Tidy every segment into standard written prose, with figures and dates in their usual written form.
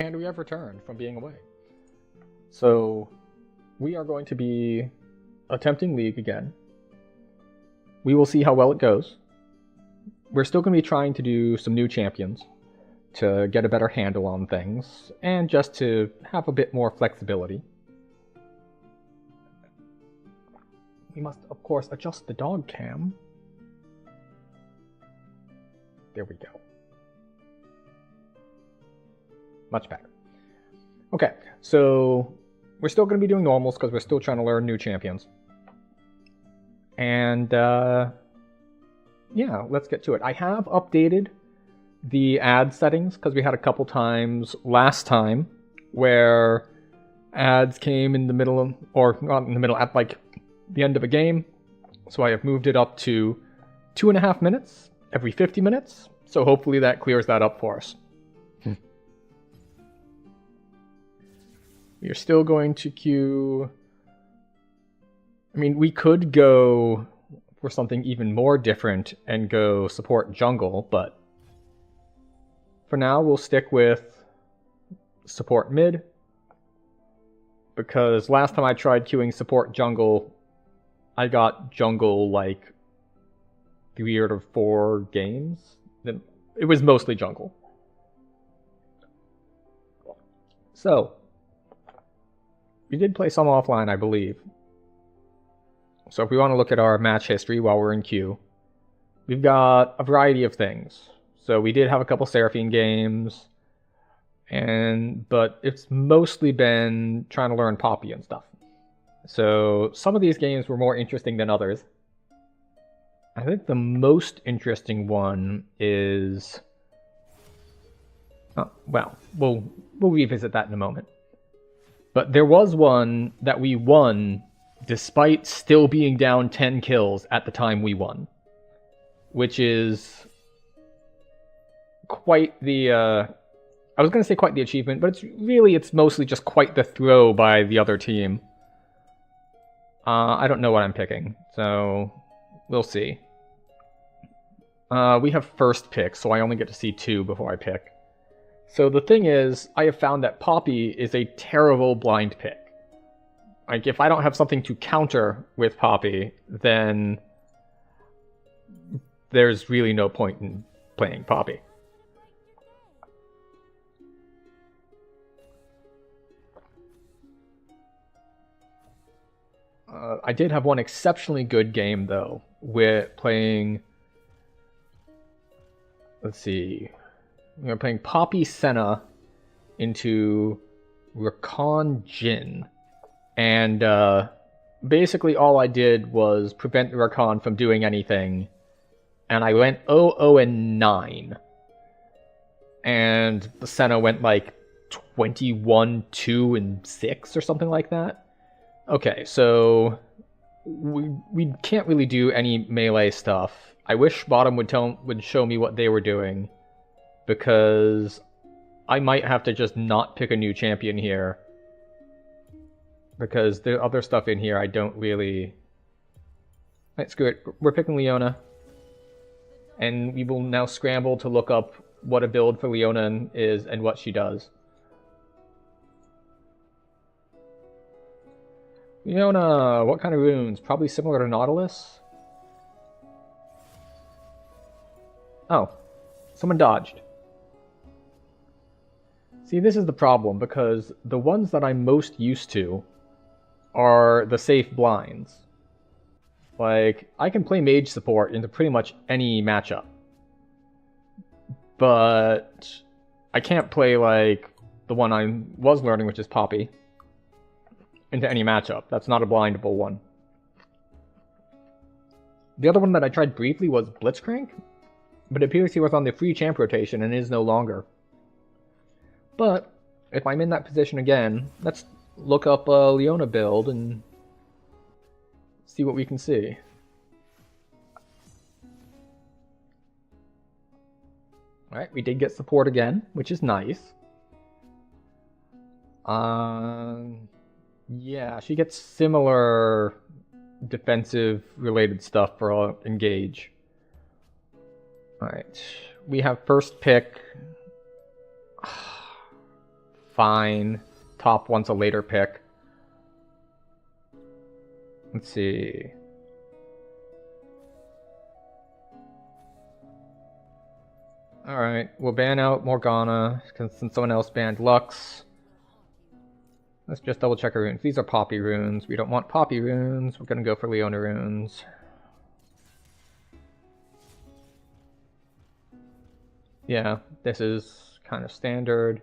And we have returned from being away. So, we are going to be attempting League again. We will see how well it goes. We're still going to be trying to do some new champions to get a better handle on things, and just to have a bit more flexibility. We must, of course, adjust the dog cam. There we go. Much better. Okay, so we're still going to be doing normals because we're still trying to learn new champions. And, yeah, let's get to it. I have updated the ad settings because we had a couple times last time where ads came in the middle, or not in the middle, at like the end of a game. So I have moved it up to 2.5 minutes every 50 minutes. So hopefully that clears that up for us. We are still going to queue. I mean, we could go for something even more different and go support jungle, but for now we'll stick with support mid, because last time I tried queuing support jungle, I got jungle like 3 out of 4 games. It was mostly jungle. So, we did play some offline, I believe. So if we want to look at our match history while we're in queue, we've got a variety of things. So we did have a couple Seraphine games, but it's mostly been trying to learn Poppy and stuff. So some of these games were more interesting than others. I think the most interesting one is... Oh, well, we'll revisit that in a moment. But there was one that we won despite still being down 10 kills at the time we won. Which is quite the... I was going to say quite the achievement, but it's mostly just quite the throw by the other team. I don't know what I'm picking, so we'll see. We have first pick, so I only get to see 2 before I pick. So the thing is, I have found that Poppy is a terrible blind pick. Like, if I don't have something to counter with Poppy, then there's really no point in playing Poppy. I did have one exceptionally good game, though, with playing... Let's see... We were playing Poppy Senna into Rakan Jhin. And basically all I did was prevent Rakan from doing anything. And I went 0-0-9. And the Senna went like 21-2-6 or something like that. Okay, so we can't really do any melee stuff. I wish Bottom would show me what they were doing, because I might have to just not pick a new champion here, because the other stuff in here I don't really... Right, screw it. We're picking Leona, and we will now scramble to look up what a build for Leona is and what she does. Leona, what kind of runes? Probably similar to Nautilus? Oh, someone dodged. See, this is the problem, because the ones that I'm most used to are the safe blinds. Like, I can play mage support into pretty much any matchup. But I can't play, like, the one I was learning, which is Poppy, into any matchup. That's not a blindable one. The other one that I tried briefly was Blitzcrank, but it appears he was on the free champ rotation and is no longer. But if I'm in that position again, let's look up a Leona build and see what we can see. Alright, we did get support again, which is nice. Yeah, she gets similar defensive related stuff for engage. Alright, we have first pick. fine. Top one's a later pick. Let's see. Alright, we'll ban out Morgana, since someone else banned Lux. Let's just double check our runes. These are Poppy runes. We don't want Poppy runes. We're gonna go for Leona runes. Yeah, this is kind of standard.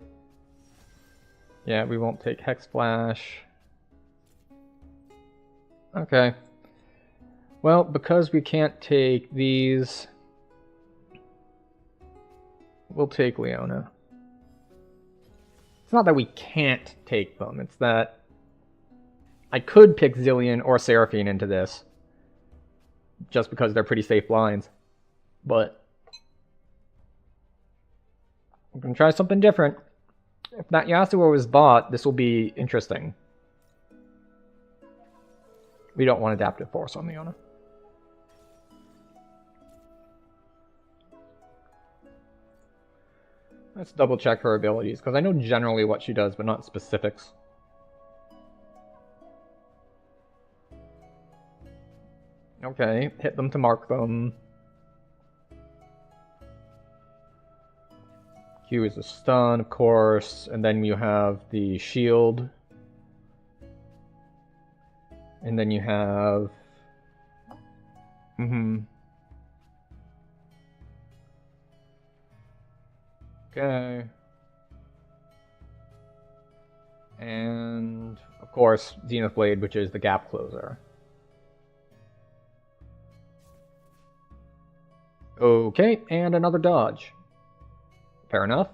Yeah, we won't take Hex Flash. Okay. Well, because we can't take these, we'll take Leona. It's not that we can't take them, it's that I could pick Zilean or Seraphine into this, just because they're pretty safe blinds. But we're going to try something different. If that Yasuo was bought, this will be interesting. We don't want Adaptive Force on Leona. Let's double check her abilities, because I know generally what she does, but not specifics. Okay, hit them to mark them. Q is a stun, of course, and then you have the shield. And then you have... Okay. And, of course, Zenith Blade, which is the gap closer. Okay, and another dodge. Fair enough.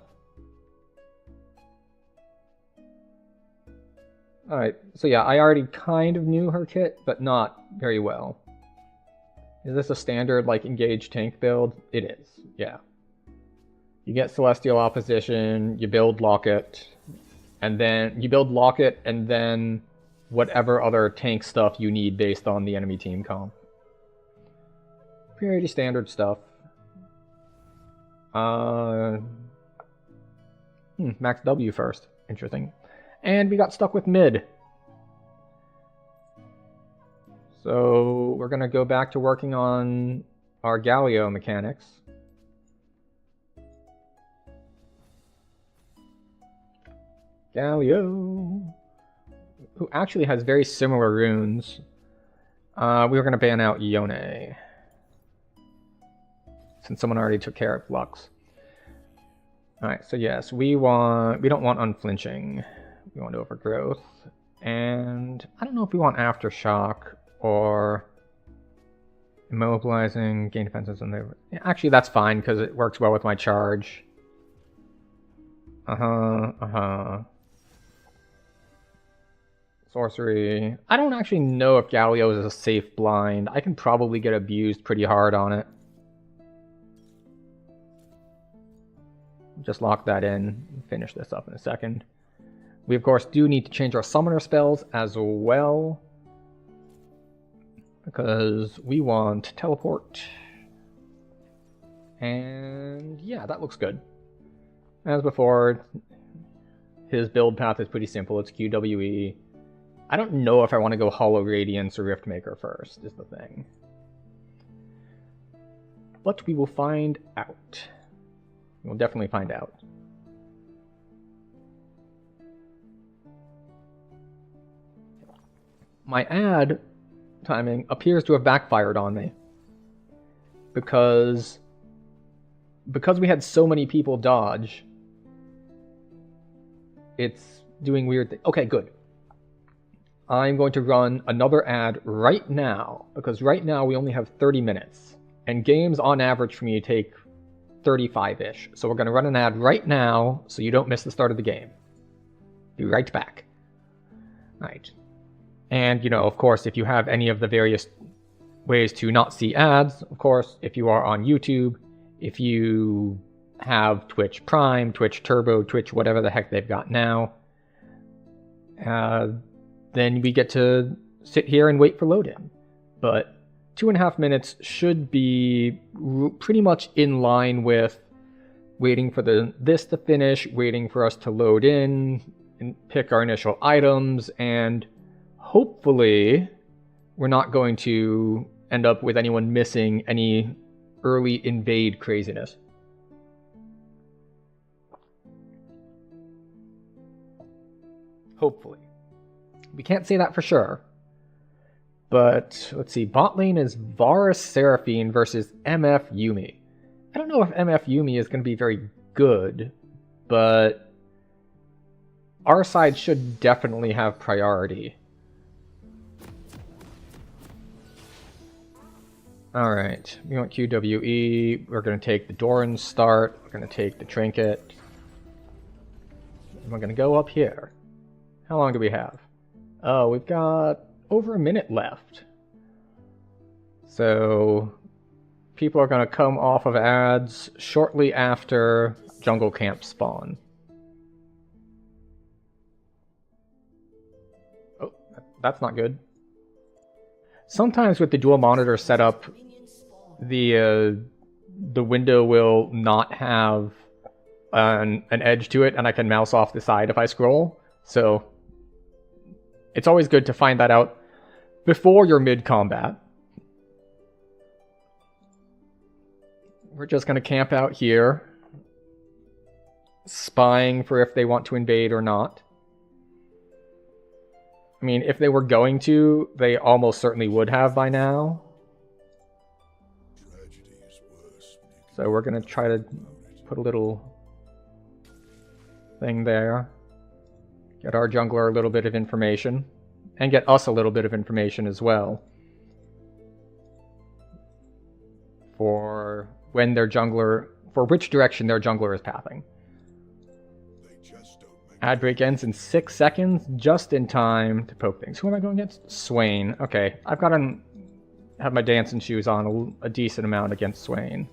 Alright, so yeah, I already kind of knew her kit, but not very well. Is this a standard, like, engaged tank build? It is, yeah. You get Celestial Opposition, you build Locket, and then you build Locket, and then whatever other tank stuff you need based on the enemy team comp. Pretty standard stuff. Max W first. Interesting. And we got stuck with mid. So we're gonna go back to working on our Galio mechanics. Galio, who actually has very similar runes. We were gonna ban out Yone, since someone already took care of Lux. Alright, so yes, we don't want Unflinching. We want Overgrowth. And I don't know if we want Aftershock or Immobilizing, gain defenses, and actually that's fine because it works well with my charge. Sorcery. I don't actually know if Galio is a safe blind. I can probably get abused pretty hard on it. Just lock that in. Finish this up in a second. We, of course, do need to change our summoner spells as well, because we want teleport. And yeah, that looks good. As before, his build path is pretty simple. It's QWE. I don't know if I want to go Hollow Radiance or Riftmaker first, is the thing. But we will find out. We'll definitely find out. My ad timing appears to have backfired on me. Because we had so many people dodge, it's doing weird things. Okay, good. I'm going to run another ad right now, because right now we only have 30 minutes. And games on average for me take 35-ish. So we're going to run an ad right now so you don't miss the start of the game. Be right back. Alright. And, you know, of course, if you have any of the various ways to not see ads, of course, if you are on YouTube, if you have Twitch Prime, Twitch Turbo, Twitch whatever the heck they've got now, then we get to sit here and wait for load-in. But 2.5 minutes should be pretty much in line with waiting for this to finish, waiting for us to load in and pick our initial items, and hopefully we're not going to end up with anyone missing any early invade craziness. Hopefully. We can't say that for sure. But let's see, bot lane is Varus Seraphine versus MF Yuumi. I don't know if MF Yuumi is going to be very good, but our side should definitely have priority. Alright, we want QWE, we're going to take the Doran start, we're going to take the Trinket, and we're going to go up here. How long do we have? Oh, we've got over a minute left. So people are going to come off of ads shortly after jungle camp spawn. Oh, that's not good. Sometimes with the dual monitor setup, the window will not have an edge to it, and I can mouse off the side if I scroll. So it's always good to find that out before you're mid-combat. We're just going to camp out here, spying for if they want to invade or not. I mean, if they were going to, they almost certainly would have by now. So we're going to try to put a little thing there. Get our jungler a little bit of information. And get us a little bit of information as well. For when their jungler... for which direction their jungler is pathing. Ad break ends in 6 seconds, just in time to poke things. Who am I going against? Swain. Okay, I've got to have my dancing shoes on a decent amount against Swain.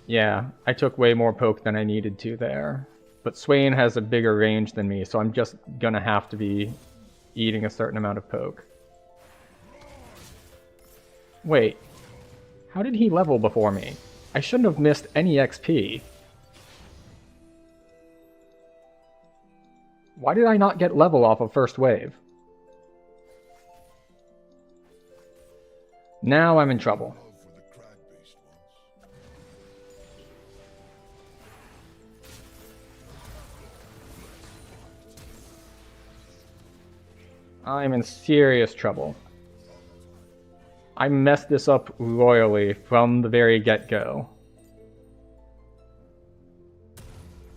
Yeah, I took way more poke than I needed to there. But Swain has a bigger range than me, so I'm just gonna have to be eating a certain amount of poke. Wait, how did he level before me? I shouldn't have missed any XP. Why did I not get level off of first wave? Now I'm in trouble. I'm in serious trouble. I messed this up royally from the very get-go.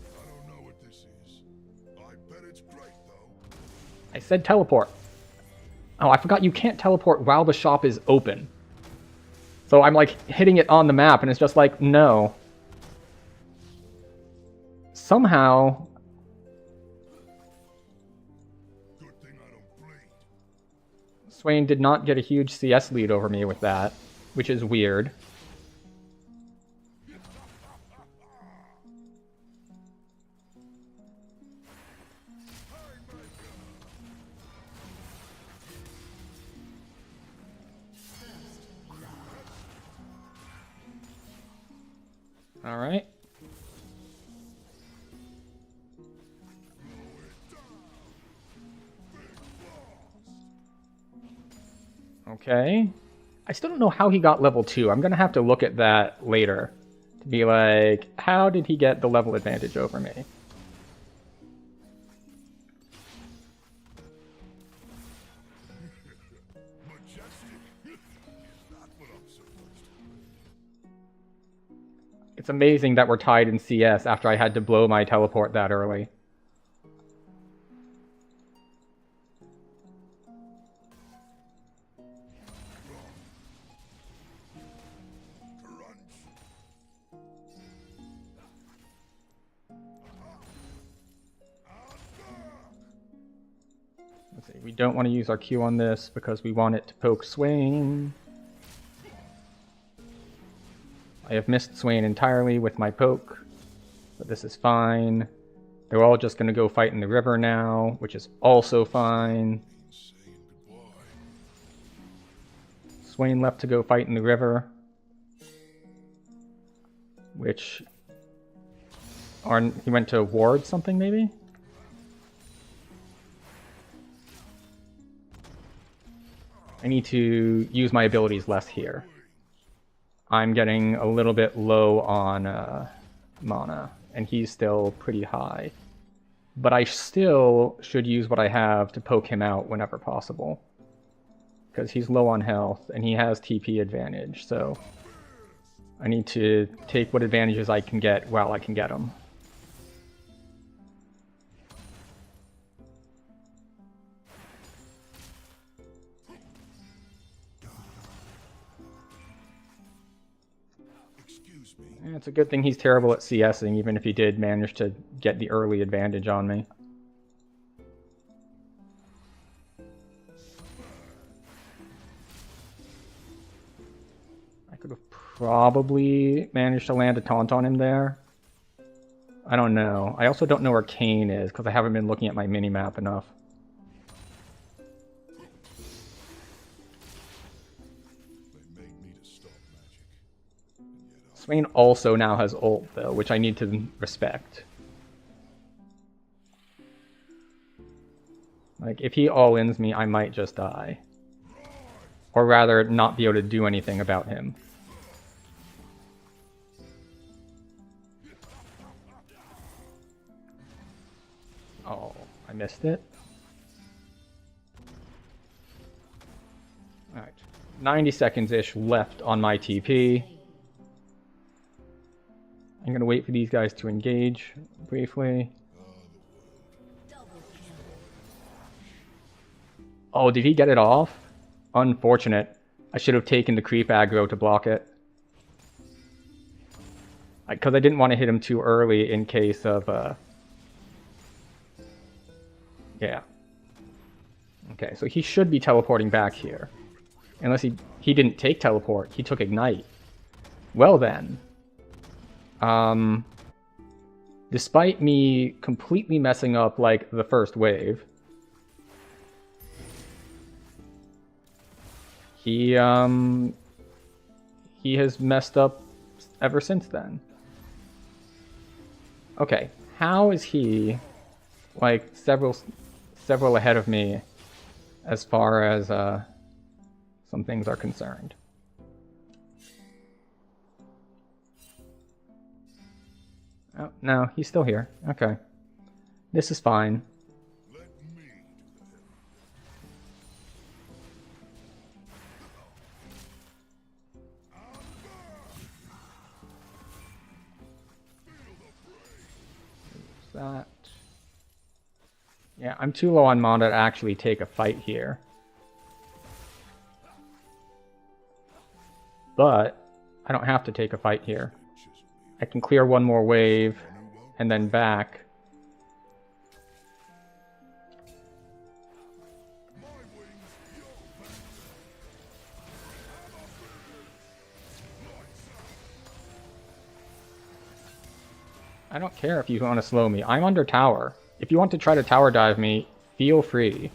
I don't know what this is. I bet it's great, though. I said teleport. Oh, I forgot you can't teleport while the shop is open. So I'm like hitting it on the map and it's just like, no. Somehow... Swain did not get a huge CS lead over me with that, which is weird. All right. Okay. I still don't know how he got level 2. I'm going to have to look at that later. To be like, how did he get the level advantage over me? It's amazing that we're tied in CS after I had to blow my teleport that early. Let's see, we don't want to use our Q on this because we want it to poke Swain. I have missed Swain entirely with my poke, but this is fine. They're all just going to go fight in the river now, which is also fine. Saying goodbye. Swain left to go fight in the river, which... Or he went to ward something, maybe? I need to use my abilities less here. I'm getting a little bit low on mana, and he's still pretty high. But I still should use what I have to poke him out whenever possible. Because he's low on health, and he has TP advantage, so... I need to take what advantages I can get while I can get them. Excuse me. It's a good thing he's terrible at CSing, even if he did manage to get the early advantage on me. I could have probably managed to land a taunt on him there. I don't know. I also don't know where Kayn is, because I haven't been looking at my mini-map enough. They made me to stop magic. And yet Swain also now has ult, though, which I need to respect. Like, if he all-ins me, I might just die. Or rather, not be able to do anything about him. Oh, I missed it. Alright. 90 seconds-ish left on my TP. I'm gonna wait for these guys to engage briefly. Oh, did he get it off? Unfortunate. I should have taken the creep aggro to block it. Because I didn't want to hit him too early in case of... Yeah. Okay, so he should be teleporting back here. Unless he didn't take teleport, he took ignite. Well then. Despite me completely messing up, like, the first wave, he has messed up ever since then. Okay, how is he, like, several ahead of me as far as some things are concerned? Oh, no, he's still here. Okay. This is fine. let me do That. Yeah, I'm too low on mana to actually take a fight here. But I don't have to take a fight here. I can clear one more wave and then back. I don't care if you want to slow me. I'm under tower. If you want to try to tower dive me, feel free.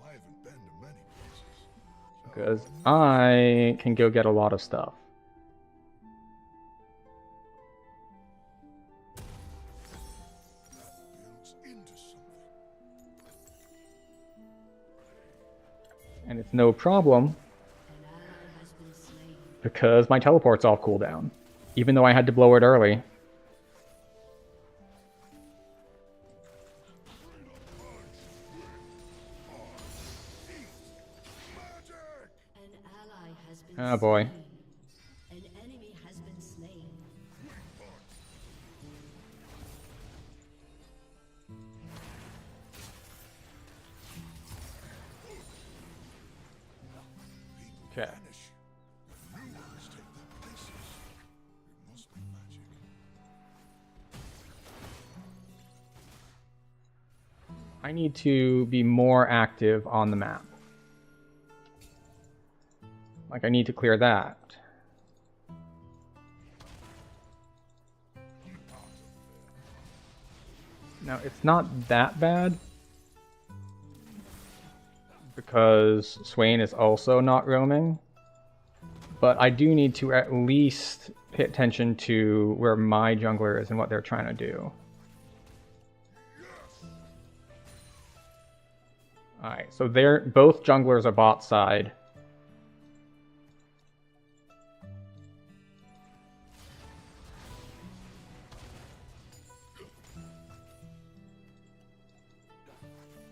I haven't been to many places. Because I can go get a lot of stuff. Builds into something. And it's no problem. Because my teleport's off cooldown. Even though I had to blow it early. Oh boy. An enemy has been slain. Okay. New ones take their places. It must be magic. I need to be more active on the map. Like, I need to clear that. Now, it's not that bad, because Swain is also not roaming, but I do need to at least pay attention to where my jungler is and what they're trying to do. Alright, so both junglers are bot side.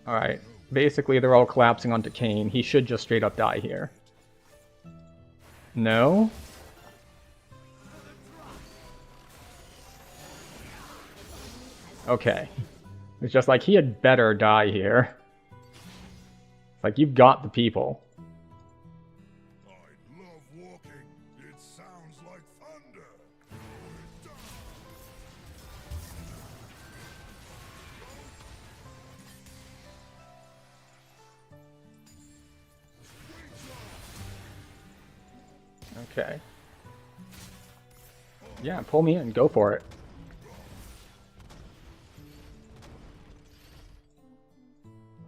Alright, basically they're all collapsing onto Kayn. He should just straight up die here. No? Okay. It's just like, he had better die here. It's like, you've got the people. I love walking. It sounds like thunder. Okay. Yeah, pull me in. Go for it.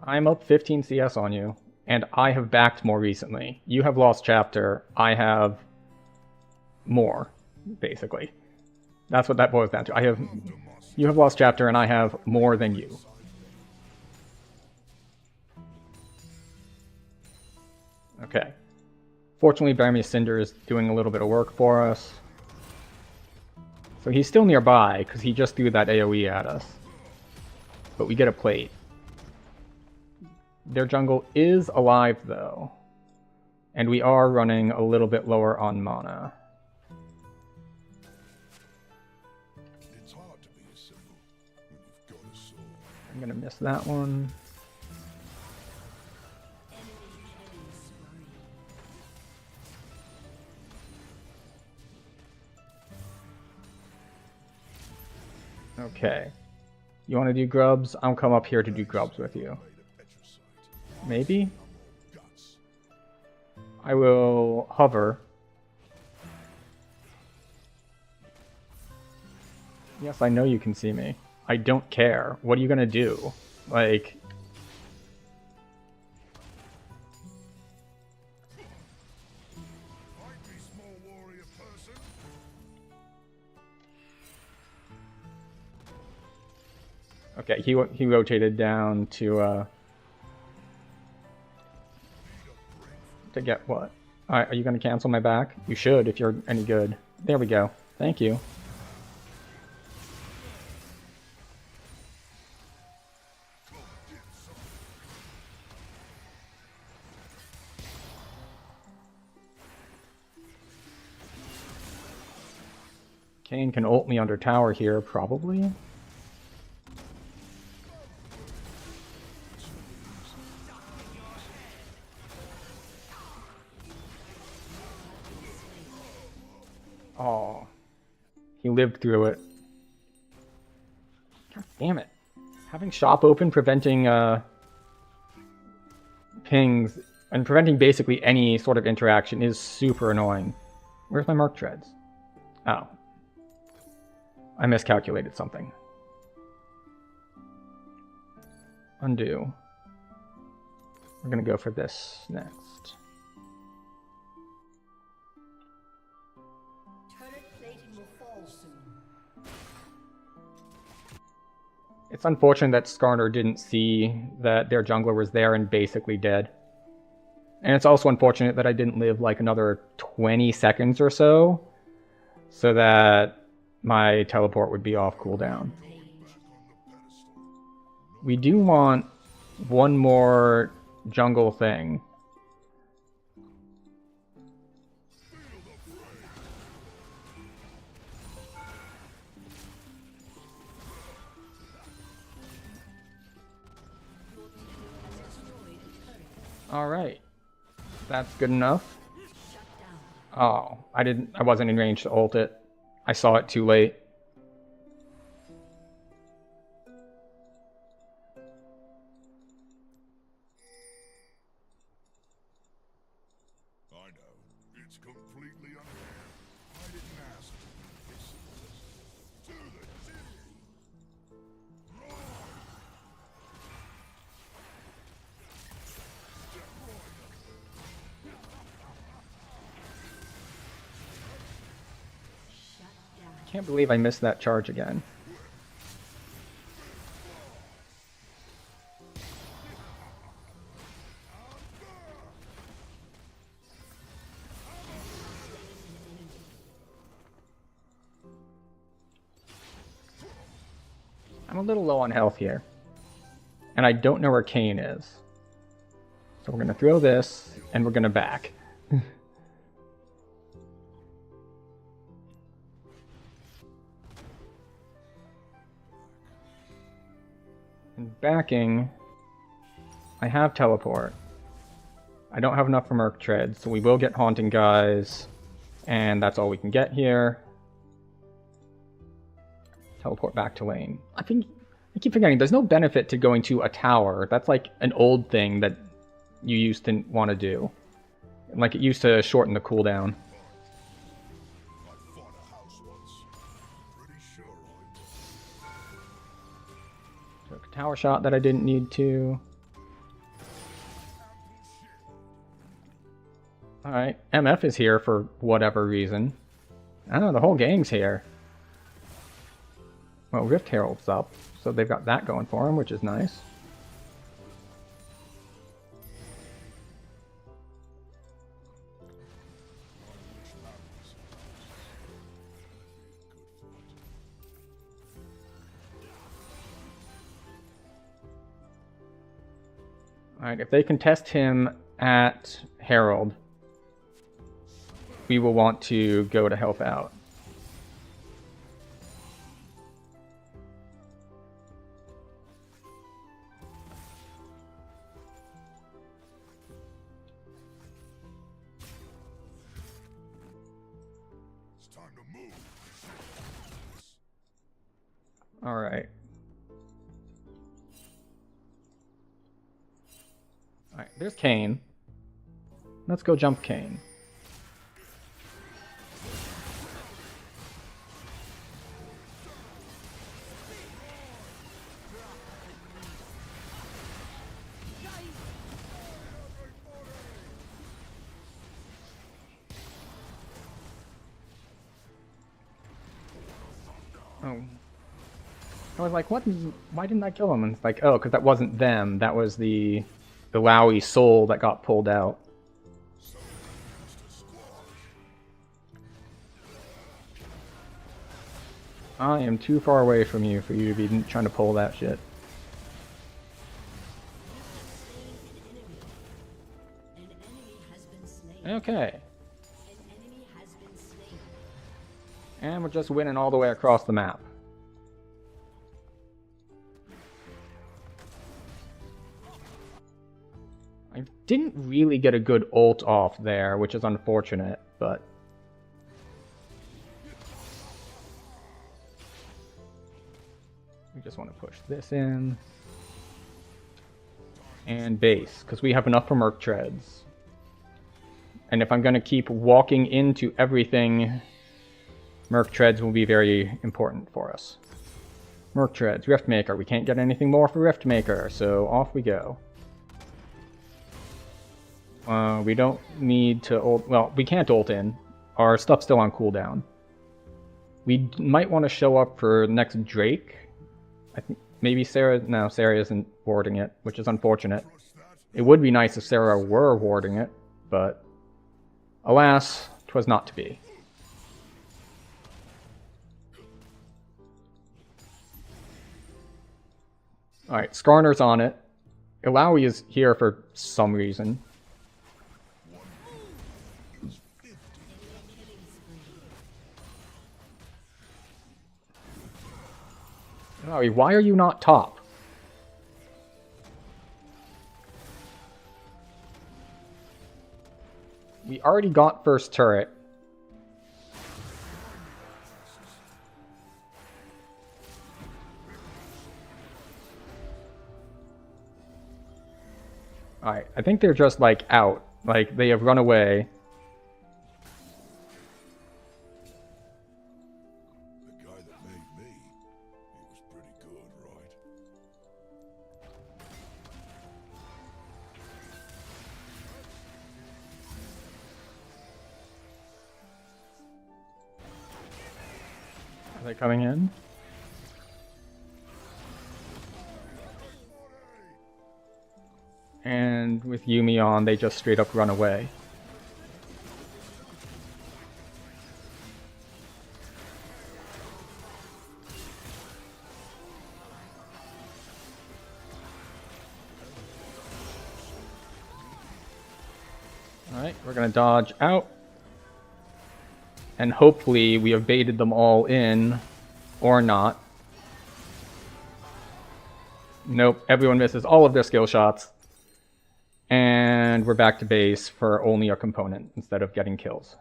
I'm up 15 CS on you, and I have backed more recently. You have lost chapter. I have more, basically. That's what that boils down to. You have lost chapter, and I have more than you. Okay. Fortunately, Baramius Cinder is doing a little bit of work for us. So he's still nearby, because he just threw that AoE at us. But we get a plate. Their jungle is alive, though. And we are running a little bit lower on mana. It's hard to be a symbol when you've got a soul. I'm gonna miss that one. Okay. You want to do grubs? I'll come up here to do grubs with you. Maybe? I will hover. Yes, I know you can see me. I don't care. What are you gonna do? Like... Fight me, small warrior person. Okay, he rotated down to get what? Alright, are you gonna cancel my back? You should, if you're any good. There we go. Thank you. Kayn can ult me under tower here, probably. Oh, he lived through it. God damn it. Having shop open, preventing pings, and preventing basically any sort of interaction is super annoying. Where's my Merc Treads? Oh. I miscalculated something. Undo. We're gonna go for this next. It's unfortunate that Skarner didn't see that their jungler was there and basically dead. And it's also unfortunate that I didn't live like another 20 seconds or so that my teleport would be off cooldown. We do want one more jungle thing. Alright. That's good enough. Oh, I wasn't in range to ult it. I saw it too late. I know. Can't believe I missed that charge again. I'm a little low on health here. And I don't know where Kayn is. So we're going to throw this, and we're going to back. And backing, I have teleport. I don't have enough for Merc Tread, so we will get Haunting Guys, and that's all we can get here. Teleport back to lane. I keep forgetting, there's no benefit to going to a tower. That's like an old thing that you used to want to do. Like it used to shorten the cooldown. I fought a house once. Pretty sure I won. Took a tower shot that I didn't need to. Alright, MF is here for whatever reason. I don't know, the whole gang's here. Well, Rift Herald's up, so they've got that going for them, which is nice. Alright, if they contest him at Herald, we will want to go to help out. It's time to move. Alright. Alright, there's Kayn. Let's go jump Kayn. Oh. I was like, what? Why didn't I kill him? And it's like, oh, because that wasn't them. That was the Lowy soul that got pulled out. I am too far away from you for you to be trying to pull that shit. An enemy has been slain. Okay. An enemy has been slain. And we're just winning all the way across the map. I didn't really get a good ult off there, which is unfortunate, but... we just want to push this in. And base, because we have enough for Merc Treads. And if I'm going to keep walking into everything, Merc Treads will be very important for us. Merc Treads, Riftmaker. We can't get anything more for Riftmaker, so off we go. We don't need to ult... well, we can't ult in. Our stuff's still on cooldown. We might want to show up for next Drake. I think maybe Sarah... no, Sarah isn't warding it, which is unfortunate. It would be nice if Sarah were warding it, but... alas, 'twas not to be. Alright, Skarner's on it. Illaoi is here for some reason. Illaoi, why are you not top? We already got first turret. Alright, I think they're just, like, out. Like, they have run away. The guy that made me, he was pretty good, right? Are they coming in? And with Yuumi on, they just straight up run away. Alright, we're gonna dodge out. And hopefully we have baited them all in, or not. Nope, everyone misses all of their skill shots. And we're back to base for only a component instead of getting kills.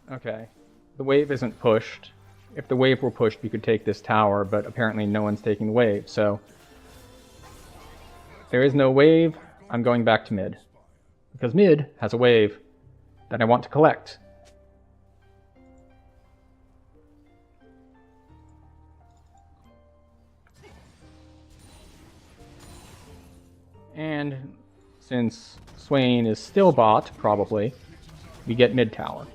Okay, the wave isn't pushed. If the wave were pushed, we could take this tower, but apparently no one's taking the wave, so... There is no wave, I'm going back to mid. Because mid has a wave that I want to collect. And since Swain is still bot, probably, we get mid tower.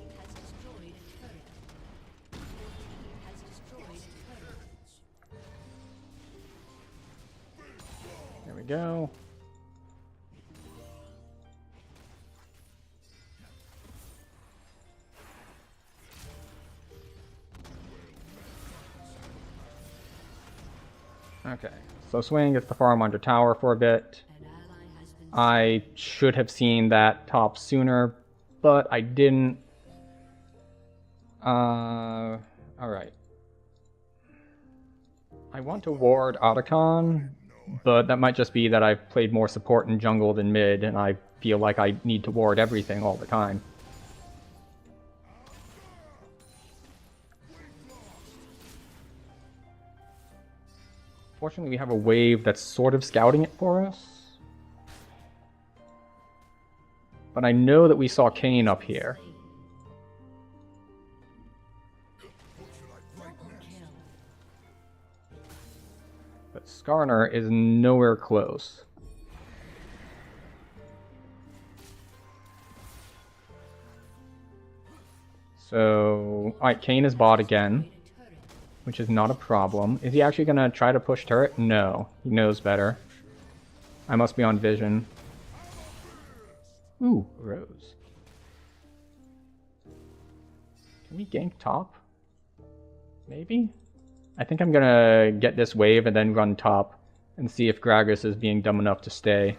There we go. Okay, so Swain gets the farm under tower for a bit. I should have seen that top sooner, but I didn't. Alright. I want to ward Otacon, but that might just be that I've played more support in jungle than mid, and I feel like I need to ward everything all the time. Fortunately, we have a wave that's sort of scouting it for us. But I know that we saw Kayn up here. But Skarner is nowhere close. So, alright, Kayn is bot again, which is not a problem. Is he actually gonna try to push turret? No, he knows better. I must be on vision. Ooh, Rose. Can we gank top? Maybe? I think I'm gonna get this wave and then run top and see if Gragas is being dumb enough to stay.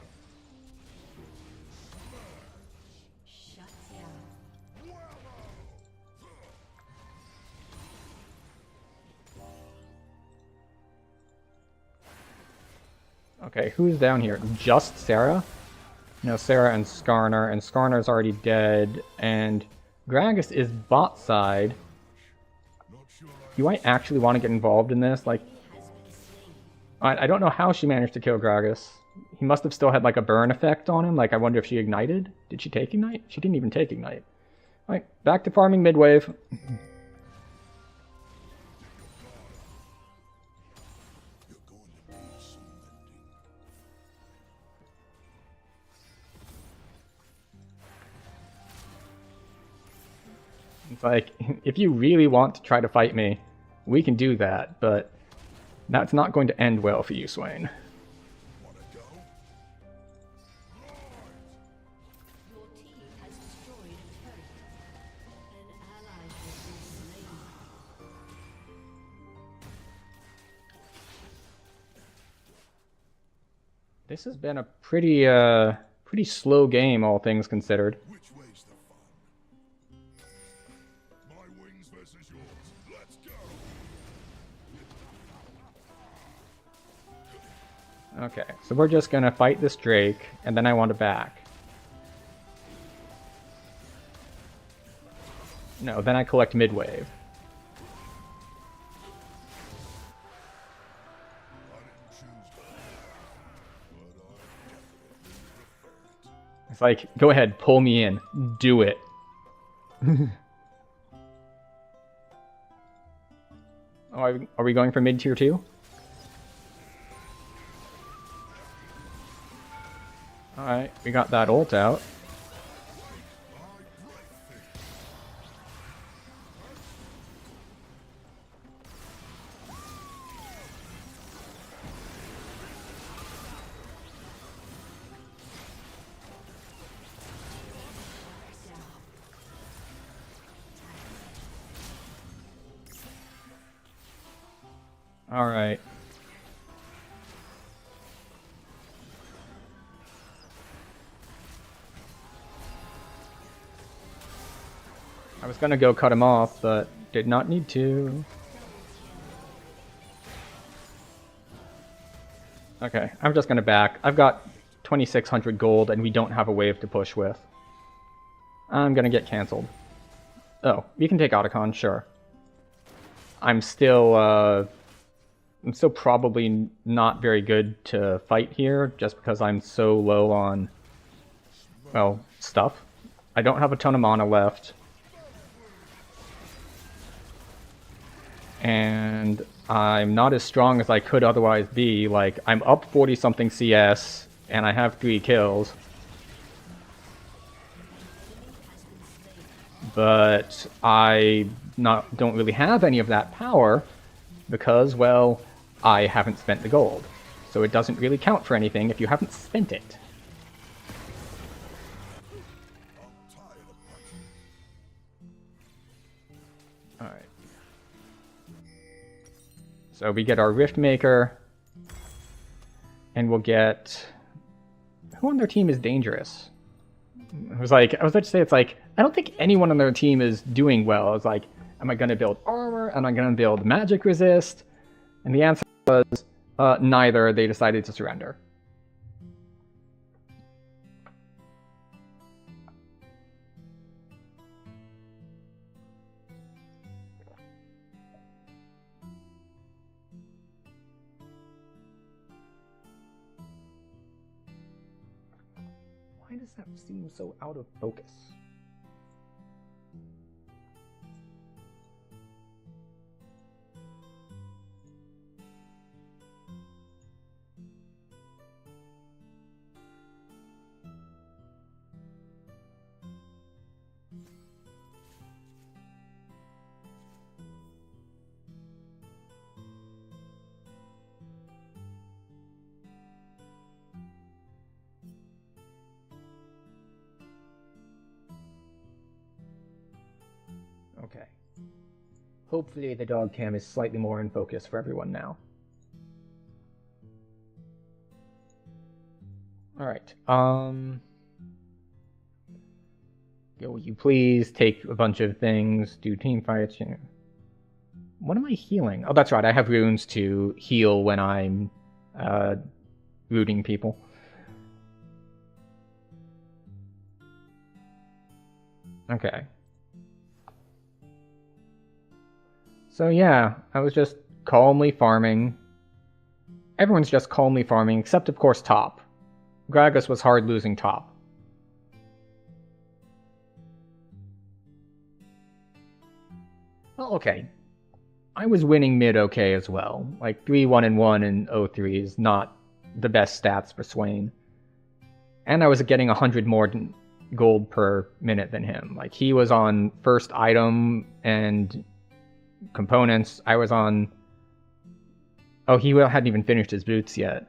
Okay, who's down here? Just Sarah? No, Sarah and Skarner's already dead, and Gragas is bot side. Do I actually want to get involved in this? Like, I don't know how she managed to kill Gragas. He must have still had like a burn effect on him. Like, I wonder if she ignited. Did she take ignite? She didn't even take ignite. Alright, back to farming mid-wave. It's like, if you really want to try to fight me, we can do that, but that's not going to end well for you, Swain. Your team has destroyed a turret. An ally has been slain. This has been a pretty slow game, all things considered. Which way's the fun? My wings versus yours. Let's go. Okay, so we're just gonna fight this Drake, and then I want to back. No, then I collect mid-wave. It's like, go ahead, pull me in. Do it. Oh, are we going for mid tier 2? Alright, we got that ult out. Alright. I was gonna go cut him off, but did not need to. Okay, I'm just gonna back. I've got 2,600 gold and we don't have a wave to push with. I'm gonna get cancelled. Oh, we can take Otacon, sure. I'm still probably not very good to fight here, just because I'm so low on, well, stuff. I don't have a ton of mana left. And I'm not as strong as I could otherwise be. Like, I'm up 40-something CS, and I have 3 kills. But I don't really have any of that power, because, well, I haven't spent the gold. So it doesn't really count for anything if you haven't spent it. Alright. So we get our Rift Maker, and we'll get... Who on their team is dangerous? I was about to say, it's like, I don't think anyone on their team is doing well. I was like, am I going to build armor? Am I going to build magic resist? And the answer was neither. They decided to surrender. Why does that seem so out of focus? Okay. Hopefully the dog cam is slightly more in focus for everyone now. Alright, will you please take a bunch of things, do team fights, you know. What am I healing? Oh, that's right, I have runes to heal when I'm, rooting people. Okay. So yeah, I was just calmly farming. Everyone's just calmly farming, except of course top. Gragas was hard losing top. Well, okay. I was winning mid okay as well. Like 3-1-1 and 0-3 is not the best stats for Swain. And I was getting 100 more gold per minute than him. Like he was on first item and components. I was on... Oh, he hadn't even finished his boots yet.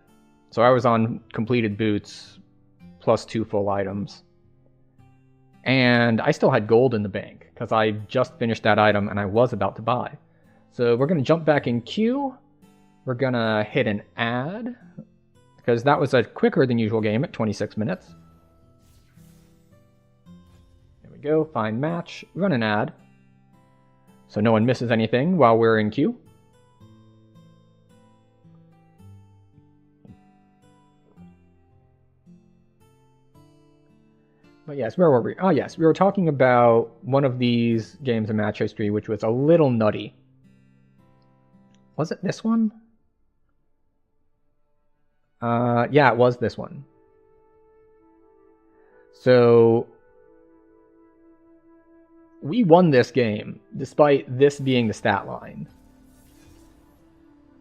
So I was on completed boots plus 2 full items. And I still had gold in the bank because I just finished that item and I was about to buy. So we're going to jump back in queue. We're going to hit an ad because that was a quicker than usual game at 26 minutes. There we go. Find match. Run an ad. So no one misses anything while we're in queue. But yes, where were we? Oh yes, we were talking about one of these games of match history, which was a little nutty. Was it this one? Yeah, it was this one. So we won this game, despite this being the stat line.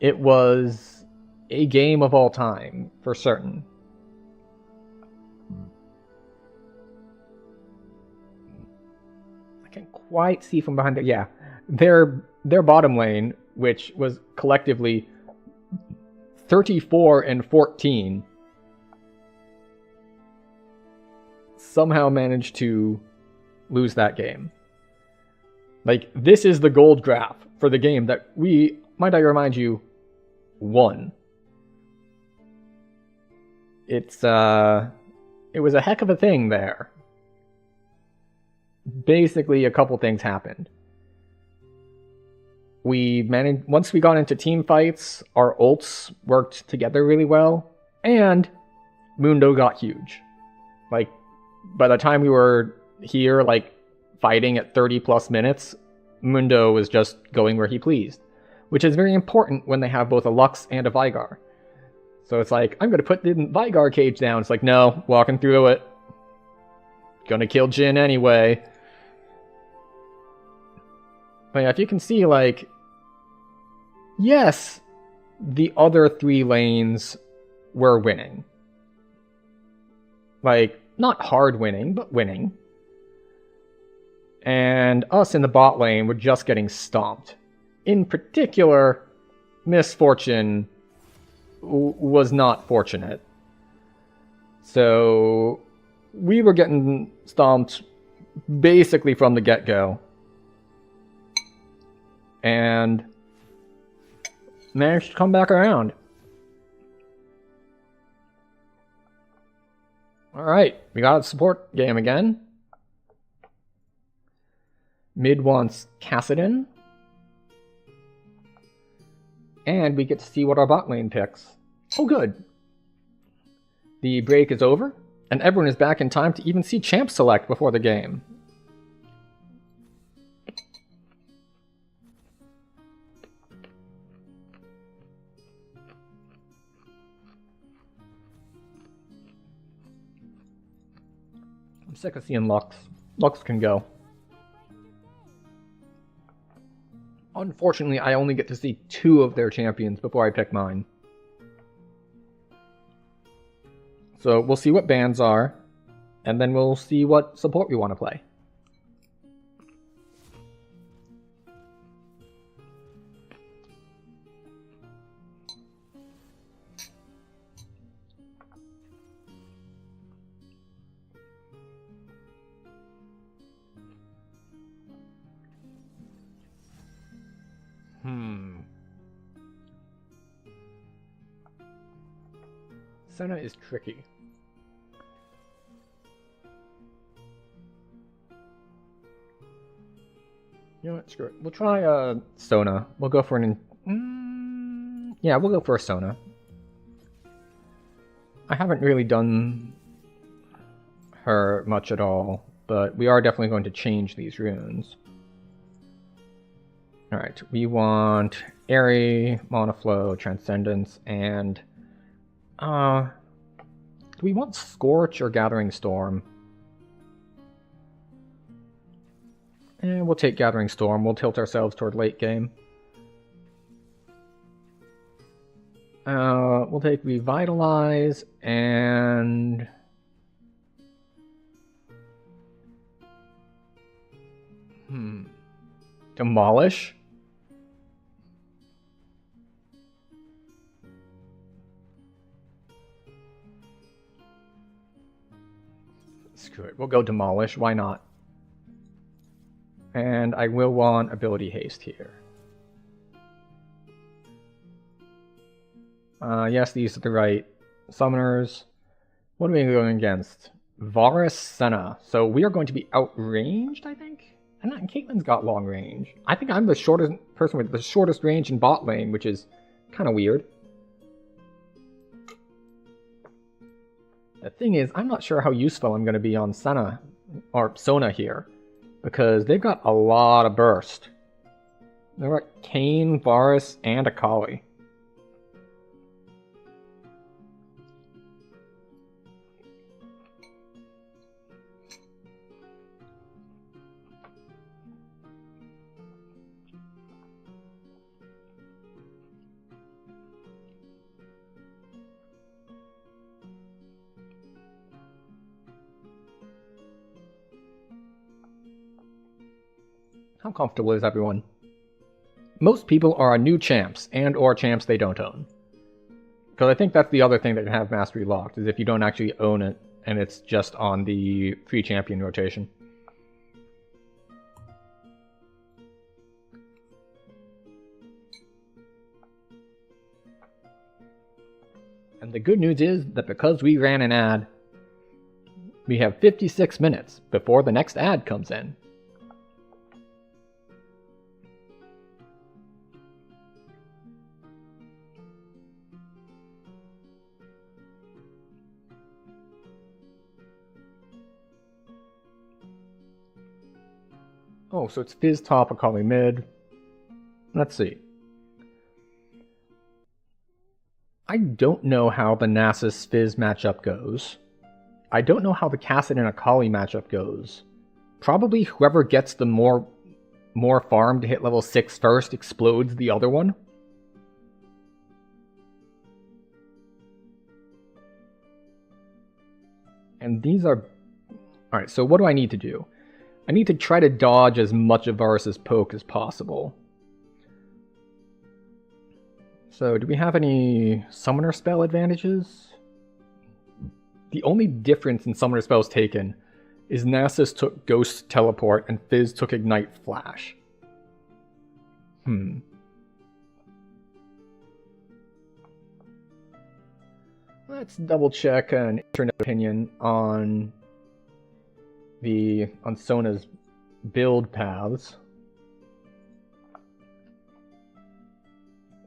It was a game of all time, for certain. I can't quite see from behind it. Yeah, their bottom lane, which was collectively 34-14, somehow managed to lose that game. Like, this is the gold graph for the game that we, might I remind you, won. It was a heck of a thing there. Basically, a couple things happened. We managed, once we got into team fights, our ults worked together really well, and Mundo got huge. Like, by the time we were here, like, fighting at 30 plus minutes, Mundo was just going where he pleased, which is very important when they have both a Lux and a Veigar. So it's like, I'm gonna put the Veigar cage down. It's like, no, walking through it. Gonna kill Jhin anyway. But yeah, if you can see, like, yes, the other 3 lanes were winning. Like, not hard winning, but winning. And us in the bot lane were just getting stomped. In particular, Misfortune was not fortunate. So we were getting stomped basically from the get-go. And managed to come back around. Alright, we got a support game again. Mid wants Kassadin. And we get to see what our bot lane picks. Oh good. The break is over, and everyone is back in time to even see Champ select before the game. I'm sick of seeing Lux. Lux can go. Unfortunately, I only get to see 2 of their champions before I pick mine. So we'll see what bans are, and then we'll see what support we want to play. Senna is tricky. You know what? Screw it. We'll try Sona. We'll go for an... yeah, we'll go for a Sona. I haven't really done her much at all, but we are definitely going to change these runes. Alright, we want Airy, Monoflow, Transcendence, and... do we want Scorch or Gathering Storm? And we'll take Gathering Storm. We'll tilt ourselves toward late game. We'll take Revitalize and... Demolish? Screw it. We'll go Demolish. Why not? And I will want Ability Haste here. Yes, these are the right summoners. What are we going against? Varus, Senna. So we are going to be outranged, I think? And Caitlyn's got long range. I think I'm the shortest person with the shortest range in bot lane, which is kind of weird. The thing is, I'm not sure how useful I'm going to be on Senna, or Sona here, because they've got a lot of burst. They've got Kayn, Varus, and Akali. How comfortable is everyone? Most people are new champs, and or champs they don't own. Because I think that's the other thing that can have Mastery locked, is if you don't actually own it, and it's just on the free champion rotation. And the good news is that because we ran an ad, we have 56 minutes before the next ad comes in. Oh, so it's Fizz top, Akali mid. Let's see. I don't know how the Nasus Fizz matchup goes. I don't know how the Kassadin and Akali matchup goes. Probably whoever gets the more farm to hit level 6 first explodes the other one. And these are... Alright, so what do I need to do? I need to try to dodge as much of Varus's poke as possible. So, do we have any summoner spell advantages? The only difference in summoner spells taken is Nasus took Ghost Teleport and Fizz took Ignite Flash. Let's double check an internet opinion on Sona's build paths.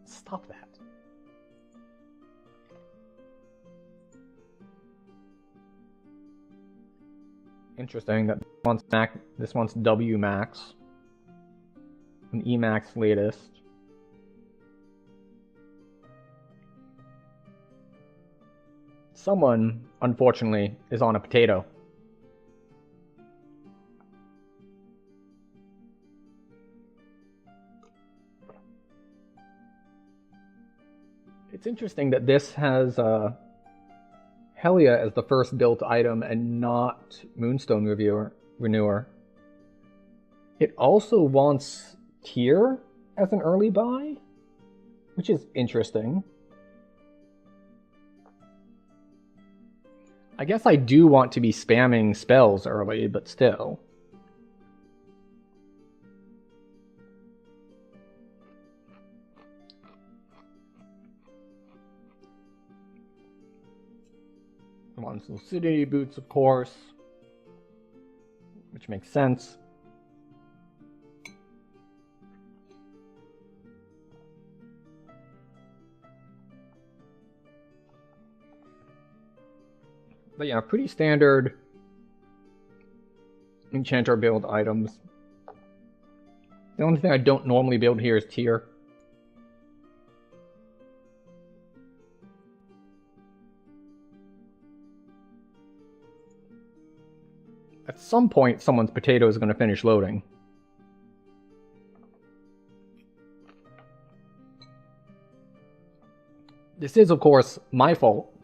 Stop that. Interesting that this one's W max and E max latest. Someone, unfortunately, is on a potato. It's interesting that this has Helia as the first built item and not Moonstone Renewer. It also wants Tear as an early buy, which is interesting. I guess I do want to be spamming spells early, but still. Wants Lucidity boots, of course, which makes sense. But yeah, pretty standard Enchanter build items. The only thing I don't normally build here is Tear. At some point, someone's potato is going to finish loading. This is, of course, my fault.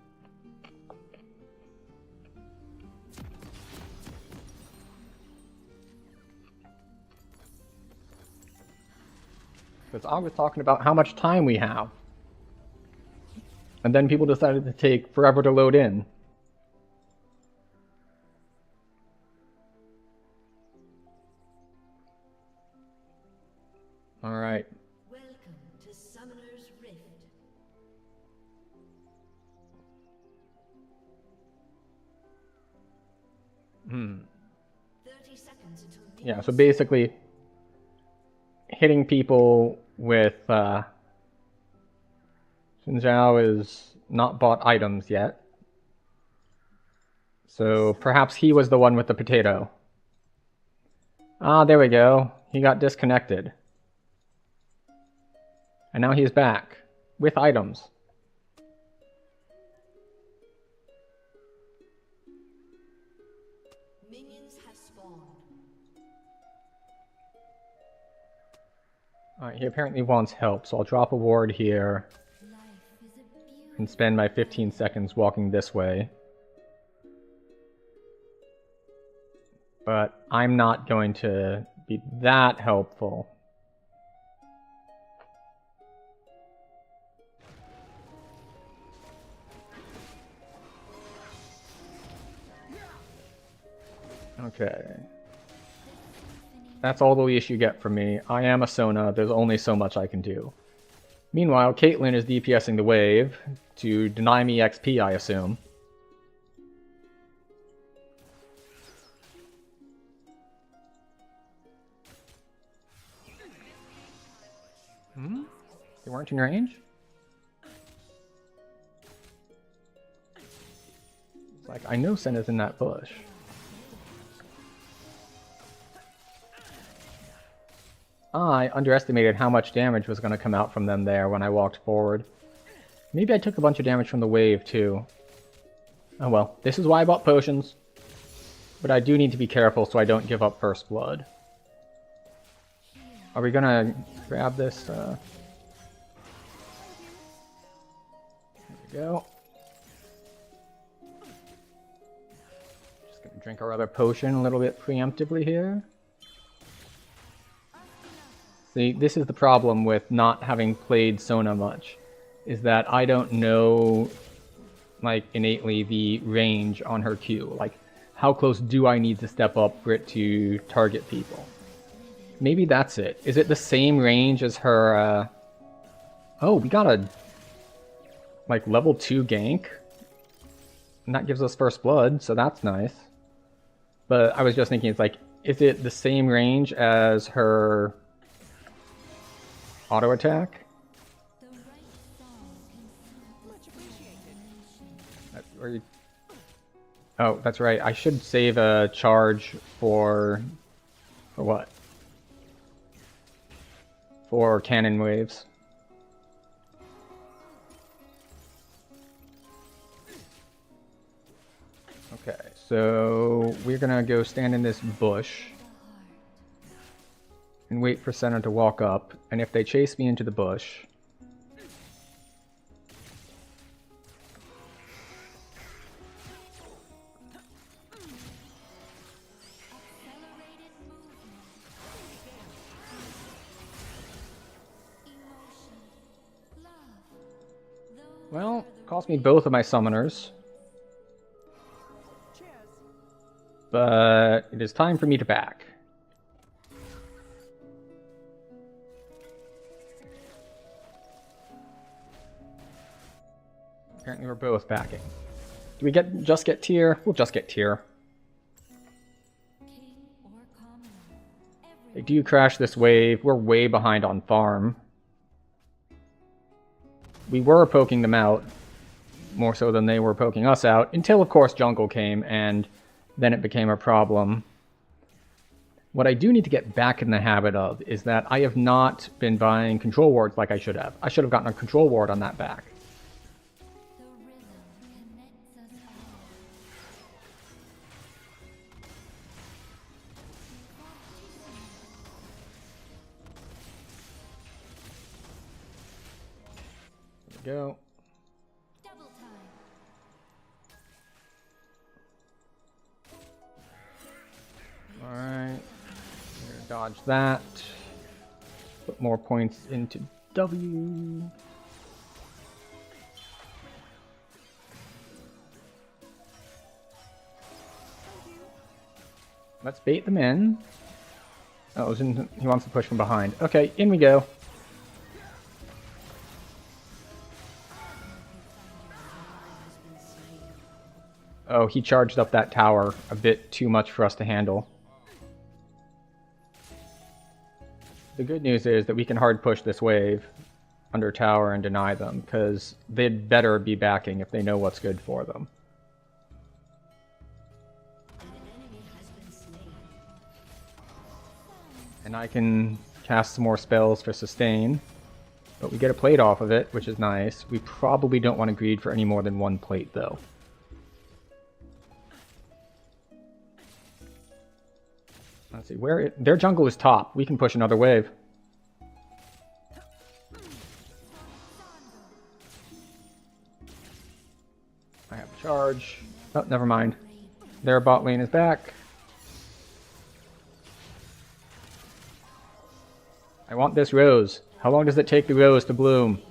Because I was talking about how much time we have. And then people decided to take forever to load in. Alright. Welcome to Summoner's Rift. Hmm. 30 seconds until Yeah, so basically, hitting people with Xin Zhao is not bought items yet. So perhaps he was the one with the potato. Ah, there we go. He got disconnected. And now he's back with items. Minions have spawned. Alright, he apparently wants help, so I'll drop a ward here Life is a beautiful. and spend my 15 seconds walking this way. But I'm not going to be that helpful. Okay. That's all the leash you get from me. I am a Sona, there's only so much I can do. Meanwhile, Caitlyn is DPSing the wave to deny me XP, I assume. Hmm? They weren't in range? It's like, I know Senna's in that bush. I underestimated how much damage was going to come out from them there when I walked forward. Maybe I took a bunch of damage from the wave, too. Oh well, this is why I bought potions. But I do need to be careful so I don't give up first blood. Are we gonna grab this? There we go. Just gonna drink our other potion a little bit preemptively here. See, this is the problem with not having played Sona much, is that I don't know, like, innately the range on her Q. Like, how close do I need to step up for it to target people? Maybe that's it. Is it the same range as her, Oh, we got a, like, level 2 gank? And that gives us first blood, so that's nice. But I was just thinking, it's like, is it the same range as her auto attack? Oh, that's right. I should save a charge for what? For cannon waves. Okay, so we're gonna go stand in this bush and wait for Senna to walk up, and if they chase me into the bush, well, cost me both of my summoners. But it is time for me to back. Apparently we're both backing. Do we just get tier? We'll just get tier. They do crash this wave. We're way behind on farm. We were poking them out, more so than they were poking us out, until of course jungle came, and then it became a problem. What I do need to get back in the habit of is that I have not been buying control wards like I should have. I should have gotten a control ward on that back. There we go. Alright, dodge that. Put more points into W. Let's bait them in. Oh, he wants to push from behind. Okay, in we go. Oh, he charged up that tower a bit too much for us to handle. The good news is that we can hard push this wave under tower and deny them, because they'd better be backing if they know what's good for them. And I can cast some more spells for sustain, but we get a plate off of it, which is nice. We probably don't want to greed for any more than one plate, though. Let's see, their jungle is top. We can push another wave. I have charge. Oh, never mind. Their bot lane is back. I want this rose. How long does it take the rose to bloom?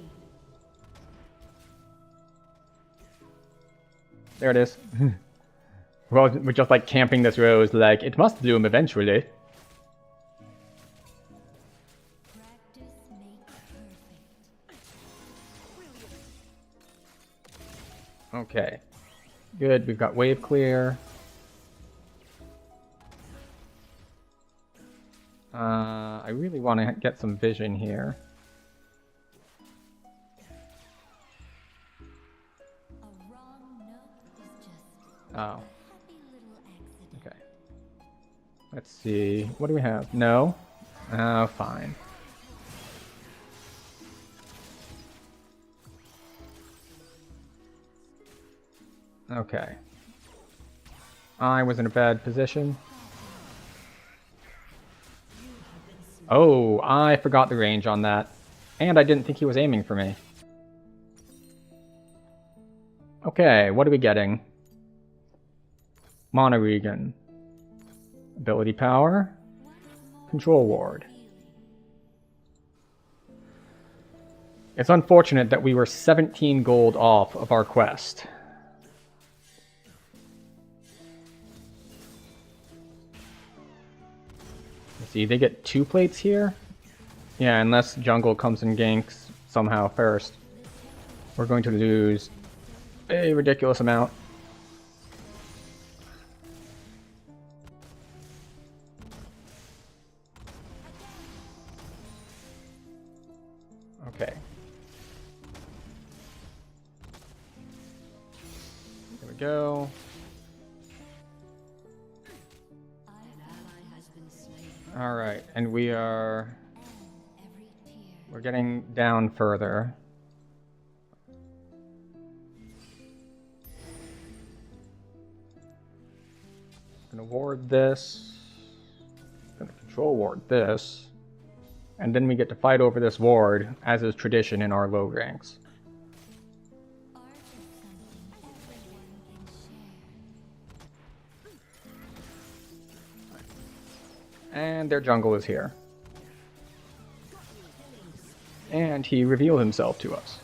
There it is. We're just like camping this rose, like, it must bloom eventually. Practice makes perfect. Okay. Good, we've got wave clear. I really want to get some vision here. A wrong note is just Oh, a happy little accident. okay. Let's see. What do we have? No? Oh, fine. Okay. I was in a bad position. Oh, I forgot the range on that. And I didn't think he was aiming for me. Okay, what are we getting? Mana Regen. Ability power. Control ward. It's unfortunate that we were 17 gold off of our quest. See, they get 2 plates here? Yeah, unless jungle comes and ganks somehow first. We're going to lose a ridiculous amount. Okay. There we go. Alright, and we're getting down further. Gonna ward this. Gonna control ward this. And then we get to fight over this ward, as is tradition in our low ranks. Art is something everyone can share. And their jungle is here. And he revealed himself to us.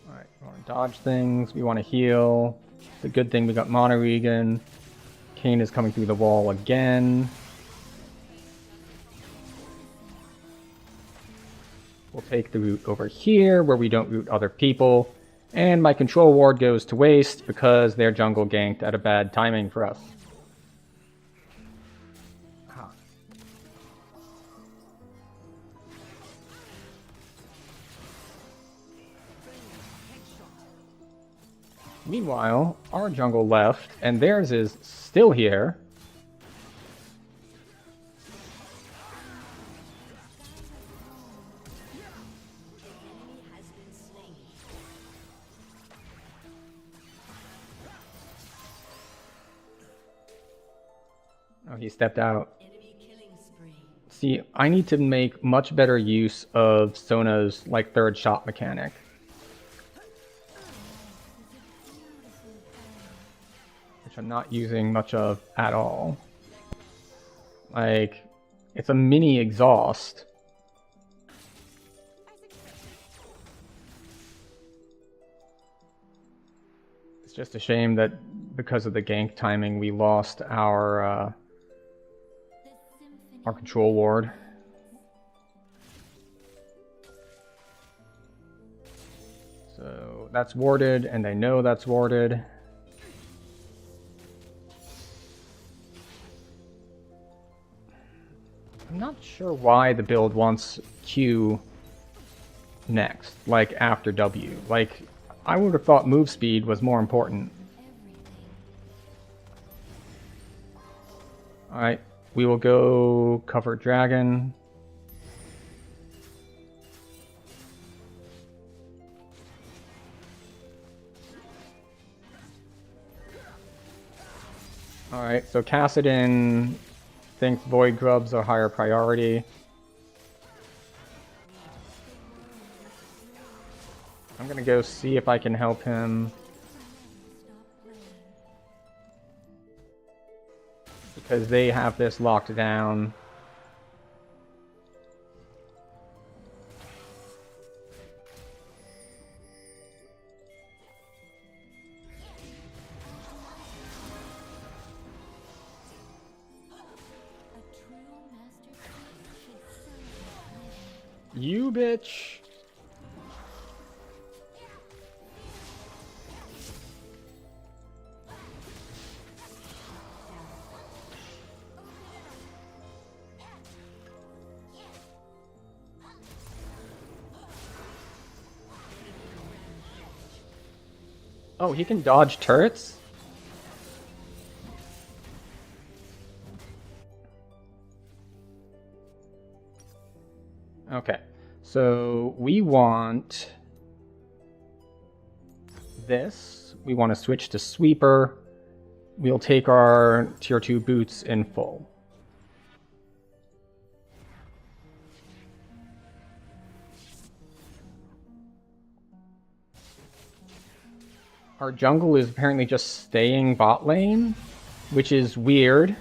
Alright, we want to dodge things, we want to heal. The good thing, we got Mana Regen. Kayn is coming through the wall again. We'll take the route over here, where we don't root other people. And my control ward goes to waste, because their jungle ganked at a bad timing for us. Ah. Meanwhile, our jungle left, and theirs is still here. Oh, he stepped out. Enemy killing spree. See, I need to make much better use of Sona's, like, third shot mechanic. Which I'm not using much of at all. Like, it's a mini exhaust. It's just a shame that because of the gank timing, we lost our control ward. So that's warded, and they know that's warded. I'm not sure why the build wants Q next, like after W. Like, I would have thought move speed was more important. Alright, we will go cover dragon. Alright, so Kassadin thinks void grubs are higher priority. I'm gonna go see if I can help him. Because they have this locked down. You bitch. Oh, he can dodge turrets? Okay, so we want this. We want to switch to sweeper. We'll take our tier 2 boots in full. Our jungle is apparently just staying bot lane, which is weird.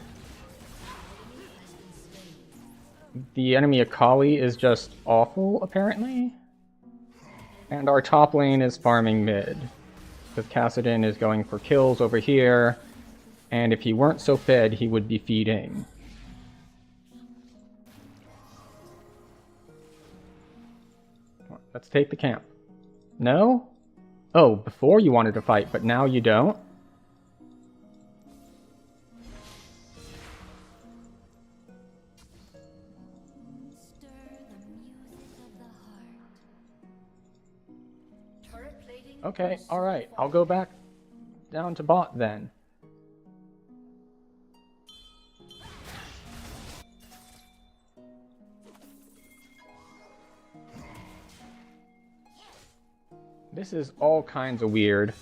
The enemy Akali is just awful, apparently. And our top lane is farming mid. Because Kassadin is going for kills over here. And if he weren't so fed, he would be feeding. Let's take the camp. No? Oh, before you wanted to fight, but now you don't? Okay, alright. I'll go back down to bot then. This is all kinds of weird.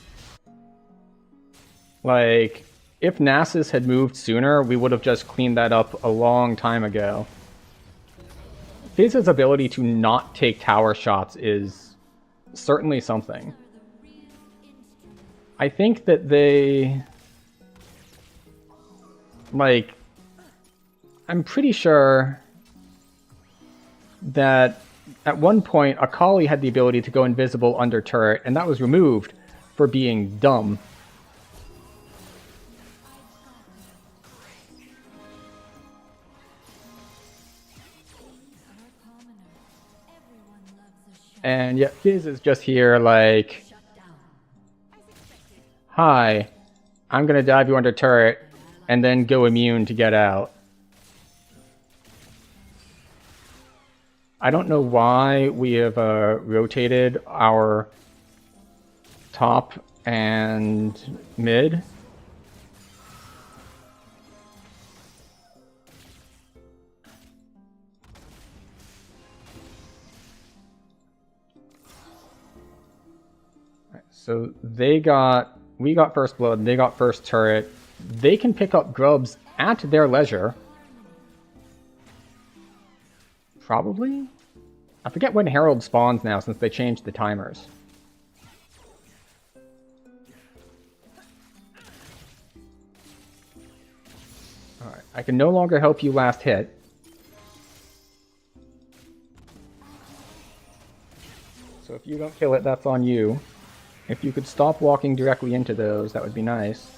Like, if Nasus had moved sooner, we would have just cleaned that up a long time ago. Fizz's ability to not take tower shots is certainly something. I think that they... Like, I'm pretty sure that at one point Akali had the ability to go invisible under turret, and that was removed for being dumb. And yet Fizz is just here like, hi, I'm gonna dive you under turret and then go immune to get out. I don't know why we have rotated our top and mid. So we got first blood, they got first turret. They can pick up grubs at their leisure. Probably? I forget when Herald spawns now since they changed the timers. Alright, I can no longer help you last hit. So if you don't kill it, that's on you. If you could stop walking directly into those, that would be nice.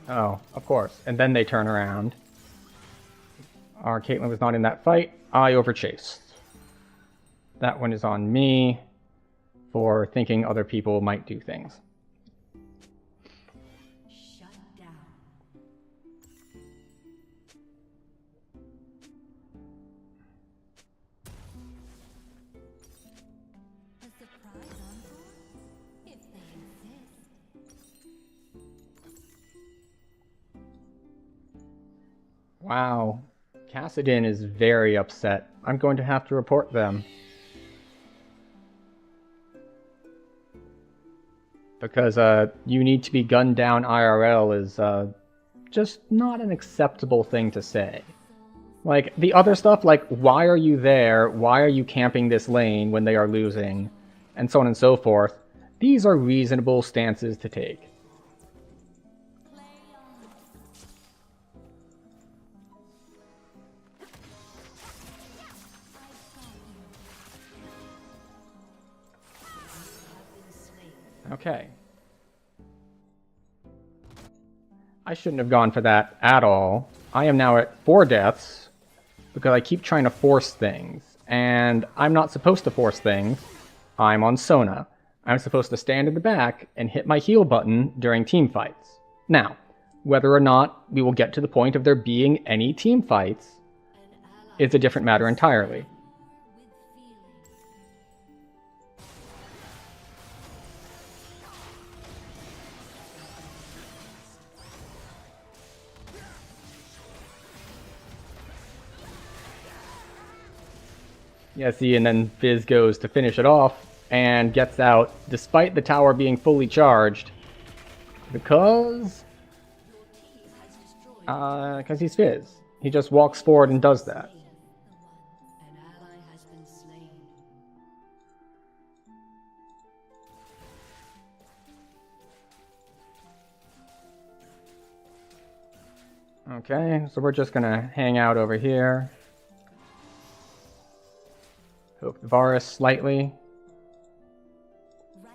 Oh, of course. And then they turn around. Our Caitlyn was not in that fight. I overchased. That one is on me for thinking other people might do things. Shut down. A surprise encore? If they insist. Wow. Kassadin is very upset. I'm going to have to report them. Because you need to be gunned down IRL is just not an acceptable thing to say. Like, the other stuff, like, why are you there? Why are you camping this lane when they are losing? And so on and so forth. These are reasonable stances to take. Okay. I shouldn't have gone for that at all. I am now at 4 deaths because I keep trying to force things. And I'm not supposed to force things. I'm on Sona. I'm supposed to stand in the back and hit my heal button during team fights. Now, whether or not we will get to the point of there being any team fights is a different matter entirely. Yeah, see, and then Fizz goes to finish it off and gets out despite the tower being fully charged. Because he's Fizz. He just walks forward and does that. An ally has been slain. Okay, so we're just gonna hang out over here. Hope Varus slightly. Right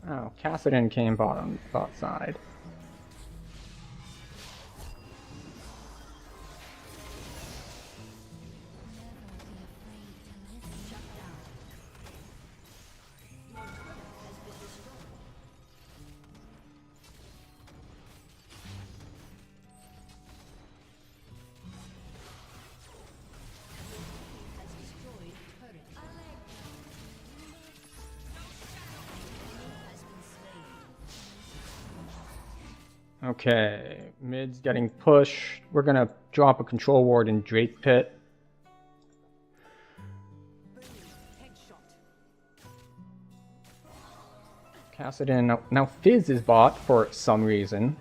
on Oh, Kassadin came bot side. Okay, mid's getting pushed. We're gonna drop a control ward in Drake Pit. Kassadin, now Fizz is bot for some reason.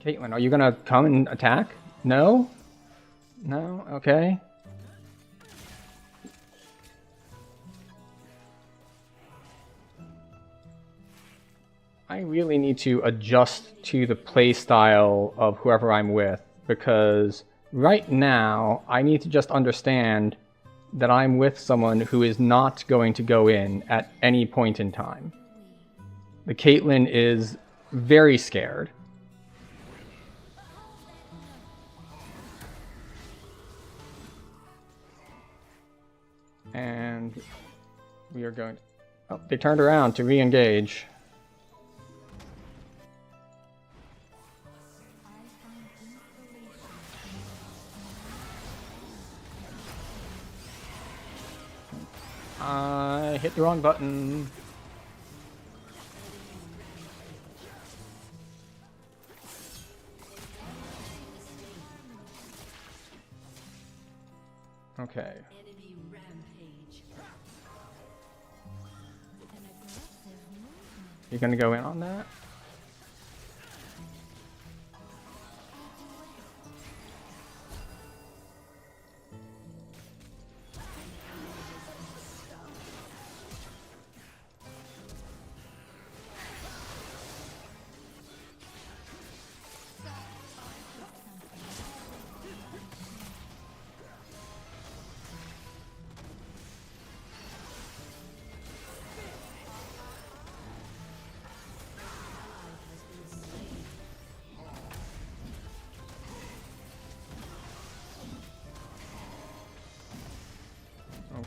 Caitlyn, are you gonna come and attack? No? No? Okay. I really need to adjust to the playstyle of whoever I'm with, because right now I need to just understand that I'm with someone who is not going to go in at any point in time. The Caitlyn is very scared. And we are going to... Oh, they turned around to re-engage. I hit the wrong button. Okay. Enemy rampage. You're gonna go in on that?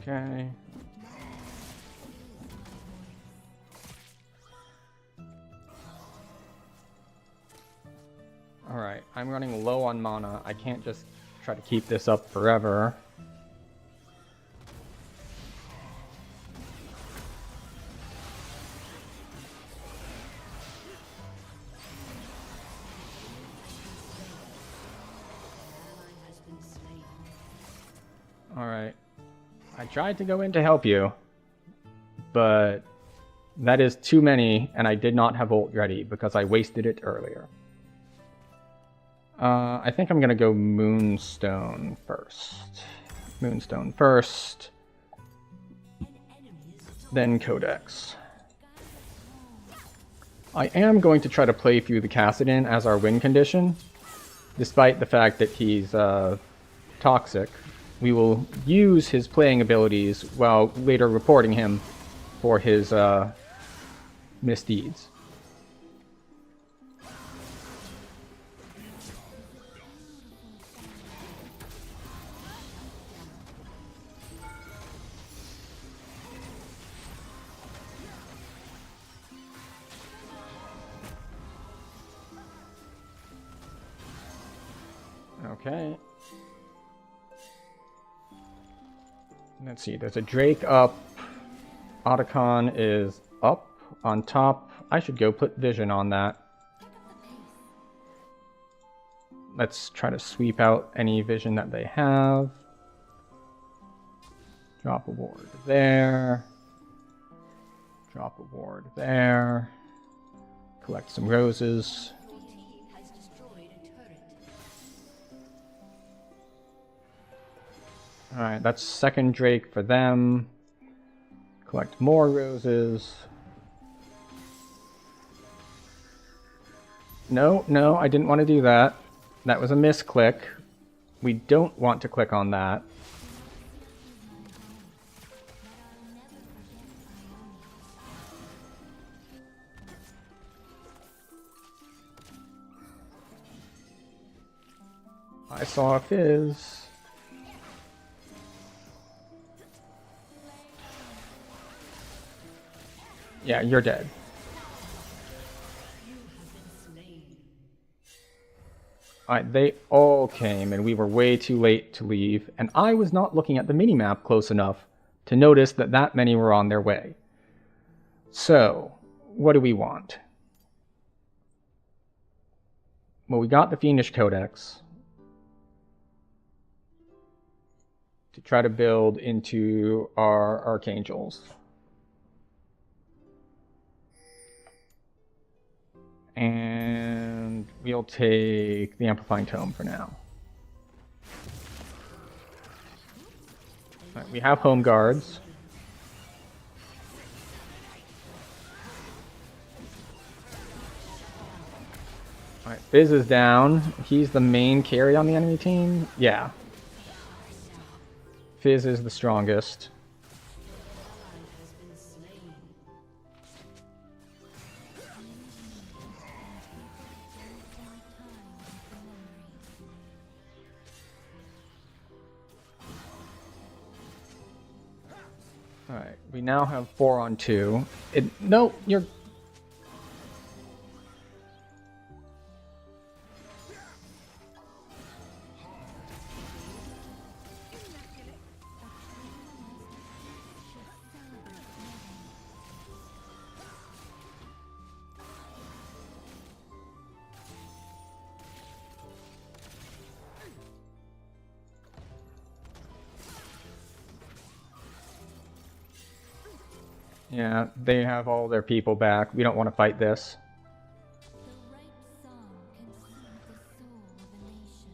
Okay. Alright, I'm running low on mana. I can't just try to keep this up forever. Alright. I tried to go in to help you, but that is too many, and I did not have ult ready because I wasted it earlier. I think I'm gonna go Moonstone first. Moonstone first, then Codex. I am going to try to play through the Kassadin as our win condition, despite the fact that he's toxic. We will use his playing abilities while later reporting him for his misdeeds. Okay. Let's see, there's a Drake up. Otacon is up on top. I should go put vision on that. Let's try to sweep out any vision that they have. Drop a ward there. Drop a ward there. Collect some roses. Your team has destroyed a turret. Alright, that's second Drake for them. Collect more roses. No, no, I didn't want to do that. That was a misclick. We don't want to click on that. I saw a Fizz. Yeah, you're dead. Alright, they all came, and we were way too late to leave, and I was not looking at the minimap close enough to notice that that many were on their way. So, what do we want? Well, we got the Fiendish Codex to try to build into our Archangels. And we'll take the Amplifying Tome for now. Right, we have Home Guards. Alright, Fizz is down. He's the main carry on the enemy team? Yeah. Fizz is the strongest. Alright, we now have 4 on 2. No, you're... Yeah, they have all their people back. We don't want to fight this. The right song can soothe the soul of a nation.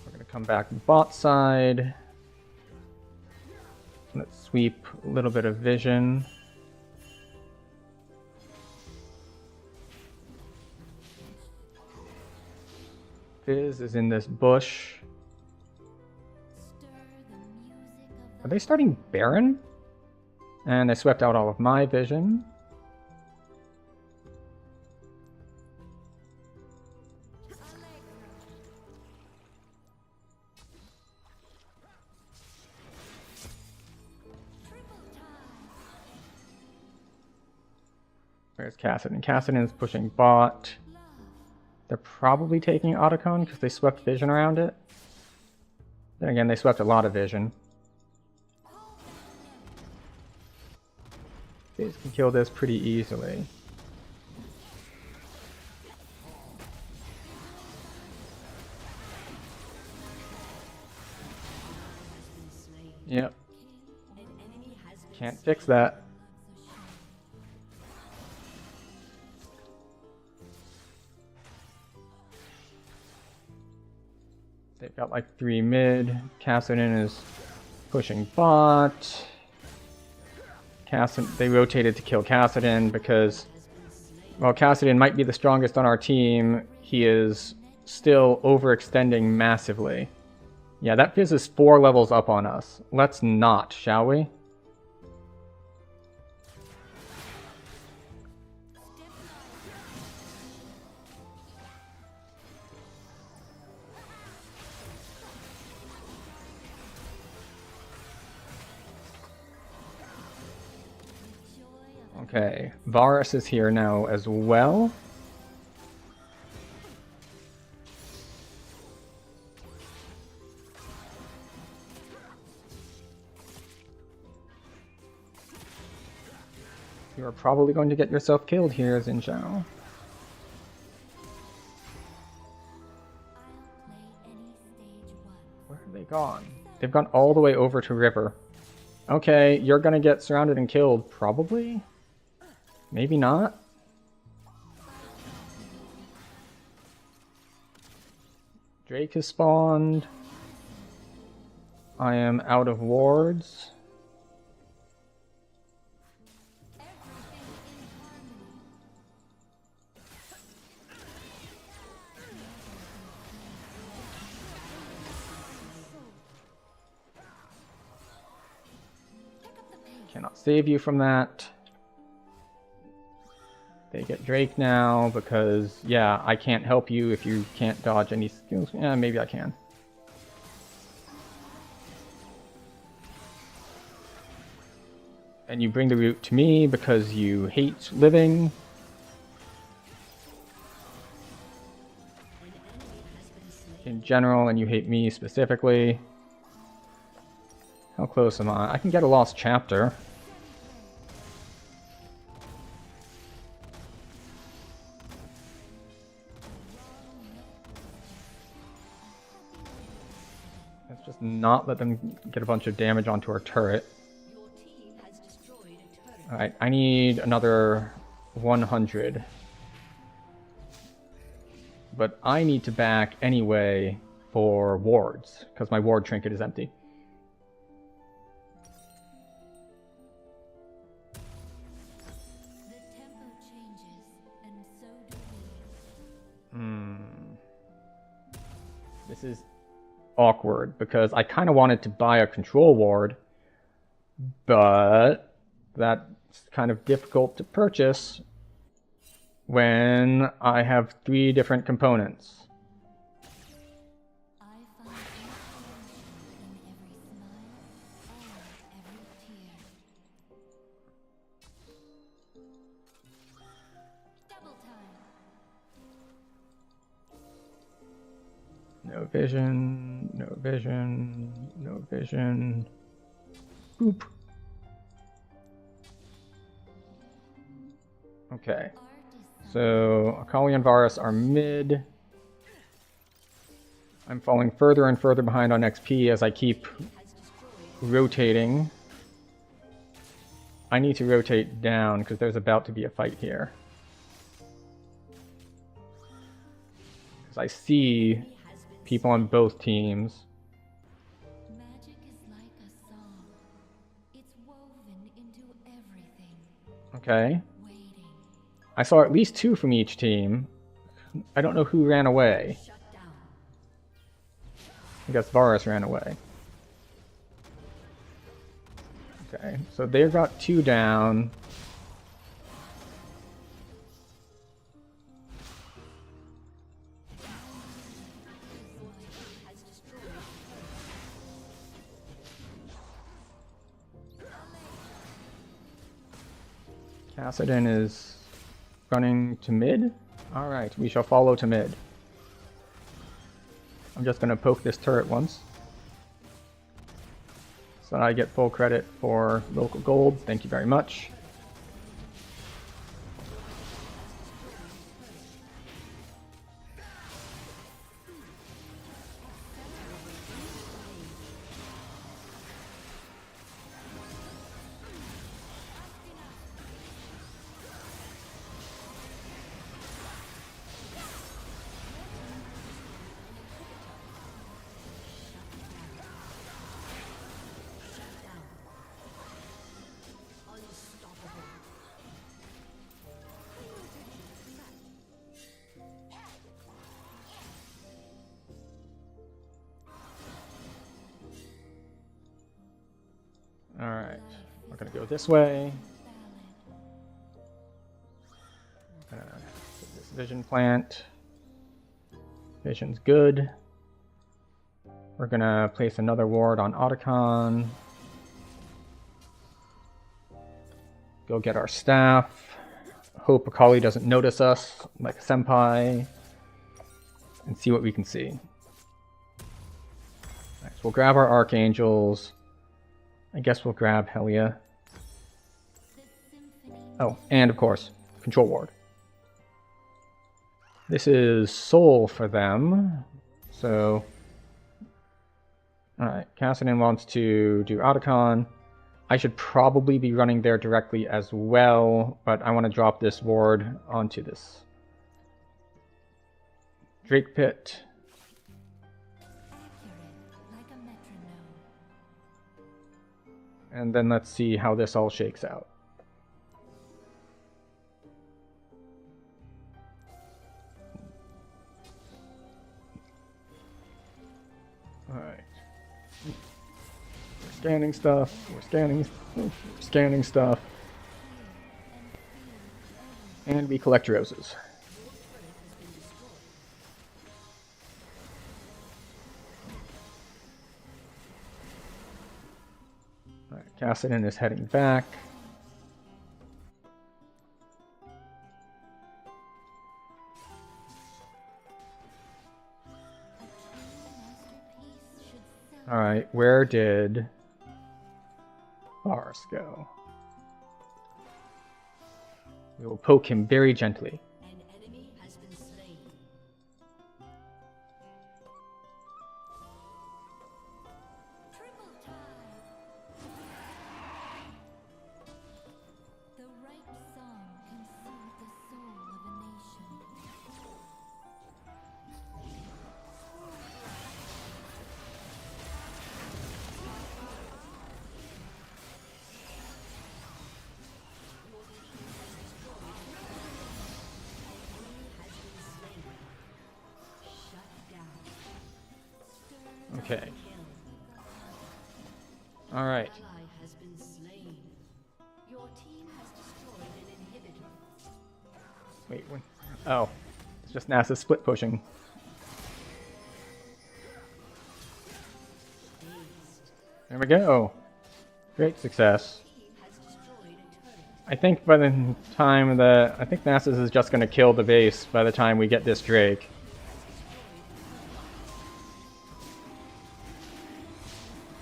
We're going to come back bot side. Let's sweep a little bit of vision. Fizz is in this bush. Are they starting Baron? And I swept out all of my vision. Where's Kassadin? Kassadin is pushing bot. They're probably taking Otacon because they swept vision around it. Then again, they swept a lot of vision. They can kill this pretty easily. Yep. Can't fix that. They've got like 3 mid. Kassadin is pushing bot. They rotated to kill Kassadin because, while Kassadin might be the strongest on our team, he is still overextending massively. Yeah, that Fizz is 4 levels up on us. Let's not, shall we? Okay, Varus is here now as well. You are probably going to get yourself killed here, Xin Zhao. I'll play any stage 1. Where have they gone? They've gone all the way over to River. Okay, you're gonna get surrounded and killed, probably? Maybe not? Drake has spawned. I am out of wards. Cannot save you from that. They get Drake now because, yeah, I can't help you if you can't dodge any skills. Yeah, maybe I can. And you bring the root to me because you hate living. In general, and you hate me specifically. How close am I? I can get a lost chapter. Let's just not let them get a bunch of damage onto our turret. Your team has destroyed a turret. Alright, I need another 100. But I need to back anyway for wards, because my ward trinket is empty. The tempo changes, and so do we. This is awkward, because I kind of wanted to buy a control ward, but that's kind of difficult to purchase when I have 3 different components. I find inspiration in every smile and every tear. Double time. No vision, no vision, no vision. Boop. Okay. Art is So, Akali and Varus are mid. I'm falling further and further behind on XP as I keep rotating. I need to rotate down because there's about to be a fight here. Because I see people on both teams. magic is like a song. It's woven into everything. Okay. Waiting. I saw at least 2 from each team. I don't know who ran away. Shut down. I guess Varus ran away. Okay, so they've got 2 down. Kassadin is running to mid? Alright, we shall follow to mid. I'm just gonna poke this turret once. So I get full credit for local gold. Thank you very much. Alright, we're gonna go this way. Get this vision plant. Vision's good. We're gonna place another ward on Otacon. Go get our staff. Hope Akali doesn't notice us like a senpai. And see what we can see. Alright, so we'll grab our archangels. I guess we'll grab Helia. Oh, and of course, Control Ward. This is Soul for them. So, alright, Kassadin wants to do Otacon. I should probably be running there directly as well, but I want to drop this ward onto this Drake Pit. And then let's see how this all shakes out. Alright. We're scanning stuff. We're scanning stuff. And we collect roses. Kassadin is heading back. Alright, where did Boris go? We will poke him very gently. An enemy has been slain. Triple time. The right song can soothe the soul of a nation. Okay. Alright. Ally has been slain. Your team has destroyed an inhibitor. Wait, when? Oh. It's just NASA split pushing. There we go. Great success. Team has destroyed a turret. I think by the time that... I think Nasus is just going to kill the base by the time we get this Drake.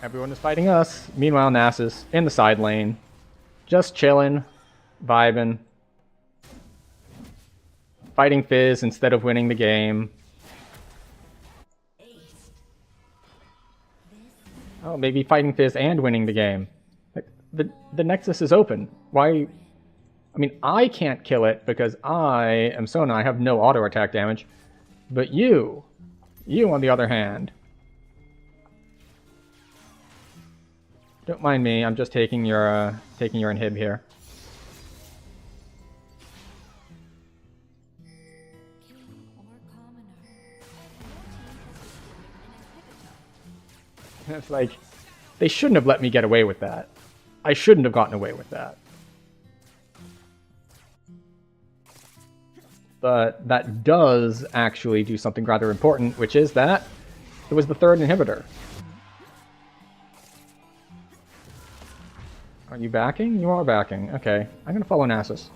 Everyone is fighting us. Meanwhile, Nasus in the side lane. Just chilling. Vibing. Fighting Fizz instead of winning the game. Oh, maybe fighting Fizz and winning the game. Like, the Nexus is open. Why? I mean, I can't kill it because I am Sona. I have no auto attack damage. But you on the other hand. Don't mind me. I'm just taking your inhib here. King or commoner. It's like, they shouldn't have let me get away with that. I shouldn't have gotten away with that. But that does actually do something rather important, which is that it was the third inhibitor. Are you backing? You are backing. Okay, I'm gonna follow Nasus.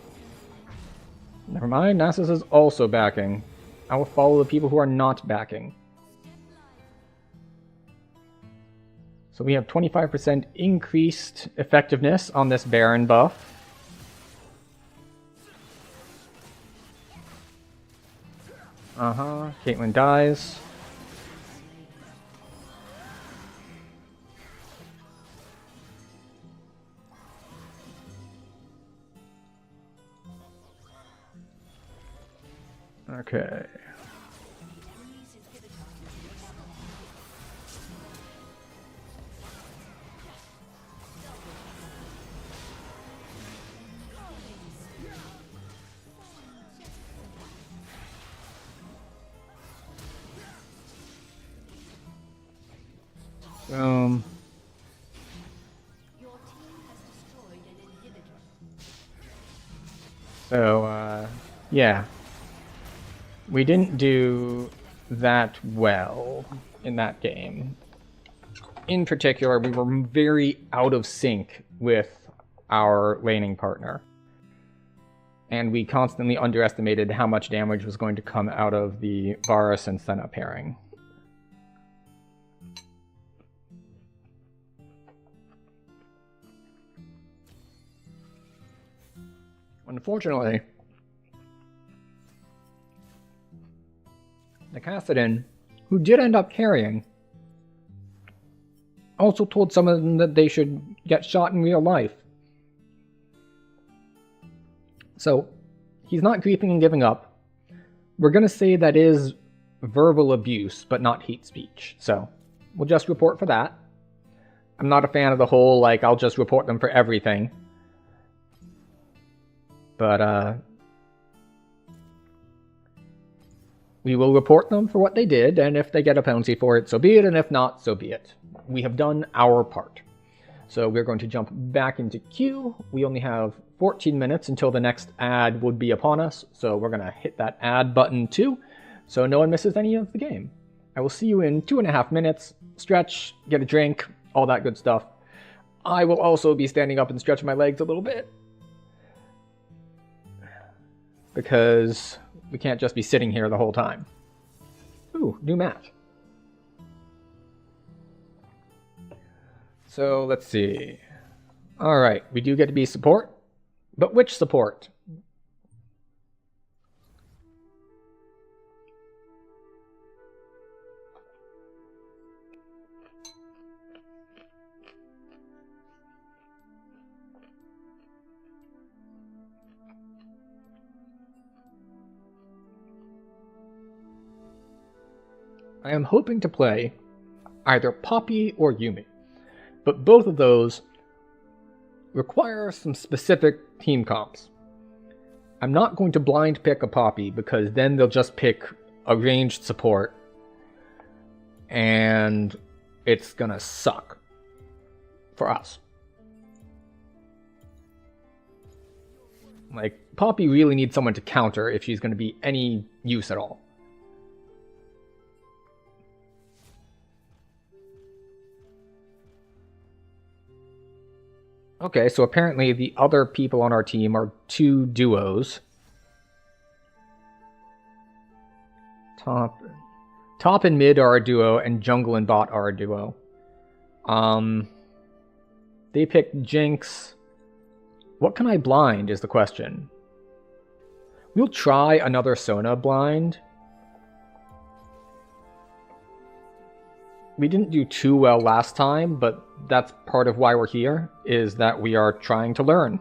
Never mind, Nasus is also backing. I will follow the people who are not backing. So we have 25% increased effectiveness on this Baron buff. Caitlyn dies. Okay. Your team has destroyed an inhibitor. So, yeah. We didn't do that well in that game. In particular, we were very out of sync with our laning partner. And we constantly underestimated how much damage was going to come out of the Varus and Senna pairing. Unfortunately, the Kassadin, who did end up carrying, also told some of them that they should get shot in real life. So, he's not griefing and giving up. We're going to say that is verbal abuse, but not hate speech. So, we'll just report for that. I'm not a fan of the whole, like, I'll just report them for everything. But, we will report them for what they did, and if they get a penalty for it, so be it, and if not, so be it. We have done our part. So we're going to jump back into queue. We only have 14 minutes until the next ad would be upon us, so we're going to hit that ad button too, so no one misses any of the game. I will see you in 2.5 minutes. Stretch, get a drink, all that good stuff. I will also be standing up and stretching my legs a little bit, because we can't just be sitting here the whole time. Ooh, new map. So, let's see. Alright, we do get to be support. But which support? I am hoping to play either Poppy or Yuumi, but both of those require some specific team comps. I'm not going to blind pick a Poppy because then they'll just pick a ranged support and it's gonna suck for us. Like, Poppy really needs someone to counter if she's gonna be any use at all. Okay, so apparently the other people on our team are two duos. Top and mid are a duo, and jungle and bot are a duo. They picked Jinx. What can I blind is the question. We'll try another Sona blind. We didn't do too well last time, but that's part of why we're here, is that we are trying to learn.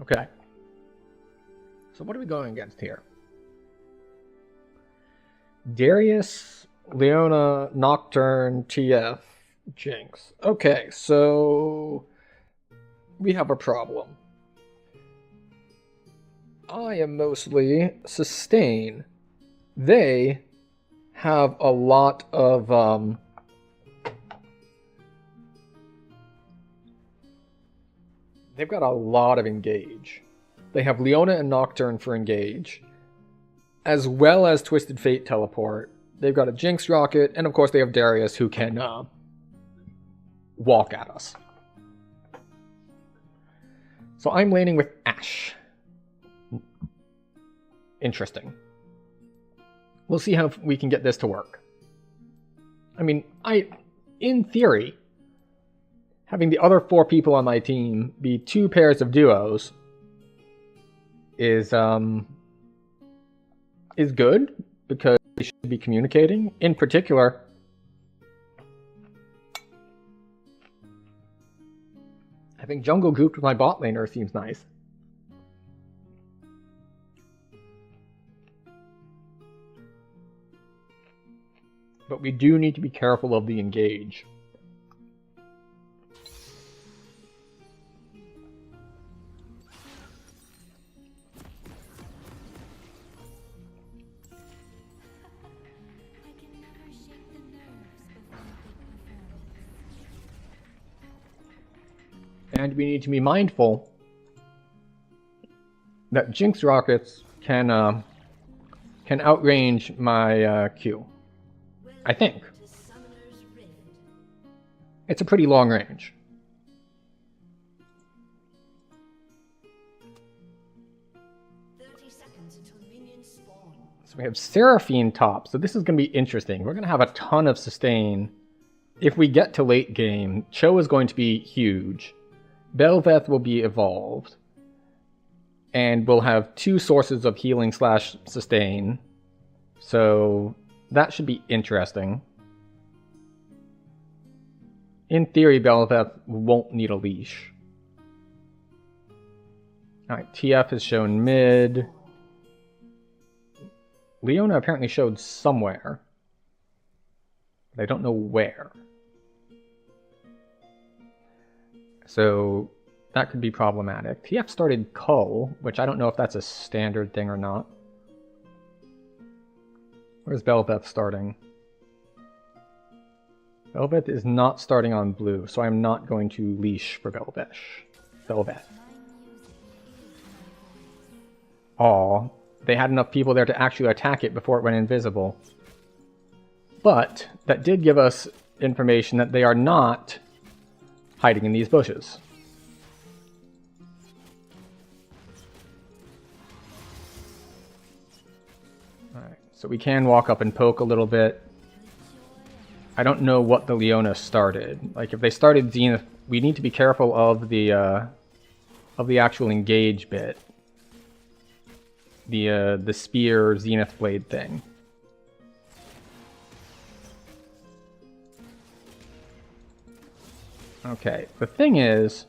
Okay. So what are we going against here? Darius, Leona, Nocturne, TF, Jinx. Okay, so we have a problem. I am mostly sustain, they have a lot of they've got a lot of engage. They have Leona and Nocturne for engage, as well as Twisted Fate teleport. They've got a Jinx rocket, and of course they have Darius who can walk at us. So I'm laning with Ashe. Interesting. We'll see how we can get this to work. I mean, in theory, having the other 4 people on my team be 2 pairs of duos is good, because they should be communicating. In particular, having jungle grouped with my bot laner seems nice. But we do need to be careful of the engage. I can never shake the nerves before a big performance. And we need to be mindful that Jinx rockets can outrange my Q. I think. To Summoner's Rift. It's a pretty long range. 30 seconds until minions spawn. So we have Seraphine top, so this is going to be interesting. We're going to have a ton of sustain. If we get to late game, Cho is going to be huge. Bel'Veth will be evolved. And we'll have 2 sources of healing / sustain. So that should be interesting. In theory, Bel'Veth won't need a leash. Alright, TF has shown mid. Leona apparently showed somewhere. But I don't know where. So that could be problematic. TF started Cull, which I don't know if that's a standard thing or not. Where's Bel'Veth starting? Bel'Veth is not starting on blue, so I'm not going to leash for Bel'Veth. Aw, they had enough people there to actually attack it before it went invisible. But that did give us information that they are not hiding in these bushes. Alright, so we can walk up and poke a little bit. I don't know what the Leona started. Like, if they started Zenith, we need to be careful of the actual engage bit. The spear Zenith blade thing. Okay, the thing is,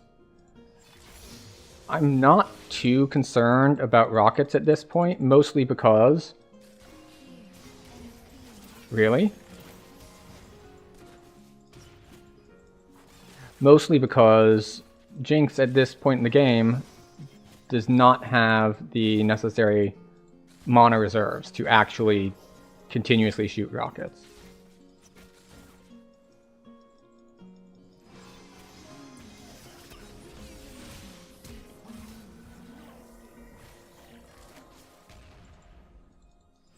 I'm not too concerned about rockets at this point, mostly because... Really? Mostly because Jinx at this point in the game does not have the necessary mana reserves to actually continuously shoot rockets.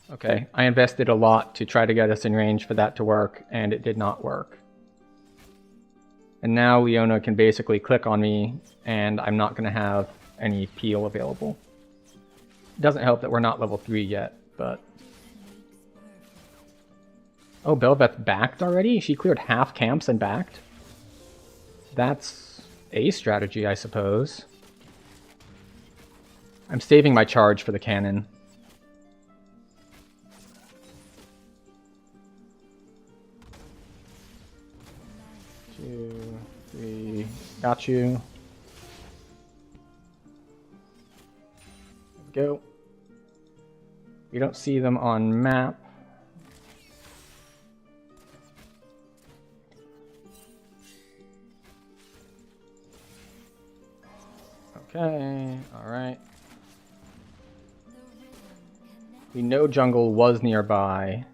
Okay, I invested a lot to try to get us in range for that to work, and it did not work. And now Leona can basically click on me, and I'm not going to have any peel available. It doesn't help that we're not level 3 yet, but... Oh, Bel'Veth backed already? She cleared half camps and backed? That's a strategy, I suppose. I'm saving my charge for the cannon. 2, 3, got you. There we go. We don't see them on map. Okay, alright. We know jungle was nearby.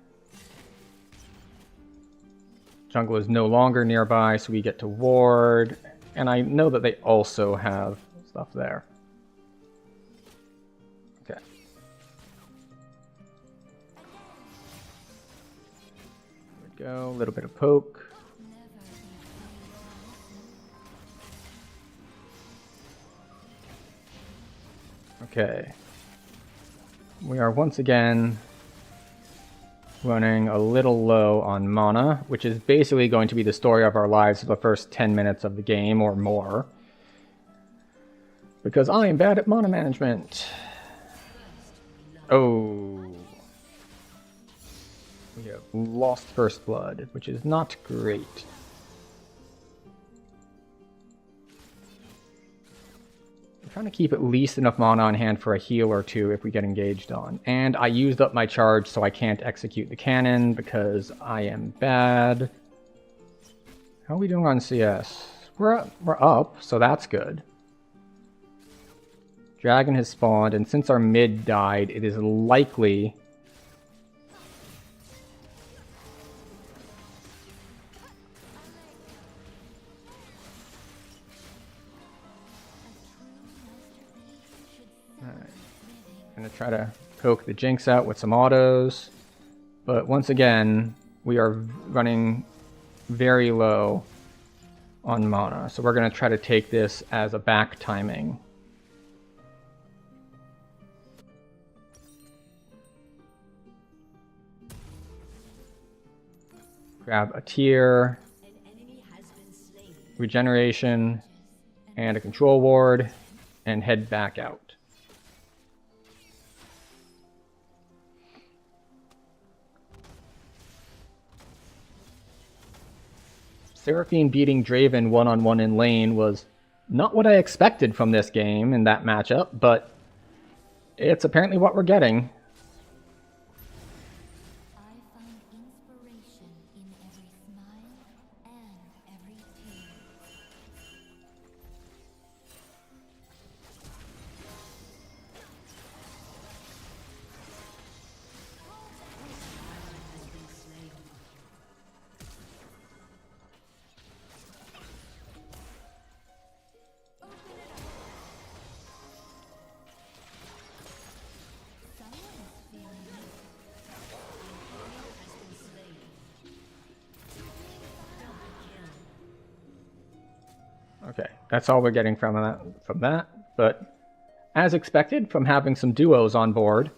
Jungle is no longer nearby, so we get to ward. And I know that they also have stuff there. Okay. There we go, a little bit of poke. Okay. We are once again running a little low on mana, which is basically going to be the story of our lives for the first 10 minutes of the game or more. Because I am bad at mana management. Oh. We have lost First Blood, which is not great. I'm trying to keep at least enough mana on hand for a heal or two if we get engaged on. And I used up my charge, so I can't execute the cannon because I am bad. How are we doing on CS? We're up, so that's good. Dragon has spawned, and since our mid died, it is likely... Gonna try to poke the Jinx out with some autos, but once again we are running very low on mana, so we're gonna try to take this as a back timing. Grab a tier, regeneration, and a control ward, and head back out. Seraphine beating Draven one-on-one in lane was not what I expected from this game in that matchup, but it's apparently what we're getting. I find inspiration in every smile and every tear. Okay, that's all we're getting from that. But as expected, from having some duos on board,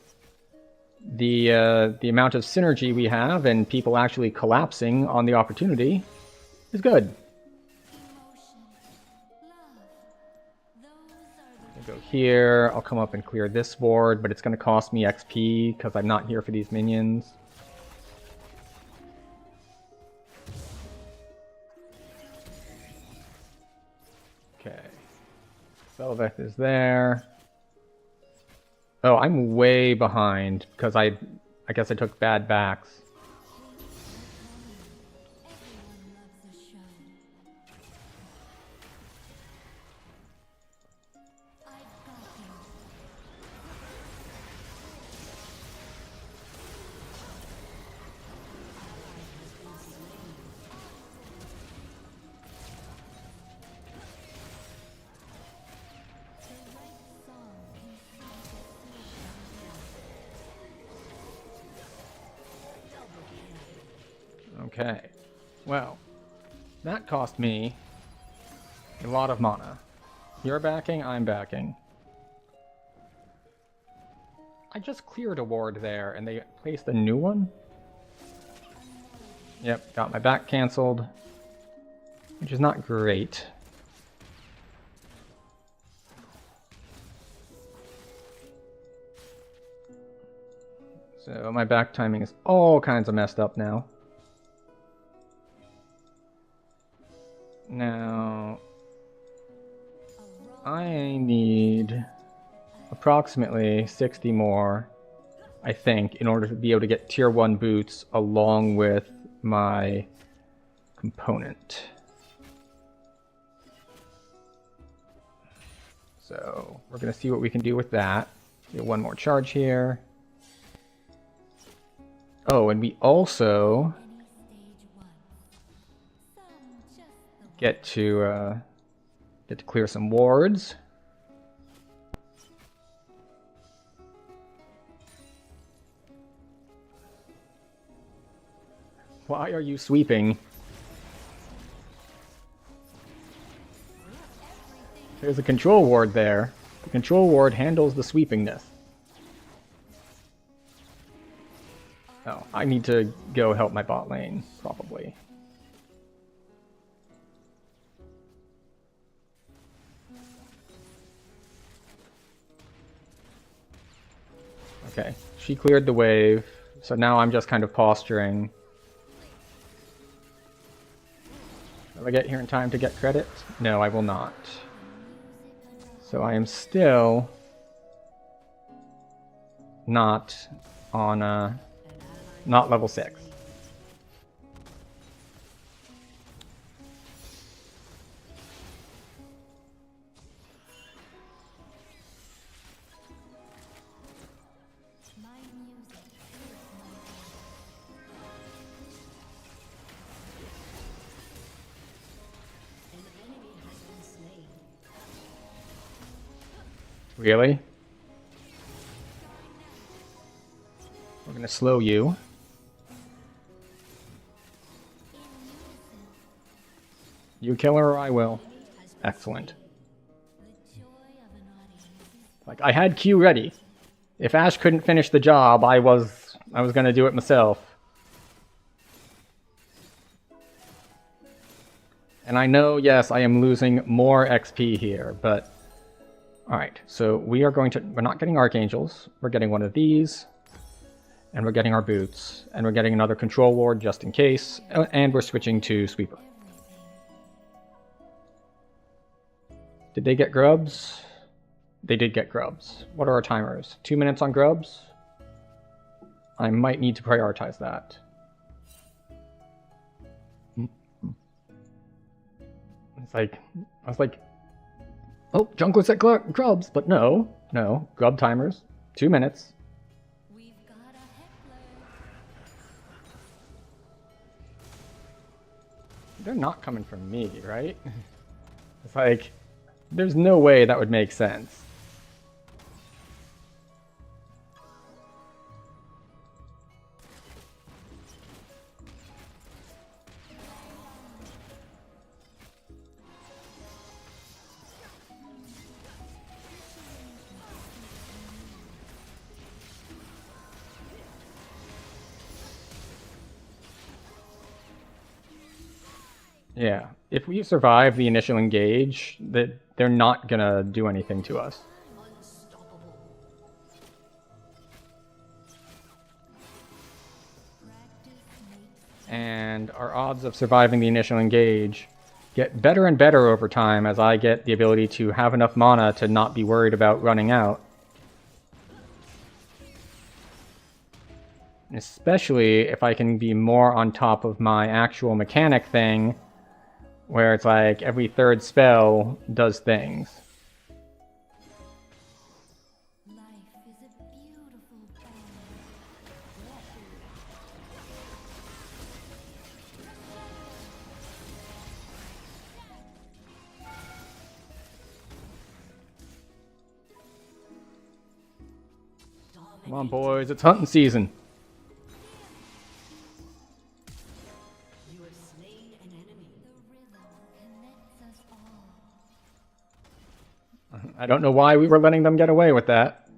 the amount of synergy we have and people actually collapsing on the opportunity is good. I'll go here. I'll come up and clear this ward, but it's going to cost me XP because I'm not here for these minions. Okay. Belveth is there. Oh, I'm way behind because I guess I took bad backs. Everyone loves a show. I've got you. The right song can save the Okay. Well, that cost me a lot of mana. You're backing, I'm backing. I just cleared a ward there and they placed a new one? Yep, got my back cancelled, which is not great. So my back timing is all kinds of messed up now. Now, I need approximately 60 more, I think, in order to be able to get tier 1 boots along with my component. So we're going to see what we can do with that. Get one more charge here. Oh, and we also Any stage once. Some just the get to clear some wards. Why are you sweeping? There's a control ward there. The control ward handles the sweepingness. Oh, I need to go help my bot lane, probably. Okay, she cleared the wave, so now I'm just kind of posturing. Will I get here in time to get credit? No, I will not. So I am still not on not level 6. my music is my An enemy has been slain. Really? We're gonna slow you. You kill her or I will. Excellent. the joy of an audience is Like, I had Q ready. If Ashe couldn't finish the job, I was gonna do it myself. And I know, yes, I am losing more XP here, but... Alright, so we're not getting Archangels, we're getting one of these, and we're getting our boots, and we're getting another control ward just in case, and we're switching to Sweeper. Did they get grubs? They did get grubs. What are our timers? 2 minutes on grubs? I might need to prioritize that. I was like, oh, Junklets at grubs, but no, grub timers, 2 minutes. we've got a heckler. They're not coming from me, right? It's like, there's no way that would make sense. Yeah, if we survive the initial engage, they're not gonna do anything to us. Unstoppable. Practice makes And our odds of surviving the initial engage get better and better over time as I get the ability to have enough mana to not be worried about running out. Especially if I can be more on top of my actual mechanic thing, where it's like every third spell does things. life is a beautiful balance. Come on, boys, it's hunting season. You have slain an enemy. The rhythm connects us all. I don't know why we were letting them get away with that.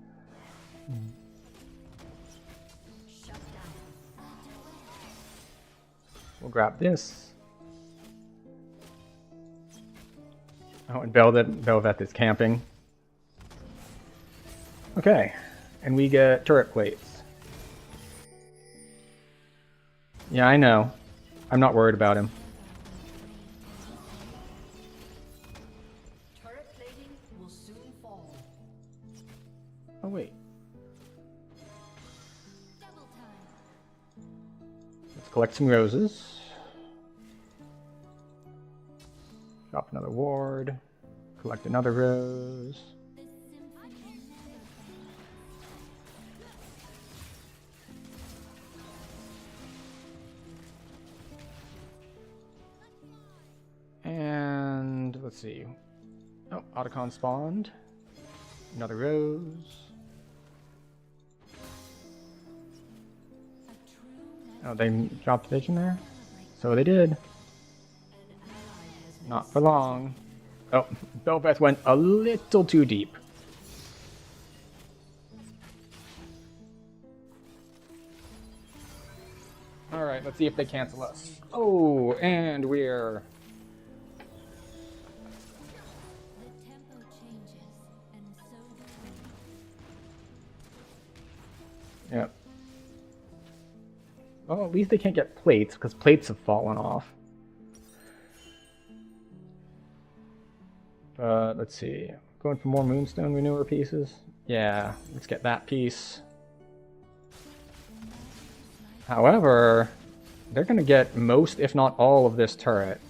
Shut down. We'll grab this. Oh, and Bel'Veth is camping. Okay, and we get turret plates. Yeah, I know. I'm not worried about him. Turret plating will soon fall. Oh, wait. Double time. Let's collect some roses. Drop another ward. Collect another rose. The symphony never ends. let's see. Oh, Otacon spawned. Another rose. Oh, they dropped vision there? So they did. Not for long. Oh, Bel'Veth went a little too deep. Alright, let's see if they cancel us. Oh, and we're... The tempo changes, and so do we. Yep. Well, at least they can't get plates, because plates have fallen off. Let's see. Going for more Moonstone Renewer pieces? Yeah, let's get that piece. However, they're going to get most, if not all, of this turret.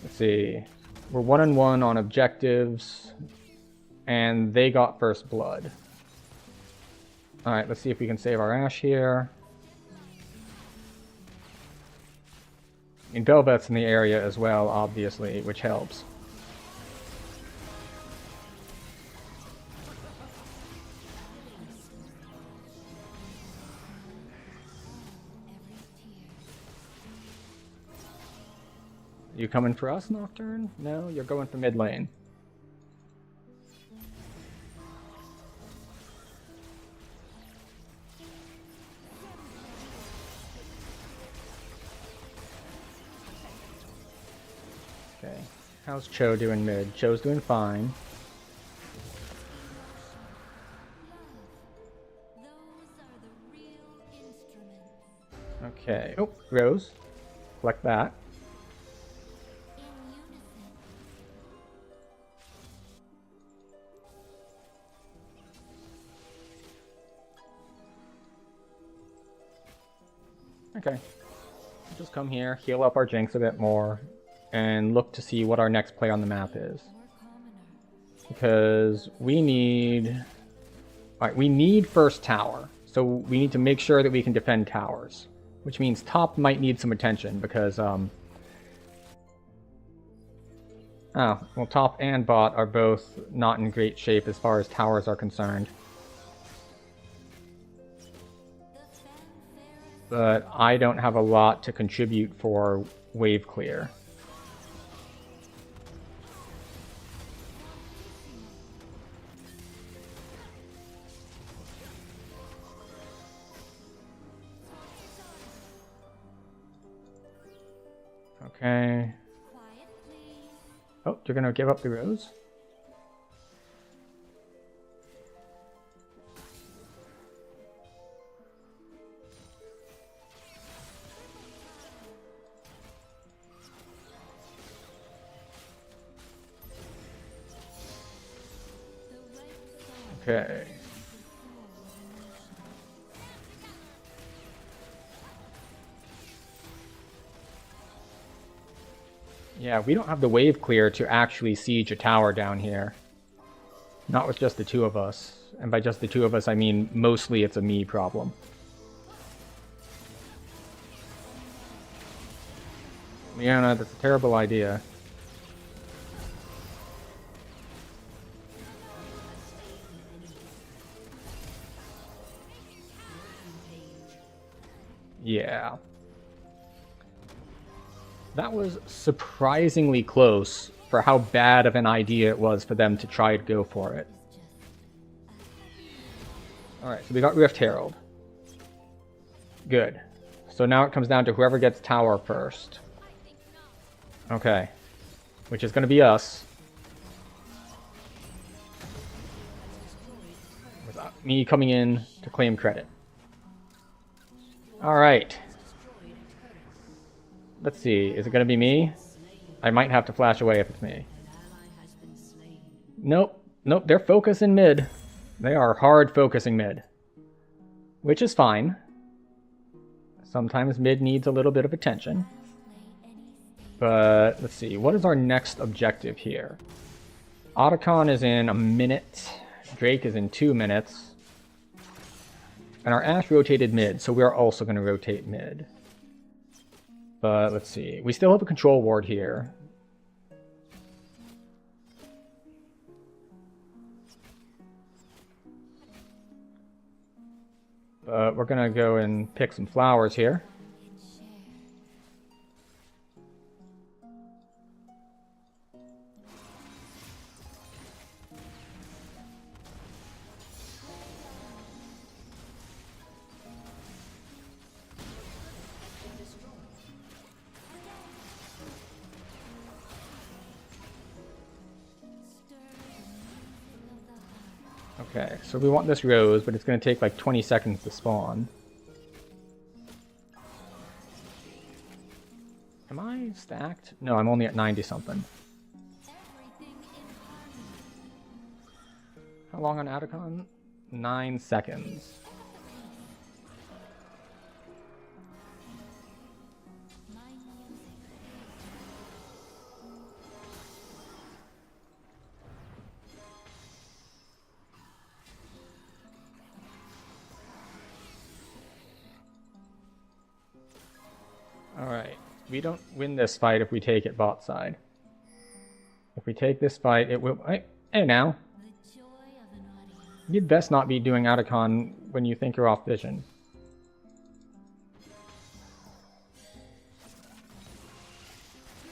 Let's see. We're 1-1 on objectives, and they got first blood. Alright, let's see if we can save our Ashe here. I mean, Bel'Veth's in the area as well, obviously, which helps. You coming for us, Nocturne? No, you're going for mid lane. Okay, how's Cho doing mid? Cho's doing fine. Those are the real instruments. Okay, oh, Rose. Collect that. In unison. Okay. Just come here, heal up our Jinx a bit more, and look to see what our next play on the map is. More commoner. Because we need... Alright, we need first tower. So we need to make sure that we can defend towers. Which means top might need some attention, because, Oh, well, top and bot are both not in great shape as far as towers are concerned. The fanfare. But I don't have a lot to contribute for wave clear. Okay. Quiet, please. Oh, you're gonna give up the rose? The red song. Okay. Yeah, we don't have the wave clear to actually siege a tower down here. Not with just the two of us. And by just the two of us, I mean mostly it's a me problem. Leona, that's a terrible idea. Yeah. That was surprisingly close for how bad of an idea it was for them to try to go for it. Alright, so we got Rift Herald. Good. So now it comes down to whoever gets tower first. Okay. Which is going to be us. With me coming in to claim credit. Alright. Let's see, is it going to be me? I might have to flash away if it's me. Nope, nope, they're focusing mid. They are hard focusing mid. Which is fine. Sometimes mid needs a little bit of attention. But, let's see, what is our next objective here? Otacon is in a minute. Drake is in 2 minutes. And our Ashe rotated mid, so we are also going to rotate mid. But let's see. We still have a control ward here. But we're gonna go and pick some flowers here. can share. Stir the music of the heart. Okay, so we want this rose, but it's gonna take like 20 seconds to spawn. Am I stacked? No, I'm only at 90 something. Everything in harmony. How long on Atacon? 9 seconds. My music. Alright, we don't win this fight if we take it bot side. If we take this fight, it will... Hey now, The joy of an audience. you'd best not be doing Atacon when you think you're off vision. You're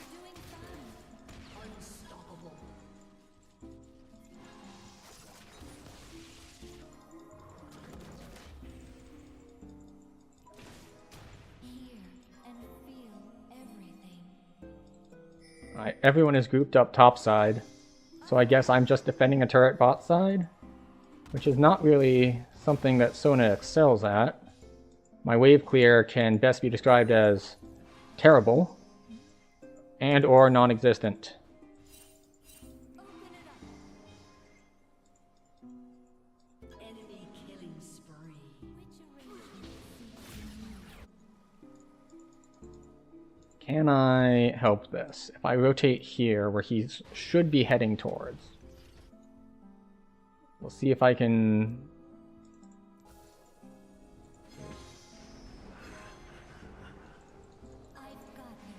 doing fine. Unstoppable. Hear and feel everything. Alright, everyone is grouped up top side. So I guess I'm just defending a turret bot side, which is not really something that Sona excels at. My wave clear can best be described as terrible and or non-existent. Open it up. Enemy killing spree. Which arrangement suits you? Can I help this? If I rotate here where he should be heading towards. We'll see if I can... I've got him.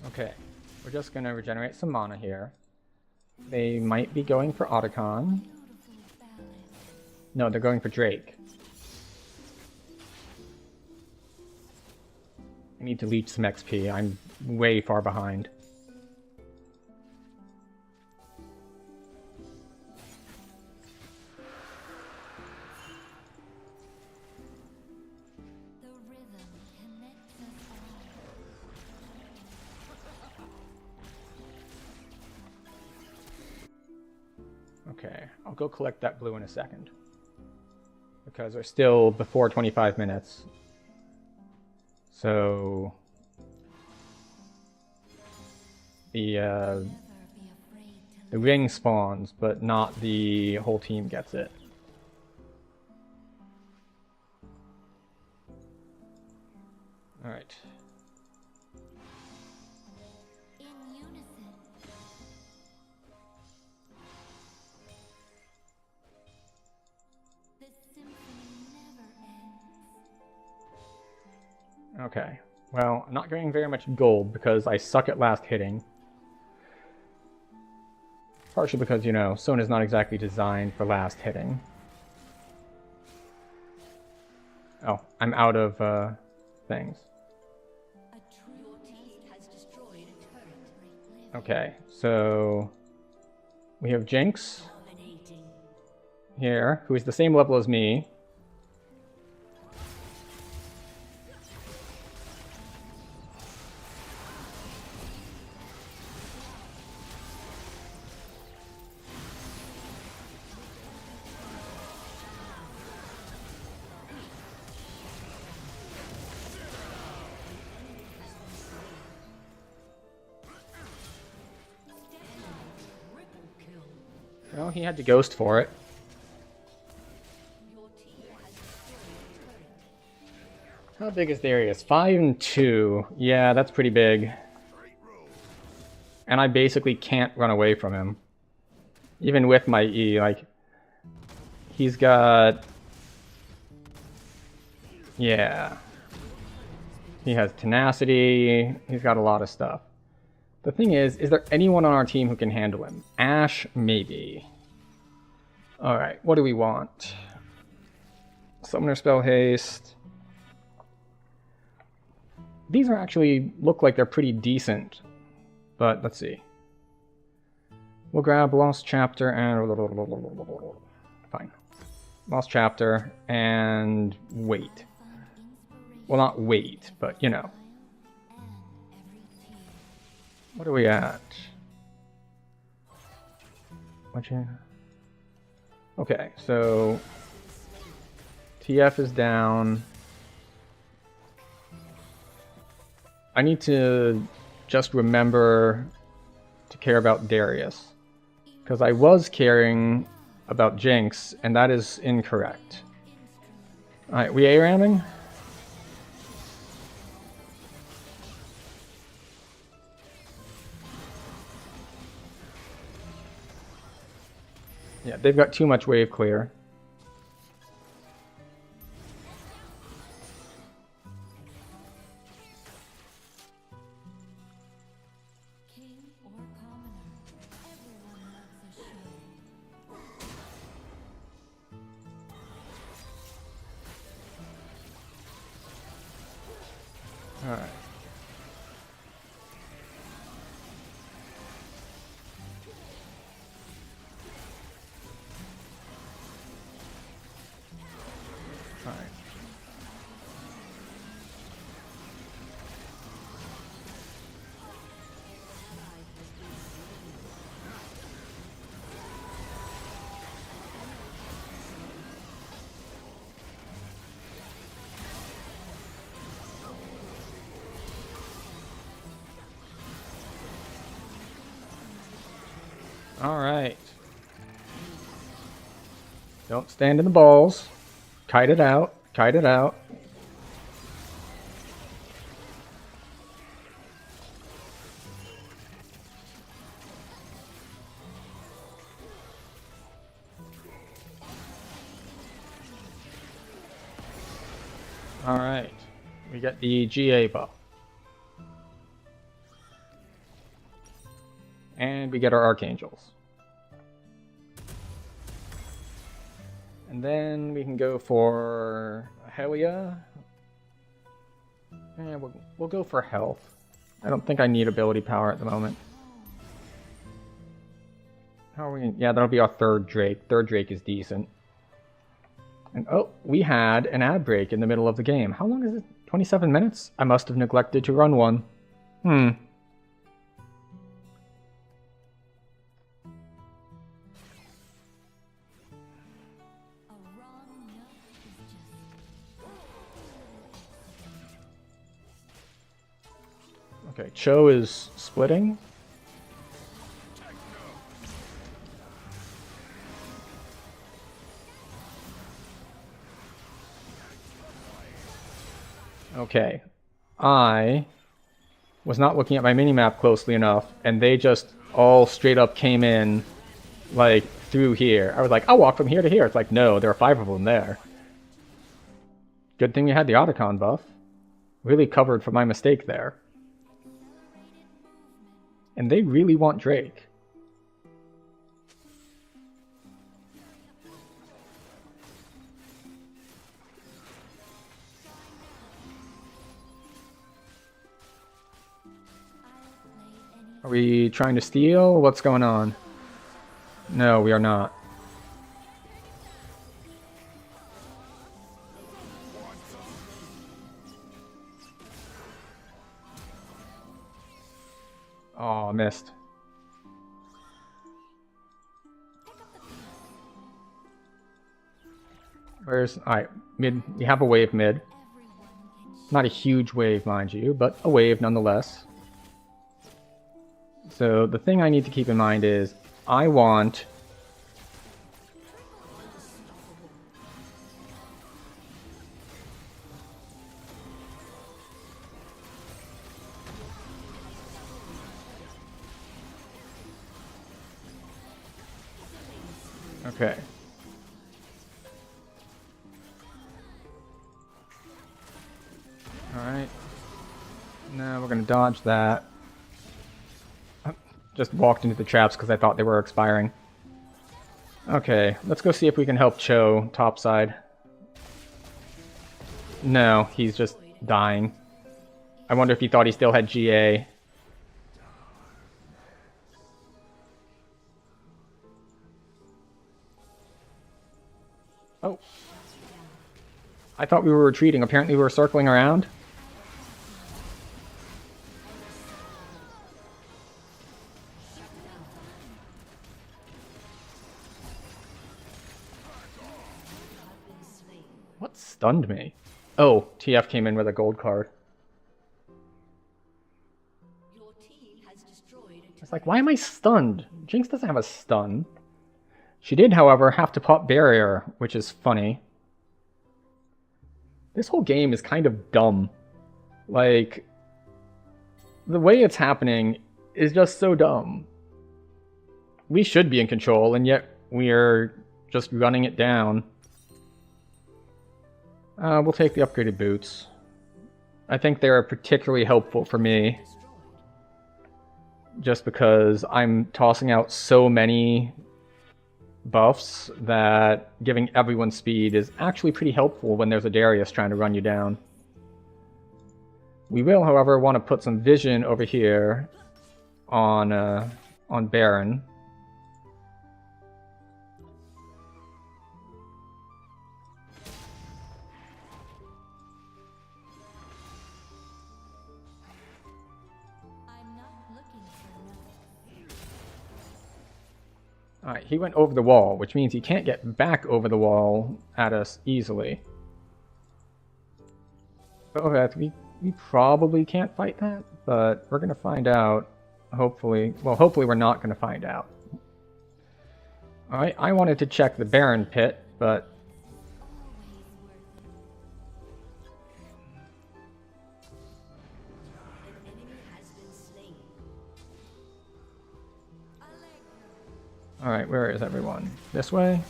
Okay, we're just gonna regenerate some mana here. They might be going for Otacon. Beautiful balance. No, they're going for Drake. I need to leech some XP. I'm way far behind. The rhythm connects us all. Okay, I'll go collect that blue in a second. Because we're still before 25 minutes. So... The Never be afraid to the ring spawns, but not the whole team gets it. Alright. in unison. The symphony never ends. Okay. Well, I'm not getting very much gold because I suck at last hitting. Partially because, you know, Sona's not exactly designed for last hitting. Oh, I'm out of things. A true Your team has destroyed a turret. Okay, so we have Jinx Dominating. here, who is the same level as me. Triple kill. Well, he had to ghost for it. Your How big is Darius? 5 and 2. Yeah, that's pretty big. And I basically can't run away from him. Even with my E, like... He's got... Yeah. He has tenacity. He's got a lot of stuff. The thing is there anyone on our team who can handle him? Ashe, maybe. Alright, what do we want? Summoner spell haste. These are actually look like they're pretty decent. But let's see. We'll grab Lost Chapter and... Fine. Lost Chapter and wait. Well, not wait, but you know. What are we at? What you... Okay, so TF is down. I need to just remember to care about Darius, because I was caring about Jinx, and that is incorrect. Alright, we A-ramming? Yeah, they've got too much wave clear. King or commoner, everyone loves a show. Alright. Alright. Alright. Don't stand in the balls. Kite it out. Kite it out. Alright. We got the GA buff. And we get our Archangels. And then we can go for Helia. Yeah, we'll go for health. I don't think I need ability power at the moment. How are we? Yeah, that'll be our third Drake. Third Drake is decent. And oh, we had an ad break in the middle of the game. How long is it? 27 minutes? I must have neglected to run one. A wrong note is just Okay, Cho is splitting. Okay, I was not looking at my minimap closely enough, and they just all straight up came in, like, through here. I was like, I'll walk from here to here. It's like, no, there are 5 of them there. Good thing we had the Otacon buff. Really covered for my mistake there. And they really want Drake. Are we trying to steal? What's going on? No, we are not. Oh, missed. Where's... Alright, mid. We have a wave mid. Not a huge wave, mind you, but a wave nonetheless. So the thing I need to keep in mind is I want Okay. Alright. Now we're gonna dodge that. Just walked into the traps because I thought they were expiring. Okay, let's go see if we can help Cho topside. No, he's just dying. I wonder if he thought he still had GA. Oh. I thought we were retreating. Apparently we were circling around. What stunned me? Oh, TF came in with a gold card. Your team has destroyed a It's like, why am I stunned? Jinx doesn't have a stun. She did, however, have to pop barrier, which is funny. This whole game is kind of dumb. Like, the way it's happening is just so dumb. We should be in control, and yet we're just running it down. We'll take the upgraded boots. I think they're particularly helpful for me. Just because I'm tossing out so many buffs that giving everyone speed is actually pretty helpful when there's a Darius trying to run you down. We will, however, want to put some vision over here on Baron. I'm not looking for another. Alright, he went over the wall, which means he can't get back over the wall at us easily. Okay, we probably can't fight that, but we're going to find out, hopefully. Well, hopefully we're not going to find out. Alright, I wanted to check the Baron pit, but An enemy has been slain. alright, where is everyone? This way?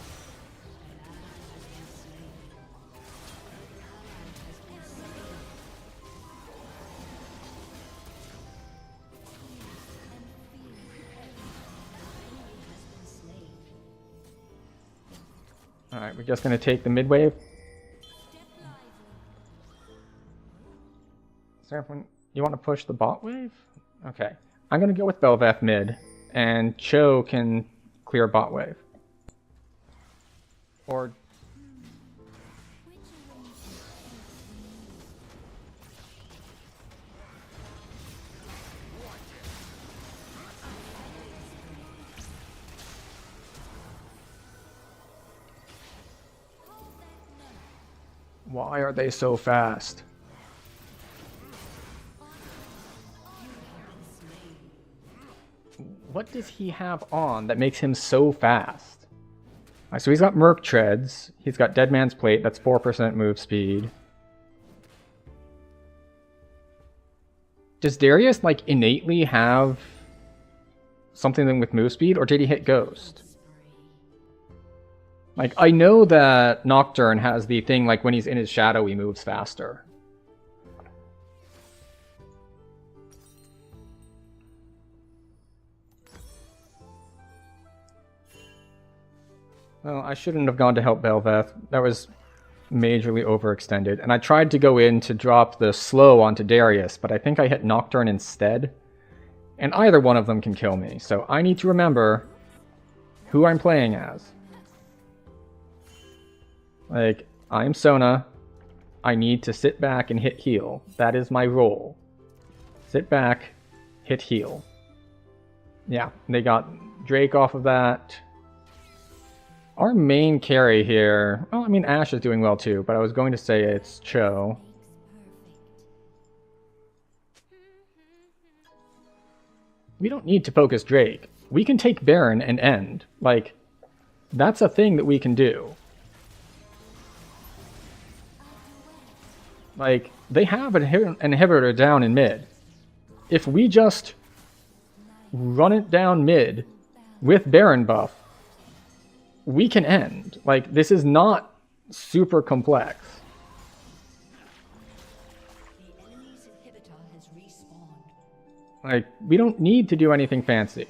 Alright, we're just going to take the mid wave. Seraphim, you want to push the bot wave? Okay. I'm going to go with Bel'Veth mid, and Cho can clear bot wave. Or... Which arrangement suits Why are they so fast? What does he have on that makes him so fast? Alright, so he's got Merc Treads. He's got Dead Man's Plate. That's 4% move speed. Does Darius, like, innately have something with move speed, or did he hit Ghost? Like, I know that Nocturne has the thing, like, when he's in his shadow, he moves faster. Well, I shouldn't have gone to help Bel'Veth. That was majorly overextended. And I tried to go in to drop the slow onto Darius, but I think I hit Nocturne instead. And either one of them can kill me, so I need to remember who I'm playing as. Like, I'm Sona. I need to sit back and hit heal. That is my role. Sit back, hit heal. Yeah, they got Drake off of that. Our main carry here... Well, I mean, Ashe is doing well too, but I was going to say it's Cho. We don't need to focus Drake. We can take Baron and end. Like, that's a thing that we can do. Like, they have an inhibitor down in mid. If we just run it down mid with Baron buff, we can end. Like, this is not super complex. The enemy's inhibitor has respawned. Like, we don't need to do anything fancy.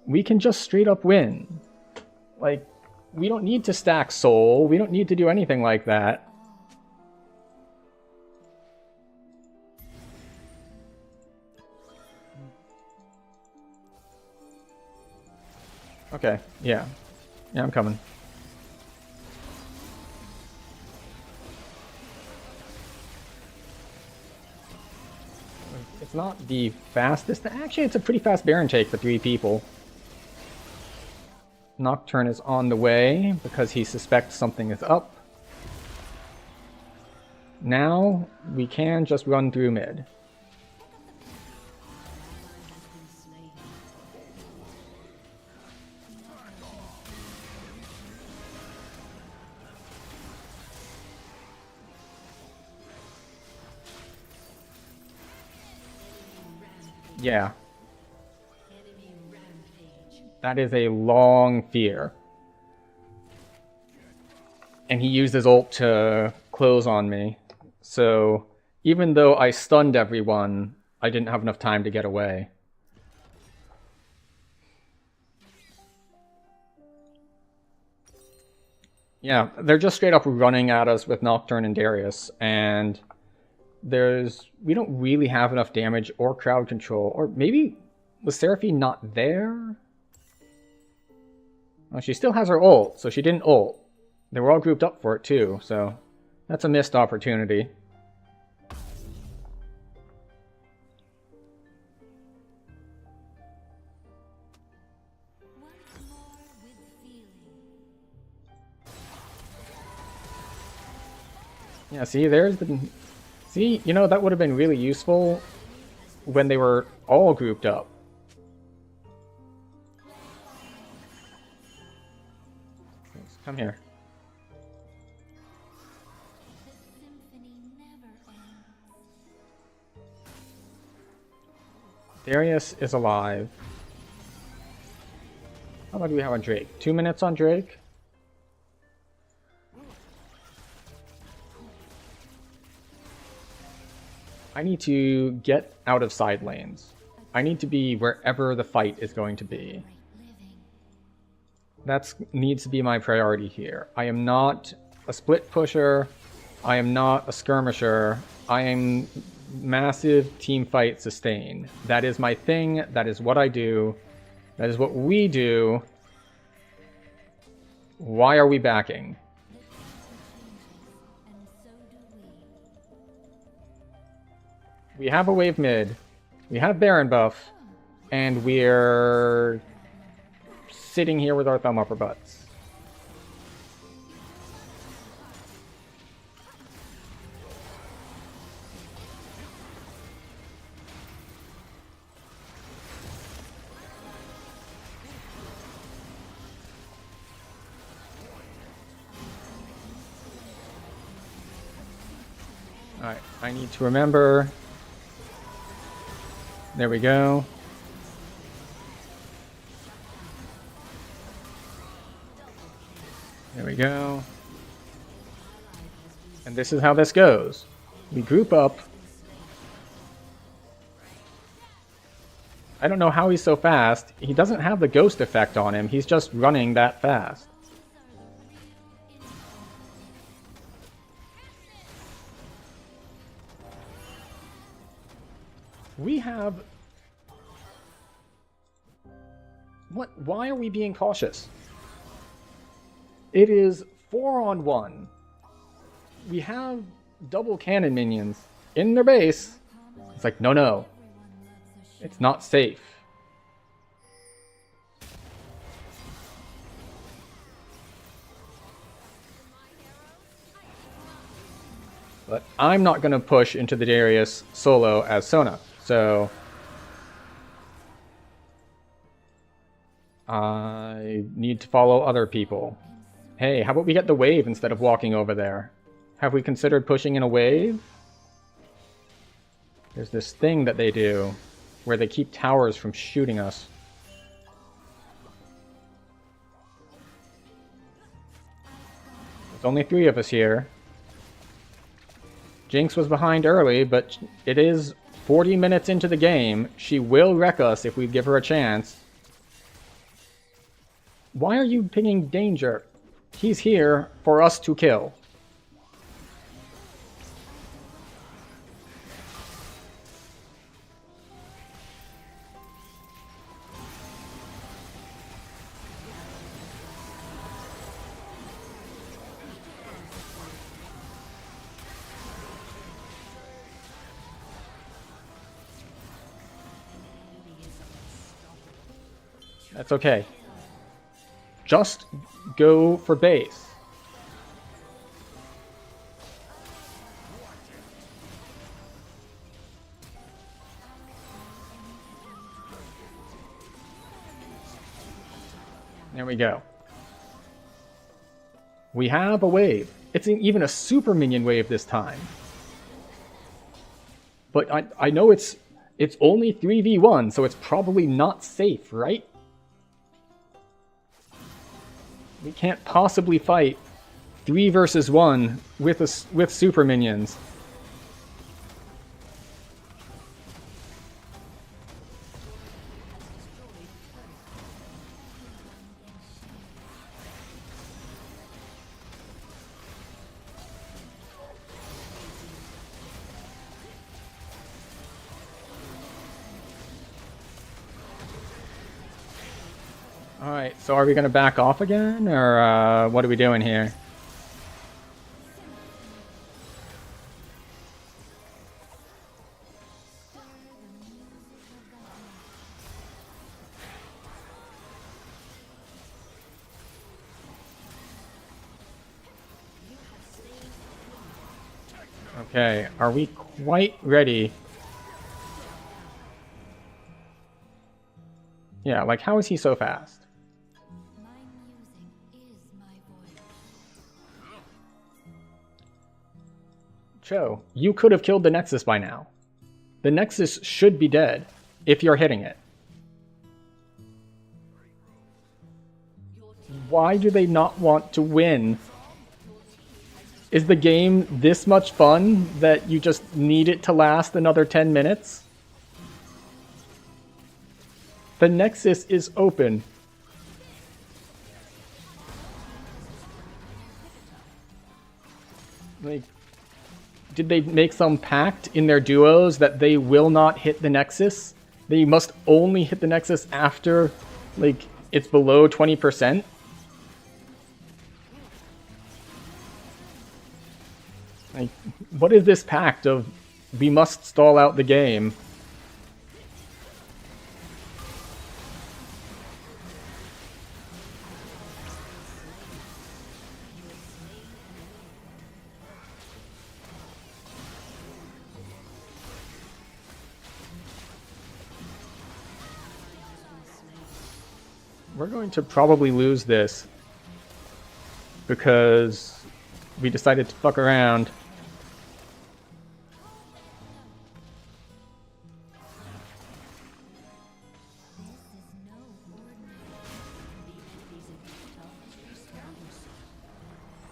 We can just straight up win. Like, we don't need to stack soul. We don't need to do anything like that. Okay, yeah. Yeah, I'm coming. It's not the fastest. Actually, it's a pretty fast Baron take for 3 people. Nocturne is on the way because he suspects something is up. Now, we can just run through mid. Yeah. Enemy rampage. That is a long fear. And he used his ult to close on me. So even though I stunned everyone, I didn't have enough time to get away. Yeah, they're just straight up running at us with Nocturne and Darius, and we don't really have enough damage or crowd control. Or maybe was Seraphine not there? Well, she still has her ult, so she didn't ult. They were all grouped up for it too, so that's a missed opportunity. Once more with feeling. Yeah, see, there's the... See, you know, that would have been really useful when they were all grouped up. Come here. The symphony never ends. Darius is alive. How long do we have on Drake? 2 minutes on Drake? I need to get out of side lanes. I need to be wherever the fight is going to be. Great living. That needs to be my priority here. I am not a split pusher. I am not a skirmisher. I am massive team fight sustain. That is my thing. That is what I do. That is what we do. Why are we backing? And so do we. We have a wave mid. We have Baron buff. And we're sitting here with our thumb up our butts. Alright, I need to remember. There we go. There we go. And this is how this goes. We group up. I don't know how he's so fast. He doesn't have the ghost effect on him. He's just running that fast. We have... What? Why are we being cautious? It is 4-on-1. We have double cannon minions in their base. It's like, no, no. It's not safe. But I'm not going to push into the Darius solo as Sona. So I need to follow other people. Hey, how about we get the wave instead of walking over there? Have we considered pushing in a wave? There's this thing that they do where they keep towers from shooting us. There's only 3 of us here. Jinx was behind early, but it is 40 minutes into the game. She will wreck us if we give her a chance. Why are you pinging Danger? He's here for us to kill. That's okay. Just go for base. There we go. We have a wave. It's even a super minion wave this time. But I know it's only 3v1, so it's probably not safe, right? We can't possibly fight 3 versus 1 with super minions. Alright, so are we going to back off again, or what are we doing here? Okay, are we quite ready? Yeah, like how is he so fast? My musing is my voice. Cho, you could have killed the Nexus by now. The Nexus should be dead, if you're hitting it. Why do they not want to win? Is the game this much fun that you just need it to last another 10 minutes? The Nexus is open. Like, did they make some pact in their duos that they will not hit the Nexus? They must only hit the Nexus after, like, it's below 20%? Like, what is this pact of we must stall out the game? We're going to probably lose this because we decided to fuck around.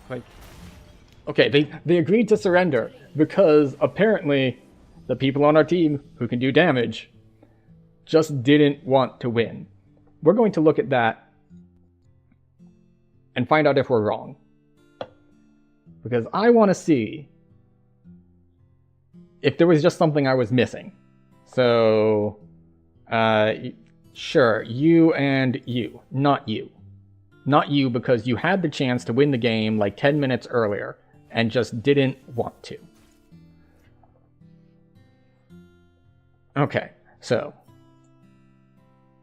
Like, okay, they agreed to surrender because apparently the people on our team who can do damage just didn't want to win. We're going to look at that and find out if we're wrong. Because I want to see if there was just something I was missing. So, sure, you and you. Not you. Not you because you had the chance to win the game like 10 minutes earlier and just didn't want to. Okay, so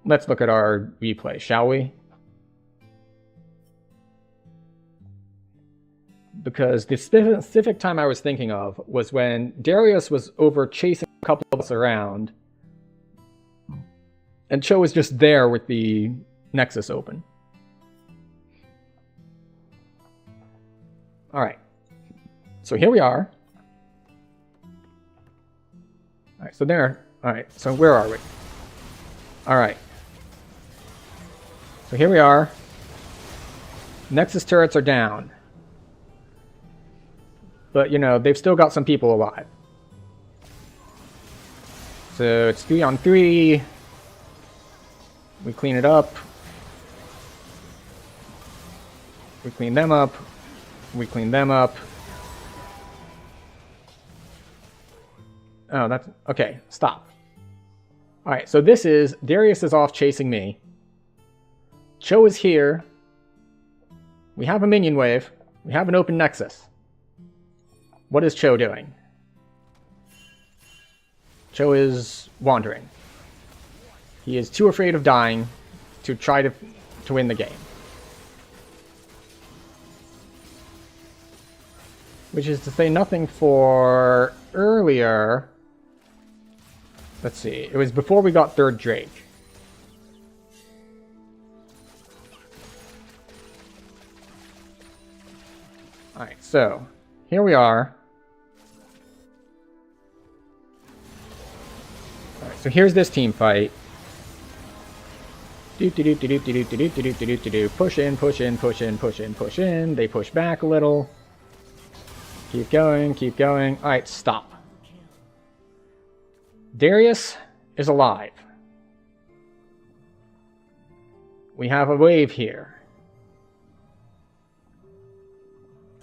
let's look at our replay, shall we? Because the specific time I was thinking of was when Darius was over chasing a couple of us around, and Cho was just there with the Nexus open. Alright, so here we are. Alright, so there. Alright, so where are we? Alright. So here we are. Nexus turrets are down. But, you know, they've still got some people alive. So it's 3-on-3. We clean it up. We clean them up. We clean them up. Oh, that's... Okay, stop. Alright, so this is... Darius is off chasing me. Cho is here. We have a minion wave. We have an open nexus. What is Cho doing? Cho is wandering. He is too afraid of dying to try to win the game. Which is to say nothing for earlier. Let's see. It was before we got third Drake. Alright, so here we are. Alright, so here's this team fight. Push in, push in, push in, push in, push in. They push back a little. Keep going, keep going. Alright, stop. Darius is alive. We have a wave here.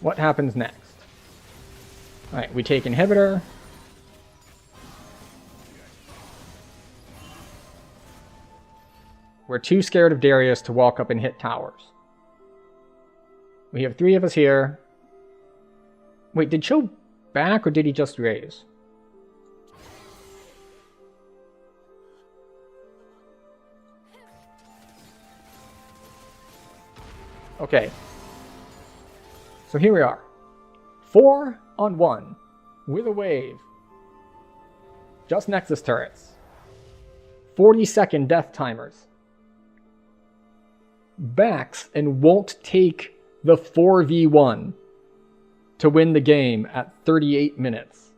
What happens next? Alright, we take inhibitor. We're too scared of Darius to walk up and hit towers. We have 3 of us here. Wait, did Cho back or did he just raise? Okay. So here we are. 4-on-1 with a wave. Just Nexus turrets. 40-second death timers. Backs and won't take the 4v1 to win the game at 38 minutes.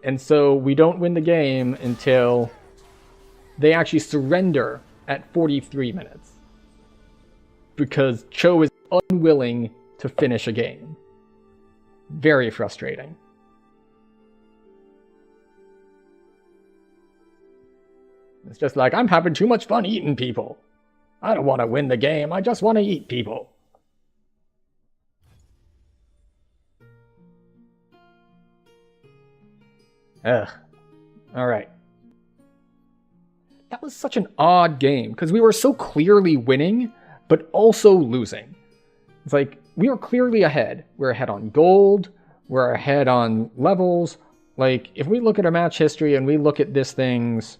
And so we don't win the game until they actually surrender at 43 minutes. Because Cho is unwilling to finish a game. Very frustrating. It's just like, I'm having too much fun eating people. I don't want to win the game, I just want to eat people. Ugh. Alright. That was such an odd game, because we were so clearly winning, but also losing. It's like, we are clearly ahead. We're ahead on gold, we're ahead on levels. Like, if we look at our match history and we look at this thing's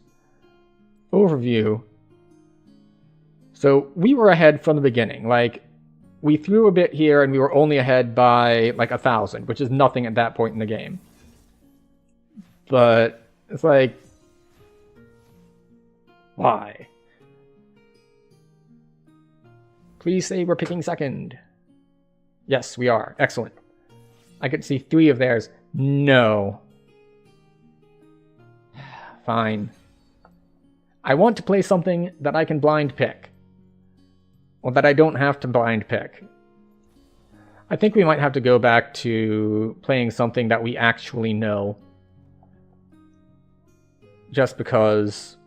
overview, so we were ahead from the beginning. Like, we threw a bit here and we were only ahead by like 1,000, which is nothing at that point in the game. But it's like, why? Please say we're picking second. Yes, we are. Excellent. I could see 3 of theirs. No. Fine. I want to play something that I can blind pick. Or that I don't have to blind pick. I think we might have to go back to playing something that we actually know. Just because...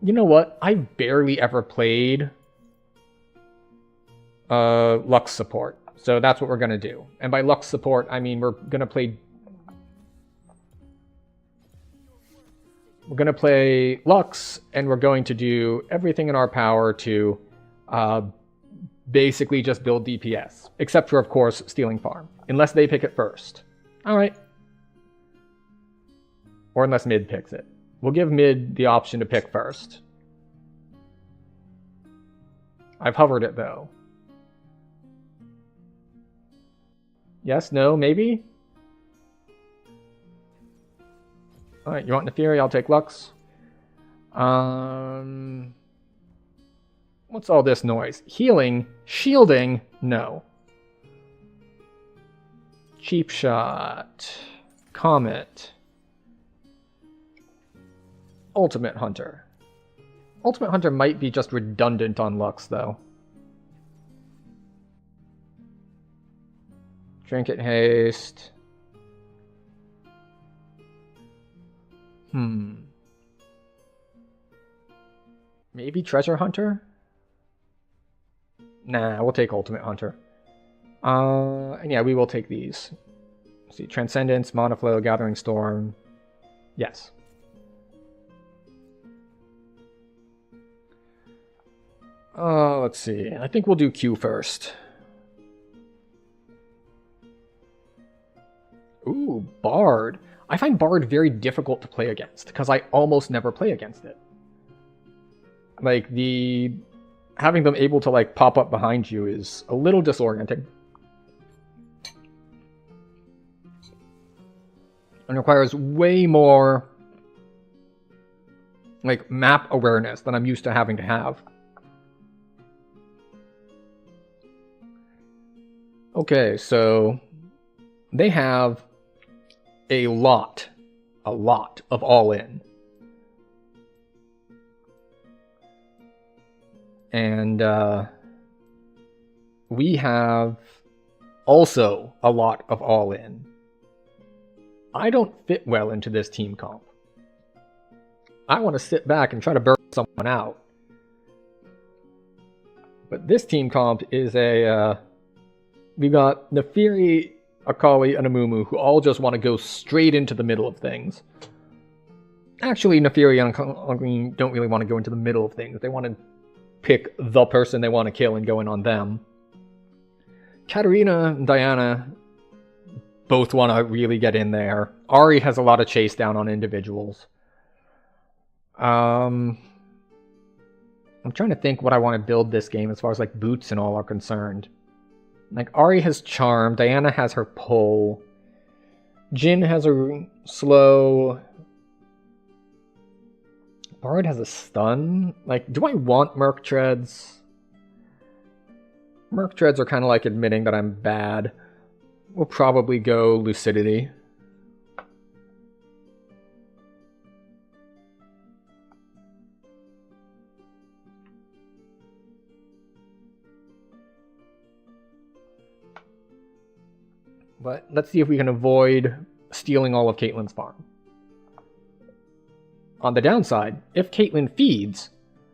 You know what? I barely ever played Lux support. So that's what we're going to do. And by Lux support, I mean we're going to play... We're going to play Lux, and we're going to do everything in our power to basically just build DPS. Except for, of course, stealing farm. Unless they pick it first. Alright. Or unless mid picks it. We'll give mid the option to pick first. I've hovered it, though. Yes, no, maybe? Alright, you want Neferi? I'll take Lux. What's all this noise? Healing? Shielding? No. Cheap Shot. Comet. Ultimate Hunter. Ultimate Hunter might be just redundant on Lux, though. Trinket haste. Maybe Treasure Hunter? Nah, we'll take Ultimate Hunter. And yeah, we will take these. Let's see, Transcendence, Mana Flow, Gathering Storm. Yes. Let's see. I think we'll do Q first. Ooh, Bard. I find Bard very difficult to play against because I almost never play against it. Like, having them able to, like, pop up behind you is a little disorienting. And requires way more, like, map awareness than I'm used to having to have. Okay, so they have a lot of all-in. And we have also a lot of all-in. I don't fit well into this team comp. I want to sit back and try to burn someone out. But this team comp is a... we've got Nefiri, Akali, and Amumu who all just want to go straight into the middle of things. Actually, Nefiri and Akali don't really want to go into the middle of things. They want to pick the person they want to kill and go in on them. Katarina and Diana both want to really get in there. Ahri has a lot of chase down on individuals. I'm trying to think what I want to build this game as far as like boots and all are concerned. Like, Ahri has charm, Diana has her pull, Jhin has a slow, Bard has a stun. Like, do I want Merc Treads? Merc Treads are kind of like admitting that I'm bad. We'll probably go Lucidity. But let's see if we can avoid stealing all of Caitlyn's farm. On the downside, if Caitlyn feeds,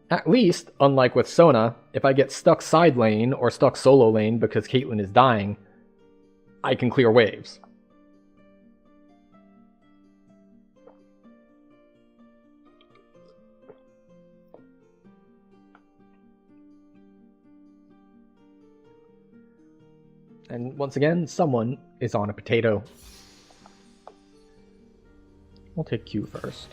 at least, unlike with Sona, if I get stuck side lane or stuck solo lane because Caitlyn is dying, I can clear waves. And once again, someone is on a potato. We'll take Q first.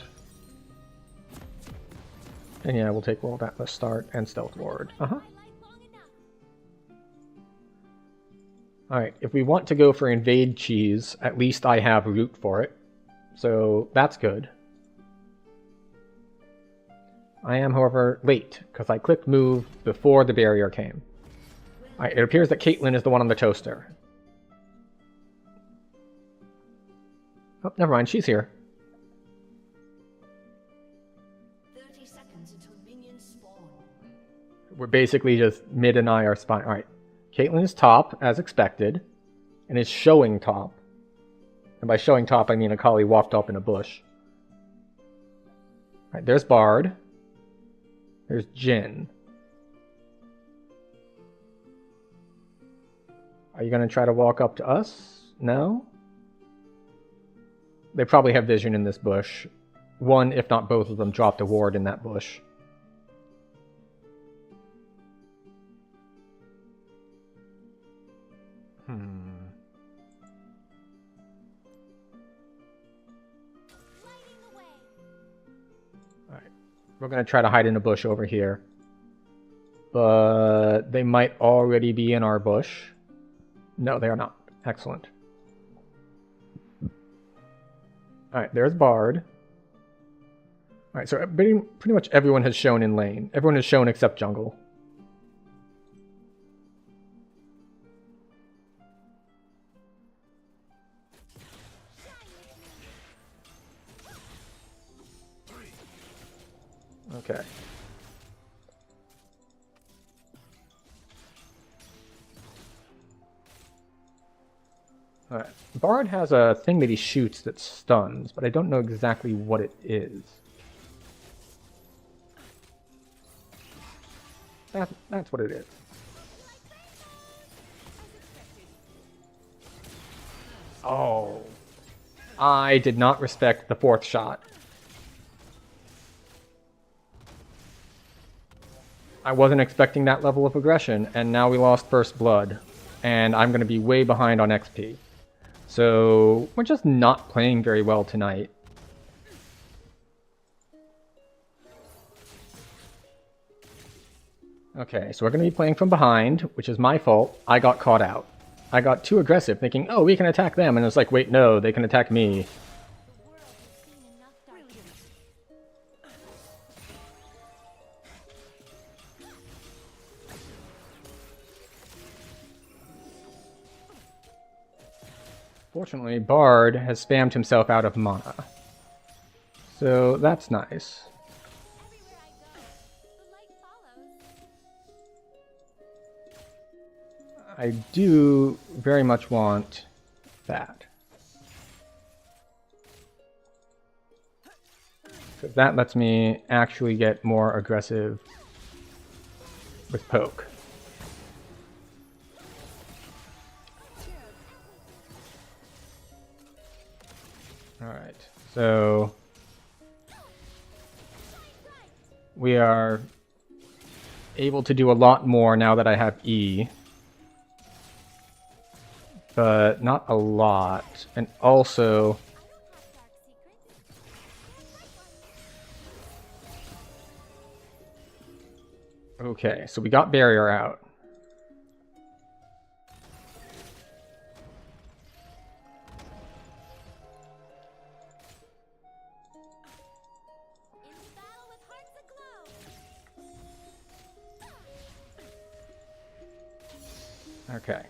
And yeah, we'll take World Atlas Start and Stealth Ward. Alright, if we want to go for Invade Cheese, at least I have root for it. So that's good. I am, however, late, because I clicked move before the barrier came. Alright, it appears that Caitlyn is the one on the toaster. Oh, never mind, she's here. 30 seconds until minions spawn. We're basically just mid and I are spine. Alright, Caitlyn is top, as expected, and is showing top. And by showing top, I mean Akali walked up in a bush. Alright, there's Bard. There's Jhin. Are you going to try to walk up to us? No? They probably have vision in this bush. One, if not both of them, dropped a ward in that bush. Alright. We're going to try to hide in a bush over here. But they might already be in our bush. No, they are not. Excellent. Alright, there's Bard. Alright, so pretty much everyone has shown in lane. Everyone has shown except jungle. Okay. Alright. Bard has a thing that he shoots that stuns, but I don't know exactly what it is. That's what it is. Oh. I did not respect the 4th shot. I wasn't expecting that level of aggression, and now we lost first blood. And I'm going to be way behind on XP. So, we're just not playing very well tonight. Okay, so we're going to be playing from behind, which is my fault. I got caught out. I got too aggressive, thinking, oh, we can attack them, and it's like, wait, no, they can attack me. The world has seen enough darkness. Fortunately, Bard has spammed himself out of mana. So that's nice. Everywhere I go, the light follows. I do very much want that. Because that lets me actually get more aggressive with poke. Alright, so we are able to do a lot more now that I have E. But not a lot. And also, okay, so we got barrier out. Into battle with hearts aglow. Okay.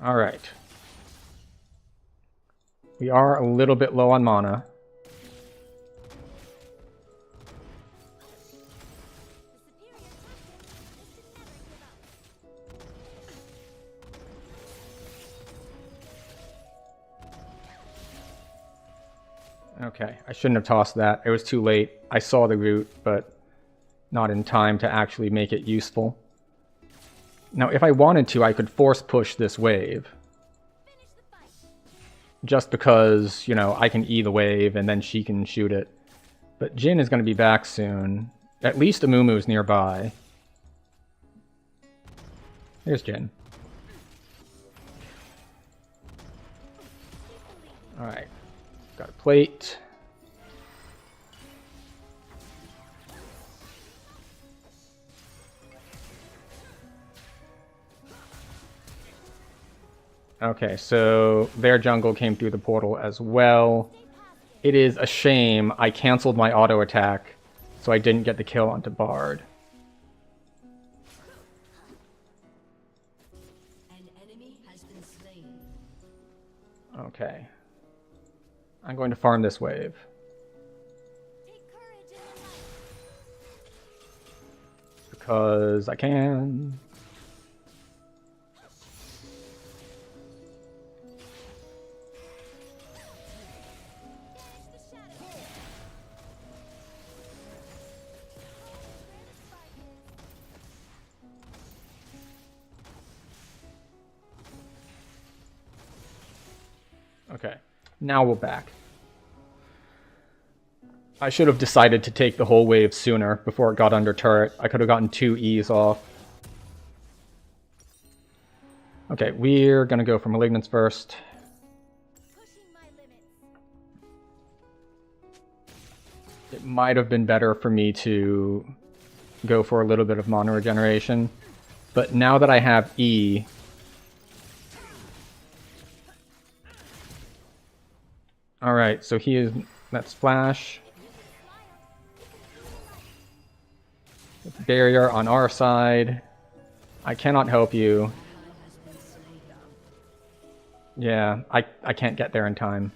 Alright. We are a little bit low on mana. Okay, I shouldn't have tossed that. It was too late. I saw the root, but not in time to actually make it useful. Now, if I wanted to, I could force push this wave. Just because, you know, I can E the wave and then she can shoot it. But Jhin is going to be back soon. At least Amumu's nearby. Here's Jhin. Alright. Got a plate. Okay, so their jungle came through the portal as well. It is a shame I canceled my auto attack, so I didn't get the kill onto Bard. An enemy has been slain. Okay. I'm going to farm this wave. Take courage in the light. Because I can. Banish the shadows. Where the spark is. Okay. Now we're back. I should have decided to take the whole wave sooner before it got under turret. I could have gotten 2 E's off. Okay, we're gonna go for Malignance first. Pushing my limits. It might have been better for me to go for a little bit of mana regeneration. But now that I have E... Alright, so he is... That's Flash. Barrier on our side. I cannot help you. Yeah, I can't get there in time.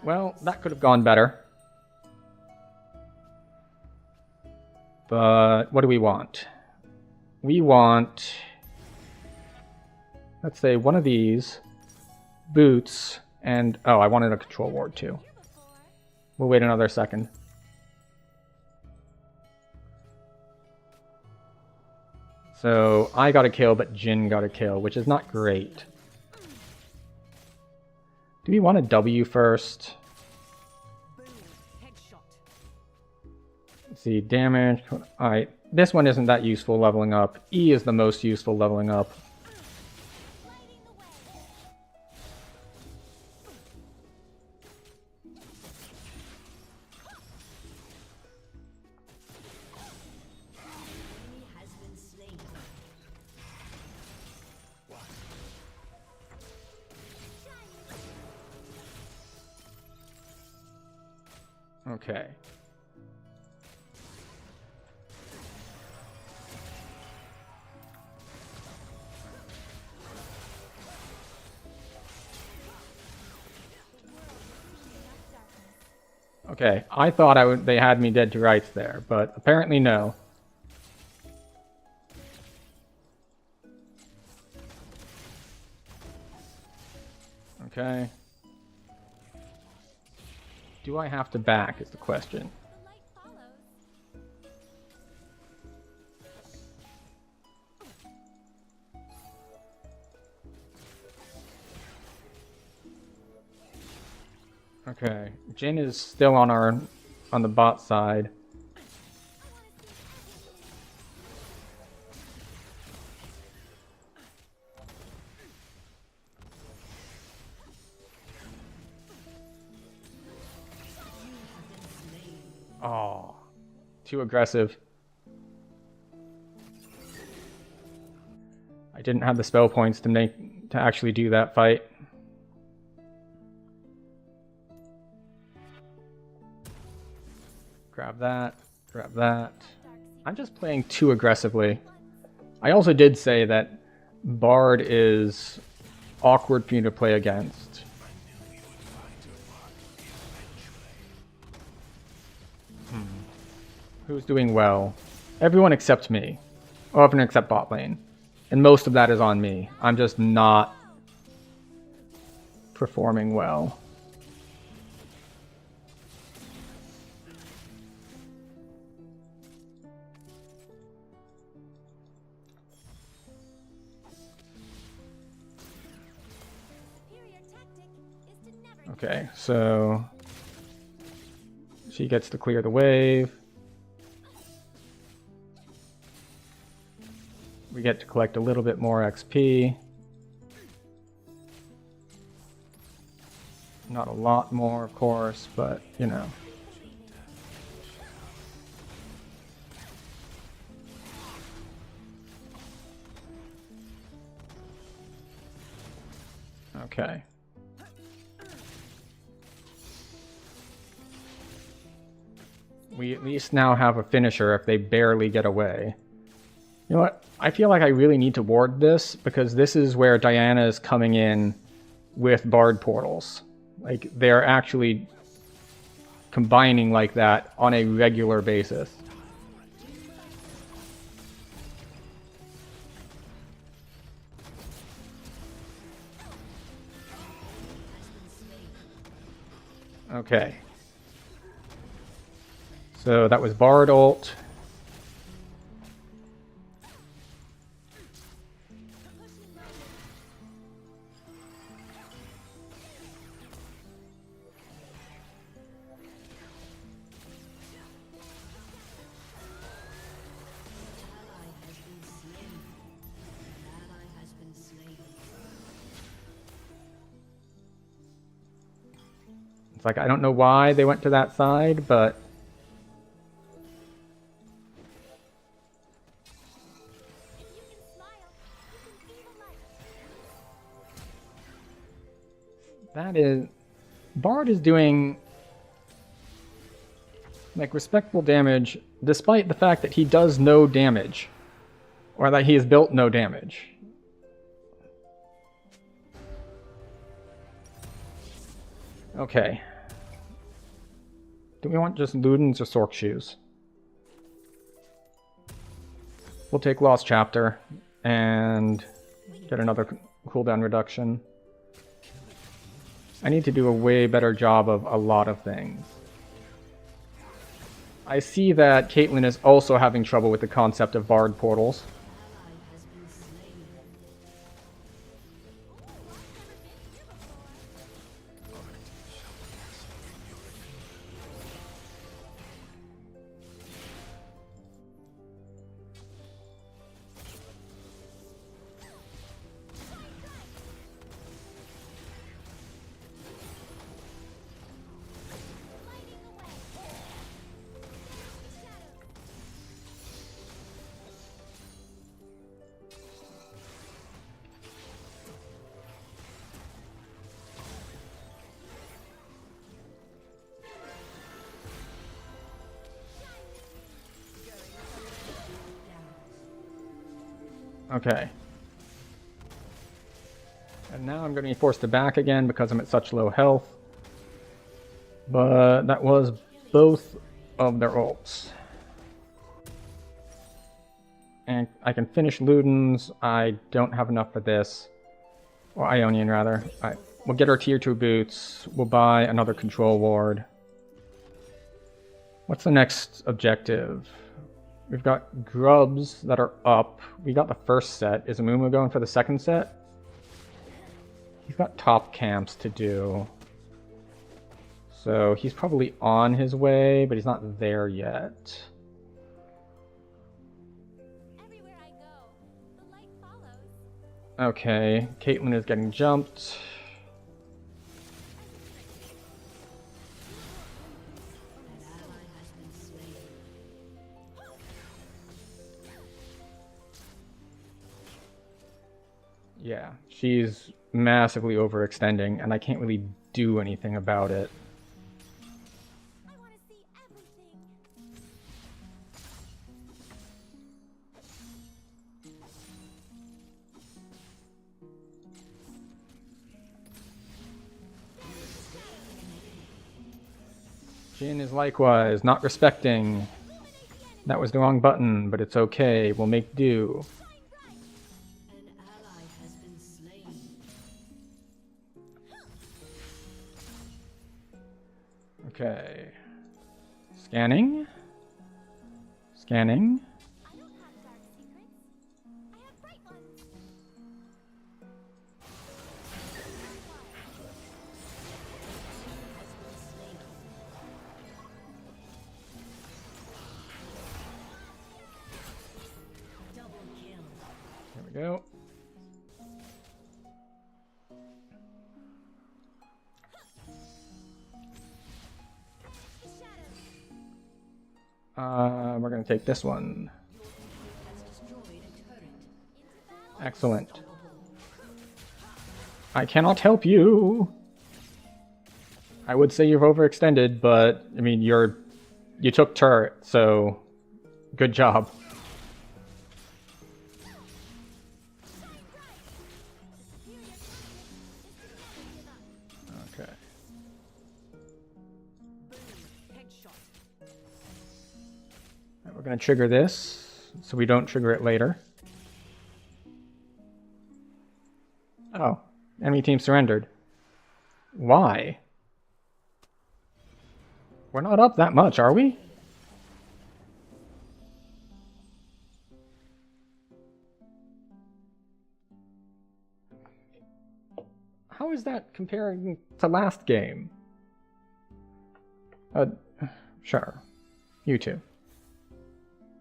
Well, that could have gone better. But what do we want? We want, let's say, one of these, boots, and oh, I wanted a control ward too. We'll wait another second. So I got a kill, but Jin got a kill, which is not great. Do we want a W first? Let's see, damage. Alright, this one isn't that useful leveling up. E is the most useful leveling up. Okay. Okay, I thought they had me dead to rights there, but apparently no. Okay. Do I have to back is the question. The light follows. Okay, Jin is still on the bot side. Oh, too aggressive. I didn't have the spell points to actually do that fight. Grab that, grab that. I'm just playing too aggressively. I also did say that Bard is awkward for you to play against. Who's doing well? Everyone except me. Or everyone except bot lane. And most of that is on me. I'm just not performing well. Superior tactic is to never Okay, so she gets to clear the wave. We get to collect a little bit more XP. Not a lot more, of course, but you know. Okay. We at least now have a finisher if they barely get away. You know what? I feel like I really need to ward this because this is where Diana is coming in with Bard portals. Like, they're actually combining like that on a regular basis. Okay. So that was Bard ult. It's like, I don't know why they went to that side, but... If you can smile, you can be the light. That is... Bard is doing... like, respectable damage, despite the fact that he does no damage. Or that he has built no damage. Okay. Do we want just Ludens or Sork Shoes? We'll take Lost Chapter and get another cooldown reduction. I need to do a way better job of a lot of things. I see that Caitlyn is also having trouble with the concept of Bard portals. Ally has been slain. Okay. And now I'm going to be forced to back again because I'm at such low health. But that was both of their ults. And I can finish Ludens. I don't have enough for this. Or Ionian, rather. Alright, we'll get our tier 2 boots. We'll buy another control ward. What's the next objective? We've got grubs that are up. We got the first set. Is Amumu going for the second set? He's got top camps to do. So he's probably on his way, but he's not there yet. Everywhere I go, the light follows. Okay, Caitlyn is getting jumped. An ally has been slain. Yeah, she's massively overextending, and I can't really do anything about it. I want to see everything. Jhin is likewise not respecting. That was the wrong button, but it's okay. We'll make do. An ally has been slain. Okay. Scanning. Scanning. I don't have dark secrets. I have bright ones. Double kill. There we go. We're gonna take this one. Has destroyed a turret. Excellent. I cannot help you. I would say you've overextended, but I mean you took turret, so good job. Okay. Alright, we're gonna trigger this, so we don't trigger it later. Oh, enemy team surrendered. Why? We're not up that much, are we? How is that comparing to last game? Sure. You too.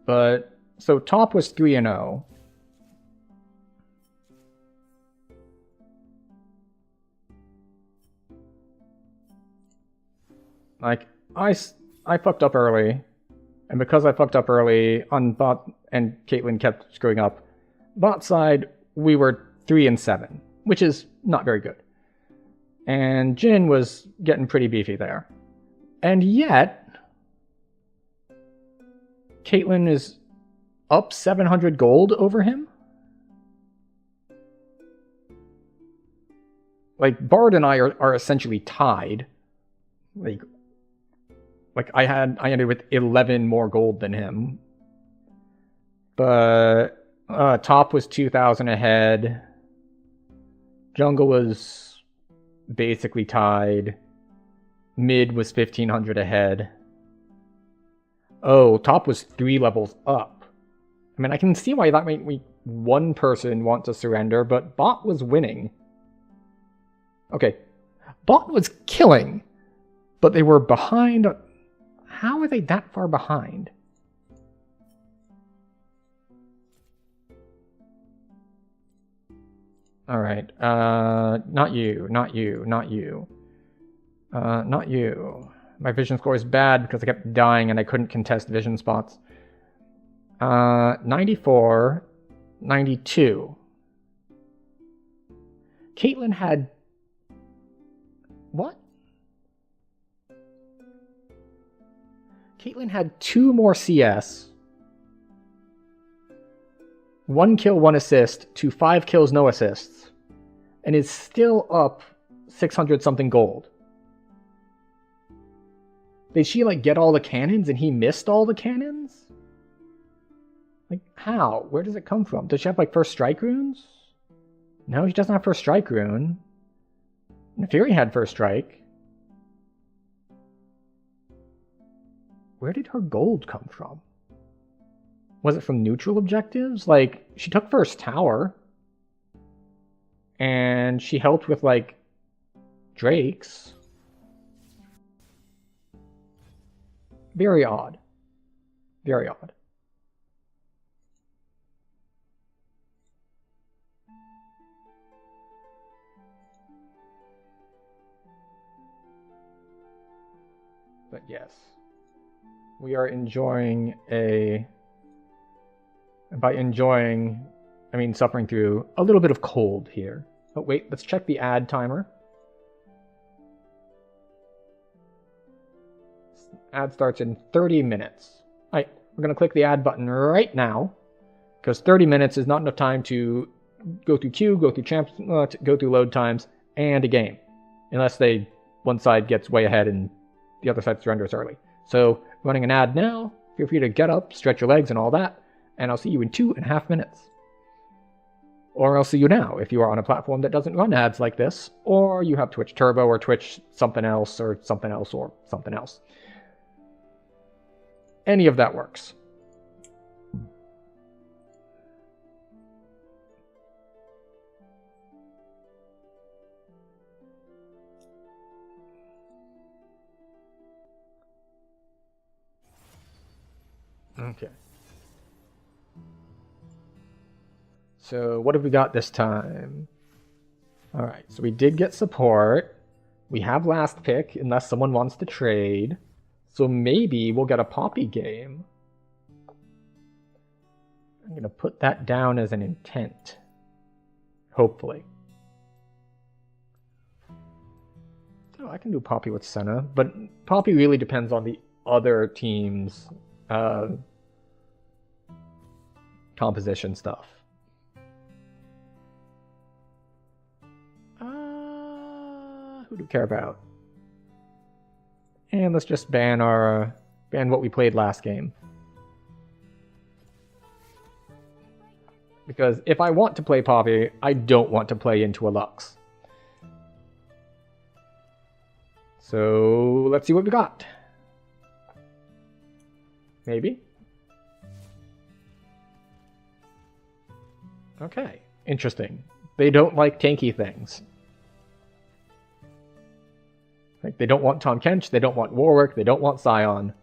But, so top was 3-0. Like, I fucked up early, and because I fucked up early on bot, and Caitlyn kept screwing up, bot side, we were 3-7, which is not very good. And Jhin was getting pretty beefy there. And yet, Caitlyn is up 700 gold over him? Like, Bard and I are essentially tied. Like Like, I ended with 11 more gold than him. But top was 2,000 ahead. Jungle was basically tied. Mid was 1,500 ahead. Oh, top was 3 levels up. I mean, I can see why that might make one person want to surrender, but bot was winning. Okay, bot was killing, but they were behind. How are they that far behind? Alright, not you, not you, not you. Not you. My vision score is bad because I kept dying and I couldn't contest vision spots. 94, 92. Caitlyn had... What? Caitlyn had 2 more CS. 1 kill, 1 assist, to 5 kills, no assists. And is still up 600 something gold. Did she, like, get all the cannons and he missed all the cannons? Like, how? Where does it come from? Does she have, like, first strike runes? No, she doesn't have first strike rune. Fury had first strike. Where did her gold come from? Was it from neutral objectives? Like, she took first tower. And she helped with, like, Drakes. Very odd. Very odd. But yes, we are enjoying a... By enjoying, I mean suffering through a little bit of cold here. Oh wait, let's check the ad timer. Ad starts in 30 minutes. Alright, we're going to click the ad button right now, because 30 minutes is not enough time to go through queue, go through champs, go through load times, and a game. Unless one side gets way ahead and the other side surrenders early. So, running an ad now, feel free to get up, stretch your legs and all that, and I'll see you in 2.5 minutes. Or I'll see you now if you are on a platform that doesn't run ads like this, or you have Twitch Turbo or Twitch something else or something else or something else. Any of that works. Okay. So what have we got this time? Alright, so we did get support. We have last pick, unless someone wants to trade. So maybe we'll get a Poppy game. I'm going to put that down as an intent. Hopefully. Oh, I can do Poppy with Senna, but Poppy really depends on the other team's composition stuff. Who do we care about? And let's just ban what we played last game. Because if I want to play Poppy, I don't want to play into a Lux. So let's see what we got. Maybe. Okay, interesting. They don't like tanky things. Like, they don't want Tahm Kench, they don't want Warwick, they don't want Sion.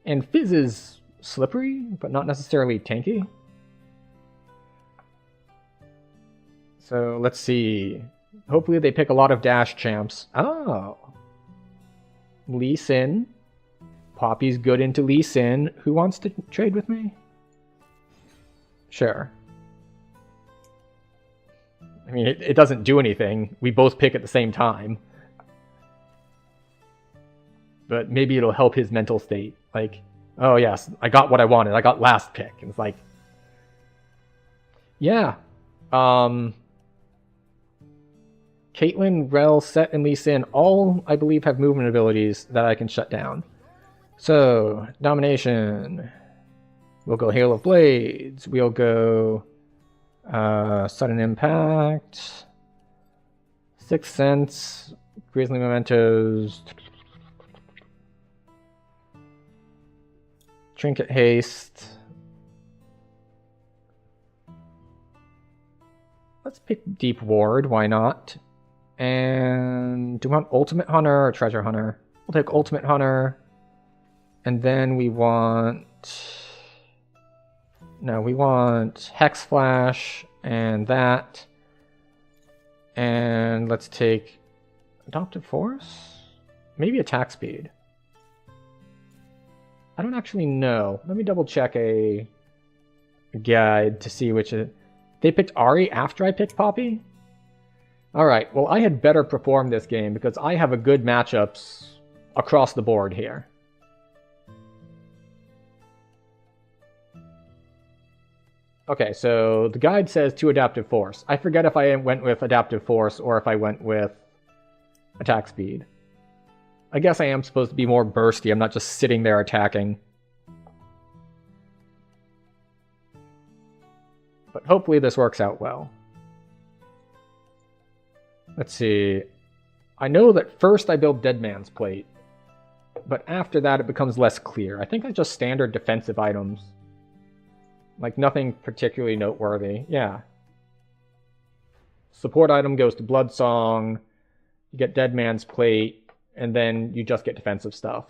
And Fizz is slippery, but not necessarily tanky. So, let's see. Hopefully they pick a lot of dash champs. Oh! Lee Sin. Poppy's good into Lee Sin. Who wants to trade with me? Sure. I mean, it doesn't do anything. We both pick at the same time. But maybe it'll help his mental state. Like, oh yes, I got what I wanted. I got last pick. And it's like, yeah. Caitlyn, Rel, Set, and Lee Sin all, I believe, have movement abilities that I can shut down. So, domination. We'll go Hail of Blades. We'll go Sudden Impact. Sixth Sense. Grizzly Mementos. Trinket Haste. Let's pick Deep Ward, why not? And do we want Ultimate Hunter or Treasure Hunter? We'll take Ultimate Hunter. And then we want... No, we want Hex Flash and that. And let's take Adoptive Force? Maybe Attack Speed. I don't actually know. Let me double check a guide to see which... They picked Ahri after I picked Poppy? Alright, well I had better perform this game because I have a good matchups across the board here. Okay, so the guide says 2 Adaptive Force. I forget if I went with Adaptive Force or if I went with Attack Speed. I guess I am supposed to be more bursty. I'm not just sitting there attacking. But hopefully this works out well. Let's see. I know that first I build Dead Man's Plate, but after that it becomes less clear. I think it's just standard defensive items. Like nothing particularly noteworthy. Yeah. Support item goes to Bloodsong. You get Dead Man's Plate, and then you just get defensive stuff.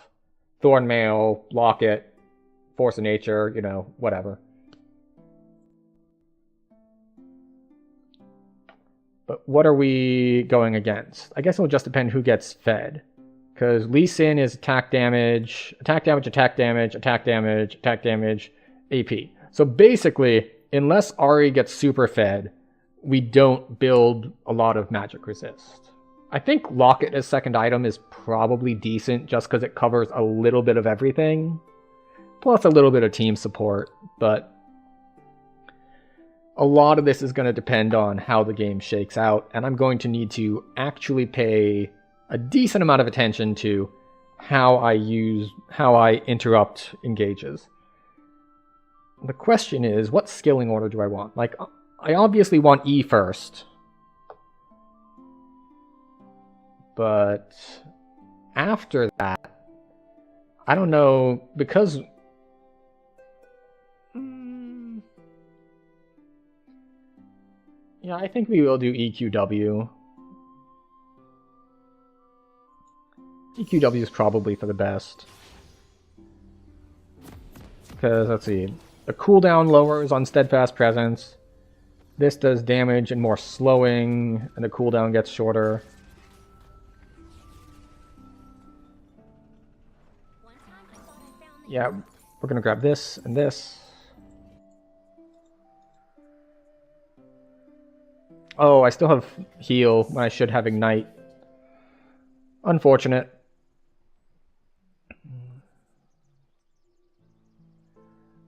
Thornmail, Locket, Force of Nature, you know, whatever. But what are we going against? I guess it'll just depend who gets fed. Because Lee Sin is attack damage, attack damage, attack damage, attack damage, attack damage, AP. So basically, unless Ahri gets super fed, we don't build a lot of magic resist. I think Locket as second item is probably decent just because it covers a little bit of everything. Plus a little bit of team support, but a lot of this is going to depend on how the game shakes out, and I'm going to need to actually pay a decent amount of attention to how I interrupt engages. The question is, what skilling order do I want? Like, I obviously want E first. But after that, I don't know, because... Yeah, I think we will do EQW. EQW is probably for the best. Because, let's see, the cooldown lowers on Steadfast Presence. This does damage and more slowing, and the cooldown gets shorter. Yeah, we're gonna grab this and this. Oh, I still have heal when I should have ignite. Unfortunate.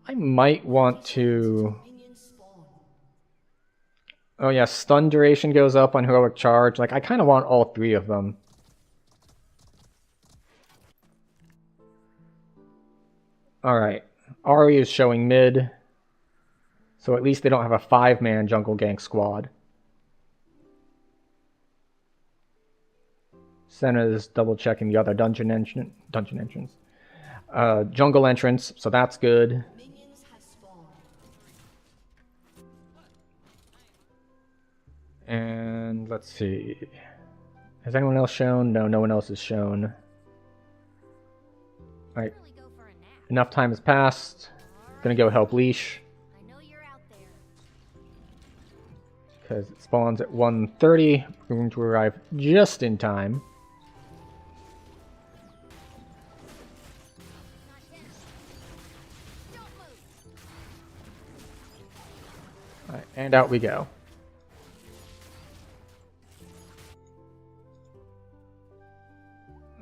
I might want to... Oh yeah, stun duration goes up on heroic charge. Like, I kind of want all three of them. Alright, Ahri is showing mid. So at least they don't have a 5-man jungle gank squad. Senna's double checking the other dungeon entrance. Jungle entrance, so that's good. And let's see. Has anyone else shown? No, no one else is shown. Alright. Enough time has passed. Gonna go help Leash. Because it spawns at 1:30. We're going to arrive just in time. Alright, and out we go.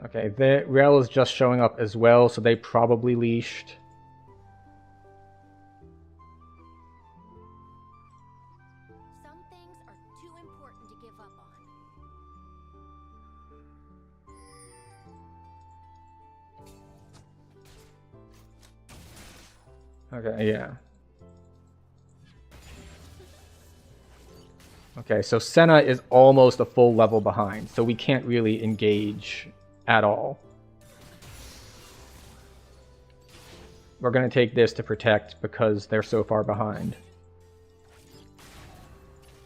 Okay, the Rel is just showing up as well, so they probably leashed. Some things are too important to give up on. Okay, yeah. Okay, so Senna is almost a full level behind, so we can't really engage at all. We're going to take this to protect because they're so far behind.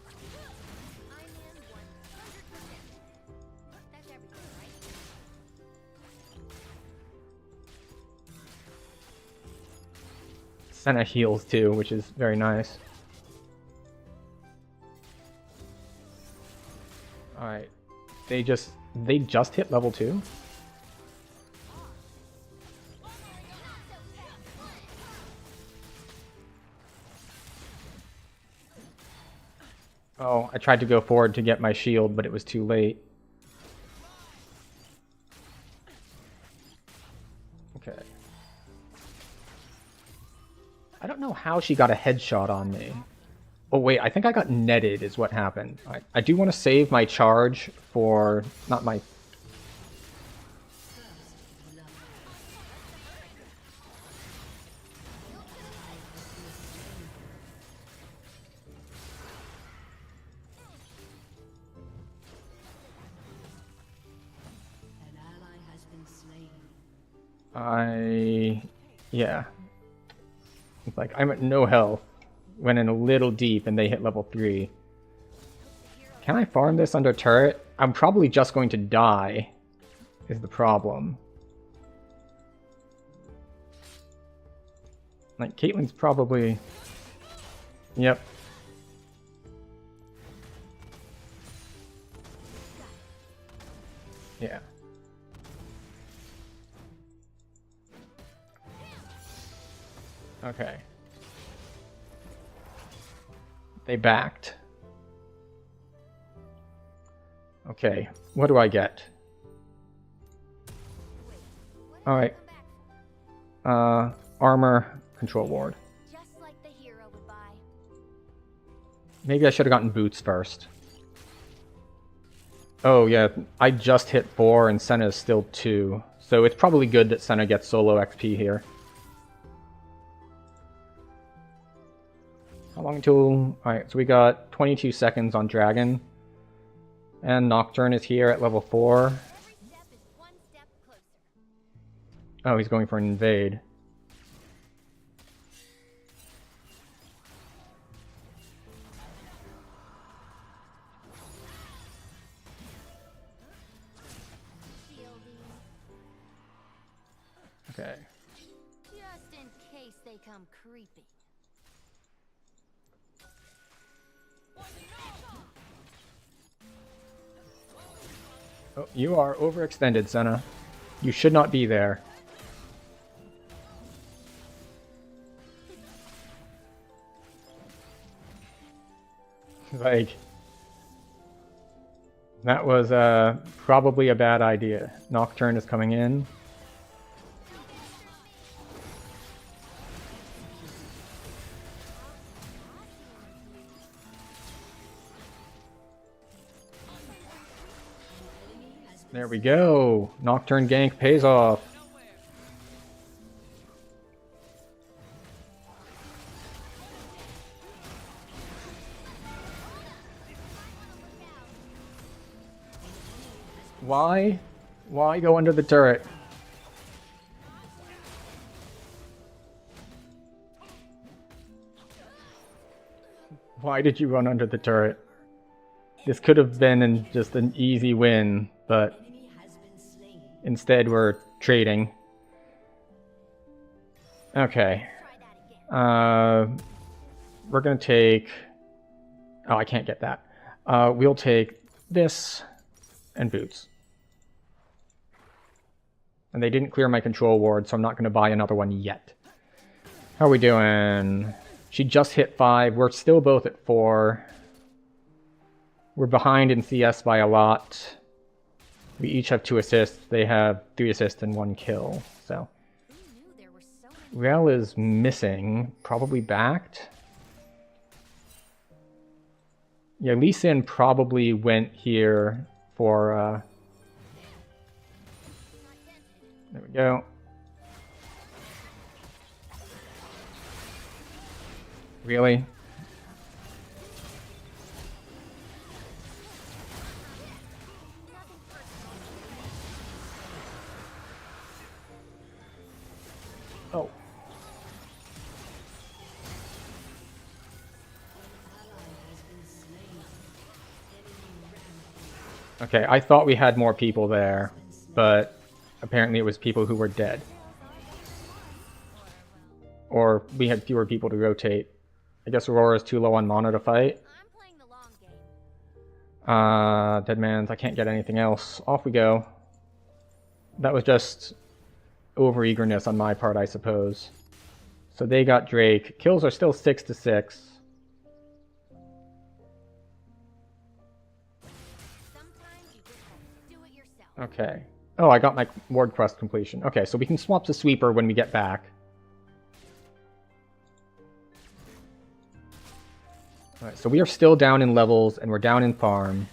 I'm in 100%. That's everything, right? Senna heals too, which is very nice. Alright. They just hit level 2? Oh, I tried to go forward to get my shield, but it was too late. Okay. I don't know how she got a headshot on me. Oh wait, I think I got netted is what happened. I do want to save my charge for... not my... An ally has been slain. Yeah. It's like, I'm at no health. Went in a little deep and they hit level 3. Can I farm this under turret? I'm probably just going to die, is the problem. Like, Caitlyn's probably... Yep. Yeah. Okay. They backed. Okay, what do I get? Alright. Armor, control ward. Just like the hero would buy. Maybe I should have gotten boots first. Oh yeah, I just hit 4 and Senna is still 2. So it's probably good that Senna gets solo XP here. How long until... Alright, so we got 22 seconds on Dragon. And Nocturne is here at level 4. Every step is one step closer. Oh, he's going for an invade. Shielding. Okay. Just in case they come creeping. Oh, you are overextended, Senna. You should not be there. Like... That was probably a bad idea. Nocturne is coming in. There we go. Nocturne gank pays off. Why? Why go under the turret? Why did you run under the turret? This could have been just an easy win, but Enemy has been slain. instead we're trading. Okay. Try that again. We're gonna take... Oh, I can't get that. We'll take this and boots. And they didn't clear my control ward, so I'm not gonna buy another one yet. How are we doing? She just hit 5. We're still both at 4. We're behind in CS by a lot. We each have 2 assists. They have 3 assists and 1 kill. So Who knew there were so many? Rel is missing. Probably backed. Yeah, Lee Sin probably went here for... There we go. Really? Oh. Okay, I thought we had more people there, but apparently it was people who were dead. Or we had fewer people to rotate. I guess Aurora's too low on mana to fight. I'm playing the long game. Deadman's, I can't get anything else. Off we go. That was just over-eagerness on my part, I suppose. So they got Drake. Kills are still 6 to 6. Sometimes you just have to do it yourself. Okay. Oh, I got my ward quest completion. Okay, so we can swap to Sweeper when we get back. Alright, so we are still down in levels, and we're down in farm.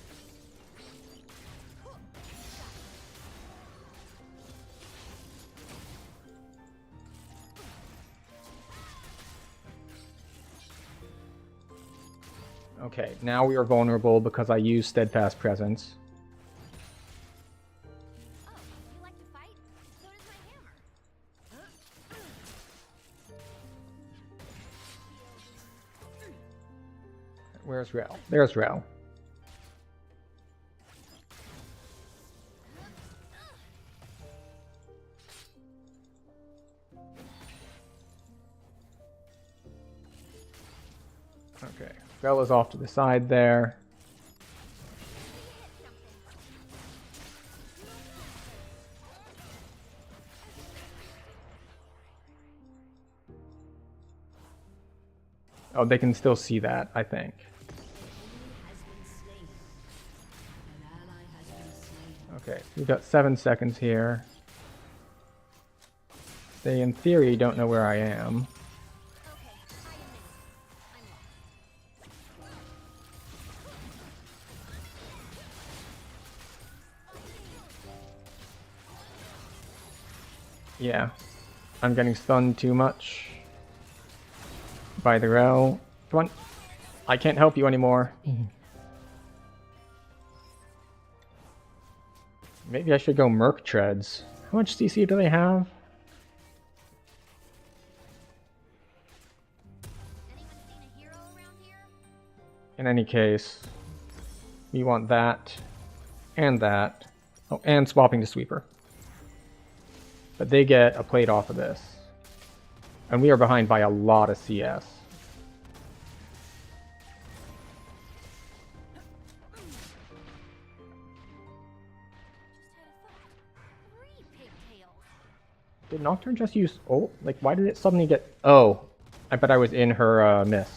Okay, now we are vulnerable because I used Steadfast Presence. Oh, you like to fight? So does my hammer. Where's Rel? There's Rel. Okay, Rel is off to the side there. Oh, they can still see that, I think. Okay, we've got 7 seconds here. They, in theory, don't know where I am. Okay, I admit it. I'm lost. Yeah, I'm getting stunned too much by the Rel. Come on, I can't help you anymore. Maybe I should go Merc Treads. How much CC do they have? Anyone seen a hero around here? In any case, we want that and that. Oh, and swapping to Sweeper. But they get a plate off of this. And we are behind by a lot of CS. Just had a thought. 3 pigtails. Did Nocturne just use ult? Like, why did it suddenly get... Oh, I bet I was in her mist.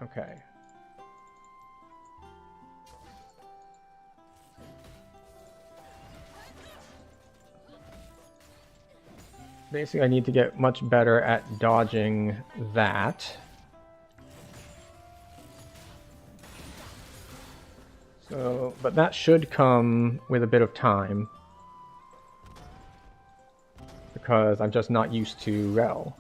Okay. Basically, I need to get much better at dodging that. So, but that should come with a bit of time. Because I'm just not used to Rel.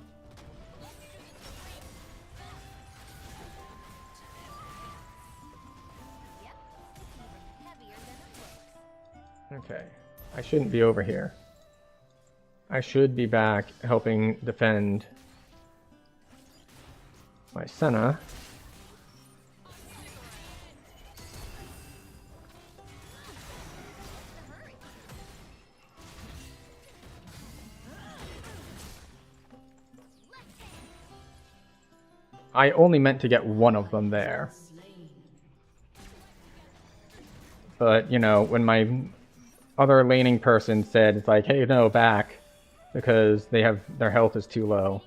Yep, it's even heavier than it looks. Okay, I shouldn't be over here. I should be back helping defend my Senna. I only meant to get one of them there. But, you know, when my other laning person said, it's like, hey, no, back, because they have their health is too low,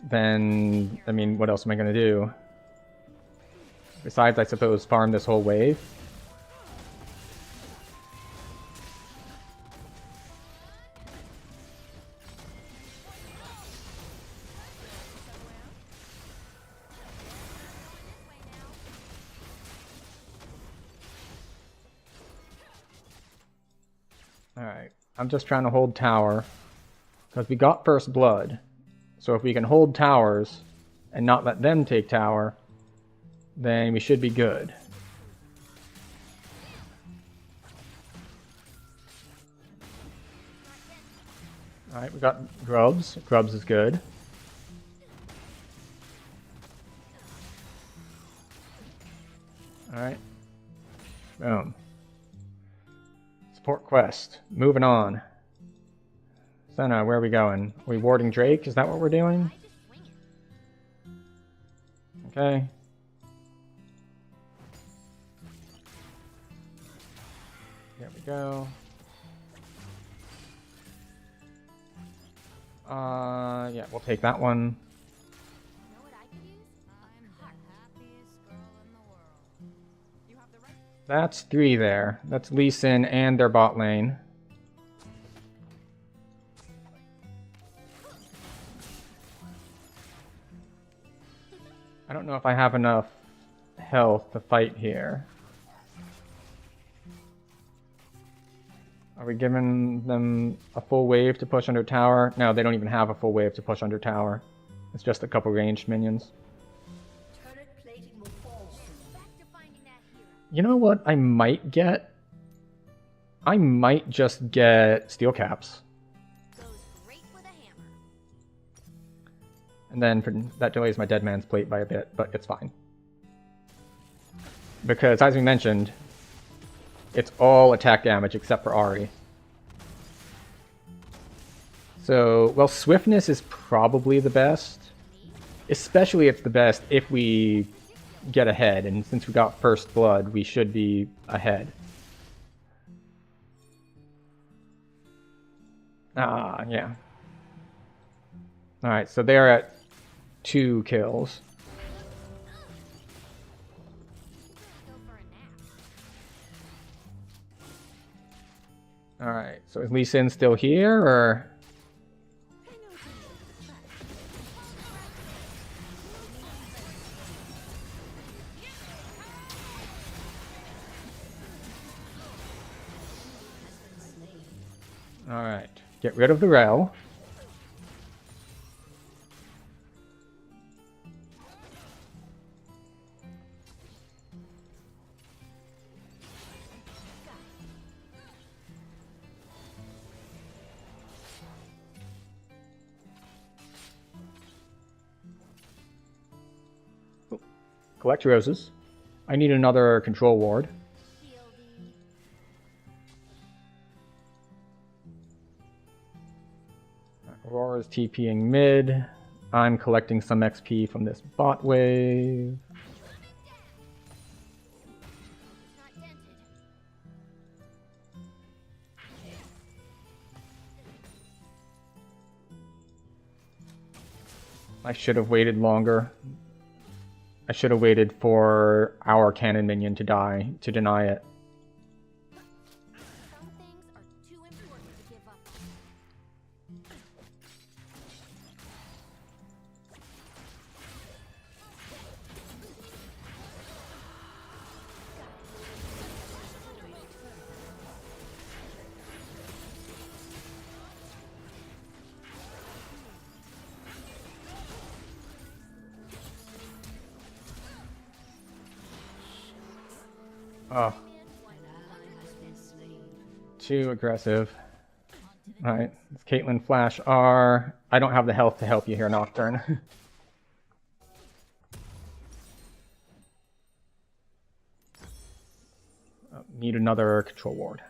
then, I mean, what else am I going to do? Besides, I suppose, farm this whole wave. Alright, I'm just trying to hold tower. Because we got first blood. So if we can hold towers and not let them take tower, then we should be good. Alright, we got Grubs. Grubs is good. Alright. Boom. Support quest. Moving on. Senna, where are we going? Are we warding Drake? Is that what we're doing? Okay. There we go. Yeah, we'll take that one. You know what I could use? I'm the happiest girl in the world. You have the right. That's 3 there. That's Lee Sin and their bot lane. I don't know if I have enough health to fight here. Are we giving them a full wave to push under tower? No, they don't even have a full wave to push under tower. It's just a couple ranged minions. Turret plating will fall soon. Back to finding that hero. You know what I might get? I might just get steel caps. Goes great with a hammer. And then that delays my dead man's plate by a bit, but it's fine. Because as we mentioned, it's all attack damage except for Ahri. So, well, swiftness is probably the best. Especially it's the best if we get ahead, and since we got first blood, we should be ahead. Ah, yeah. Alright, so they're at 2 kills. Go for a nap. Alright, so is Lee Sin still here, or...? Alright, get rid of the Rel. Collect roses. I need another control ward. Heal the. Aurora's TPing mid. I'm collecting some XP from this bot wave. It's not dented. I should have waited longer. I should have waited for our cannon minion to die to deny it. Some things are too important to give up on. Oh, An ally has been slain. too aggressive. Alright, it's Caitlyn Flash R. I don't have the health to help you here, Nocturne. Need another control ward.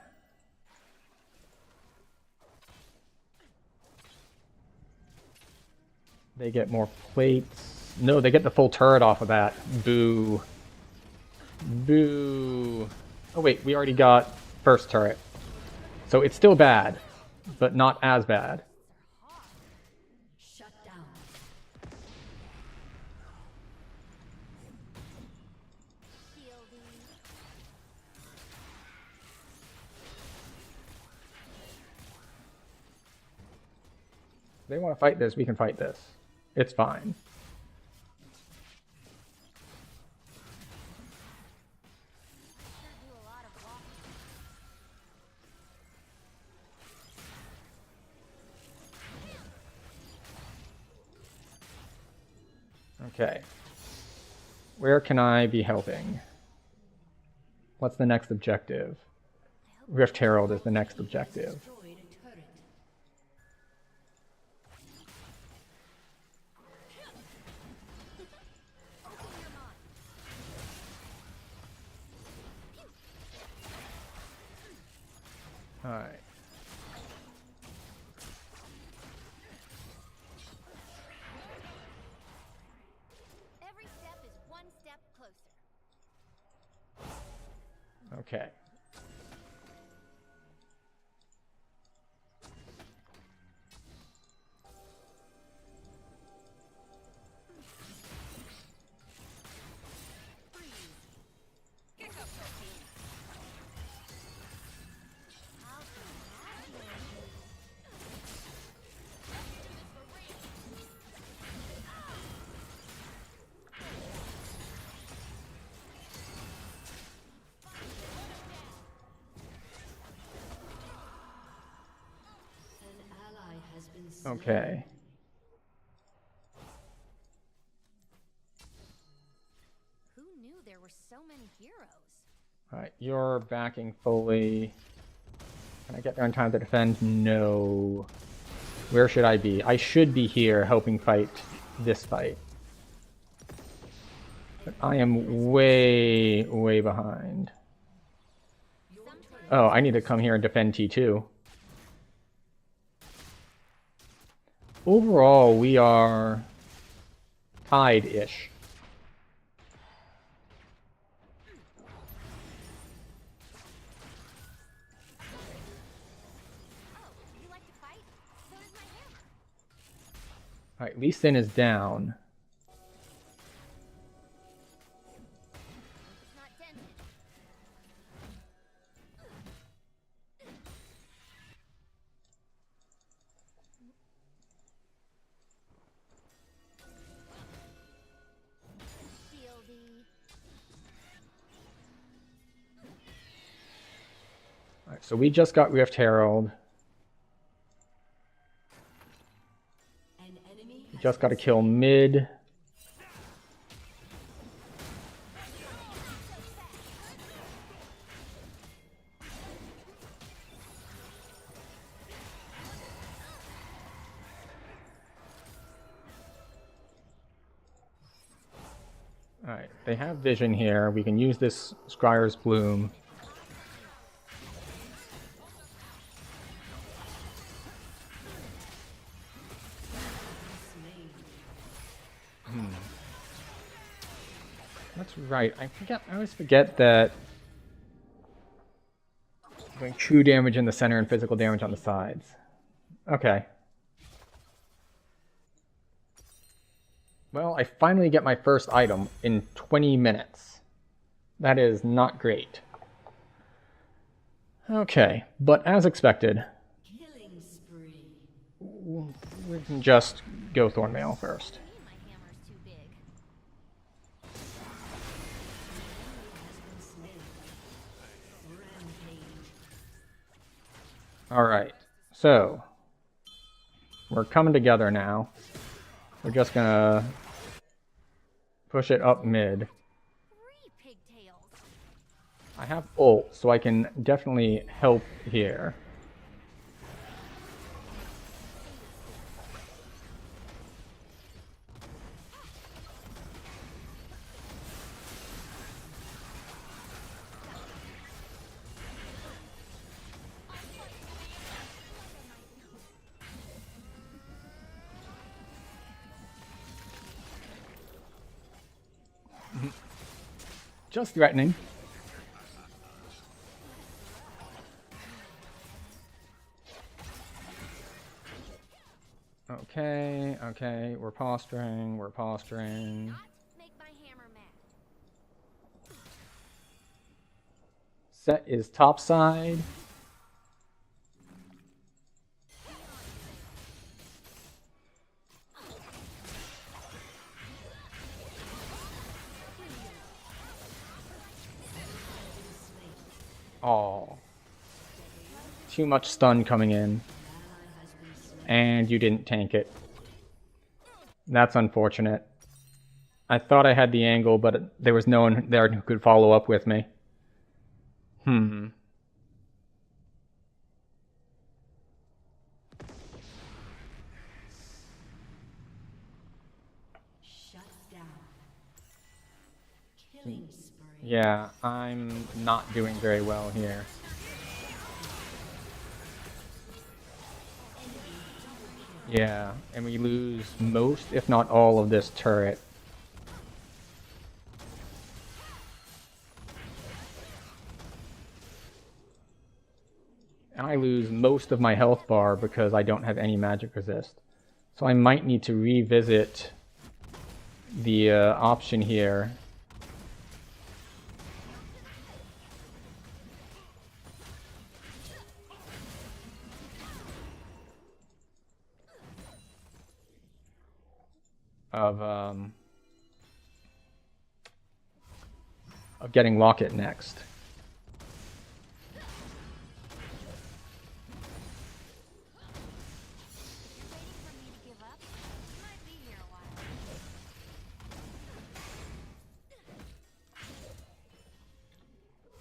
They get more plates. No, they get the full turret off of that. Boo. Boo. Oh wait, we already got first turret. So it's still bad, but not as bad. Shut down. Heal the. If they want to fight this, we can fight this. It's fine. Sure do a lot of walking. Okay. Where can I be helping? What's the next objective? Rift Herald is the next objective. Destroyed a turret. Alright. Every step is one step closer. Okay. An ally has been slain. Okay. Who knew there were so many heroes? Alright, you're backing fully. Can I get there in time to defend? No. Where should I be? I should be here helping fight this fight. But I am way, way behind. Oh, I need to come here and defend T2. Overall, we are tied-ish. Oh, you like to fight? So does my hammer. Alright, Lee Sin is down. It's not dented. Shieldy. Alright, so we just got Rift Herald. An enemy We has just got to been kill mid. Alright, they have vision here. We can use this Scryer's Bloom. That's right. I always forget that doing true damage in the center and physical damage on the sides. Okay. Well, I finally get my first item in 20 minutes. That is not great. Okay, but as expected, killing spree. we can just go Thornmail first. Me and my hammer's too big. Has been slain. Rampage. Alright, so we're coming together now. We're just gonna push it up mid. 3 pigtails. I have ult, so I can definitely help here. Just threatening. Okay, okay, we're posturing, we're posturing. Not make my hammer mad. Set is topside. Oh. Too much stun coming in. And you didn't tank it. That's unfortunate. I thought I had the angle, but there was no one there who could follow up with me. Shut down. Killing spree. Yeah, I'm not doing very well here. Yeah, and we lose most, if not all, of this turret. And I lose most of my health bar because I don't have any magic resist. So I might need to revisit the option here. Of getting Locket next. Waiting for me to give up? Might be here a while.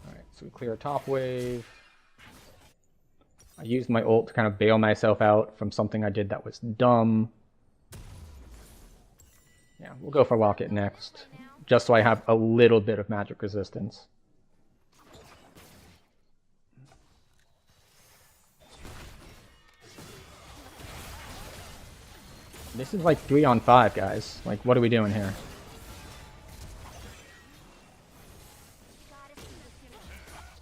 Alright, so we clear top wave. I used my ult to kind of bail myself out from something I did that was dumb. Yeah, we'll go for Locket next, just so I have a little bit of magic resistance. This is like 3-on-5, guys. Like, what are we doing here? Gotta see this here.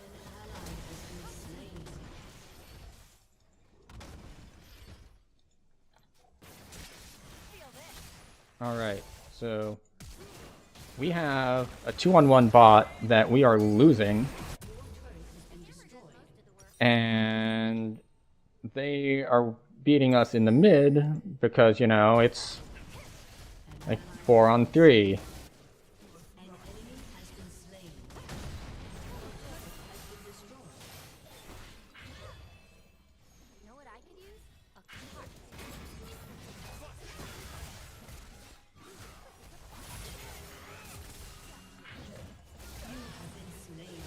An ally has been slain. Feel this. Alright, so we have a 2-on-1 bot that we are losing, and they are beating us in the mid because, you know, it's like 4-on-3. An enemy has been slain. Has been destroyed. You know what I could use? A cart. Have been slain.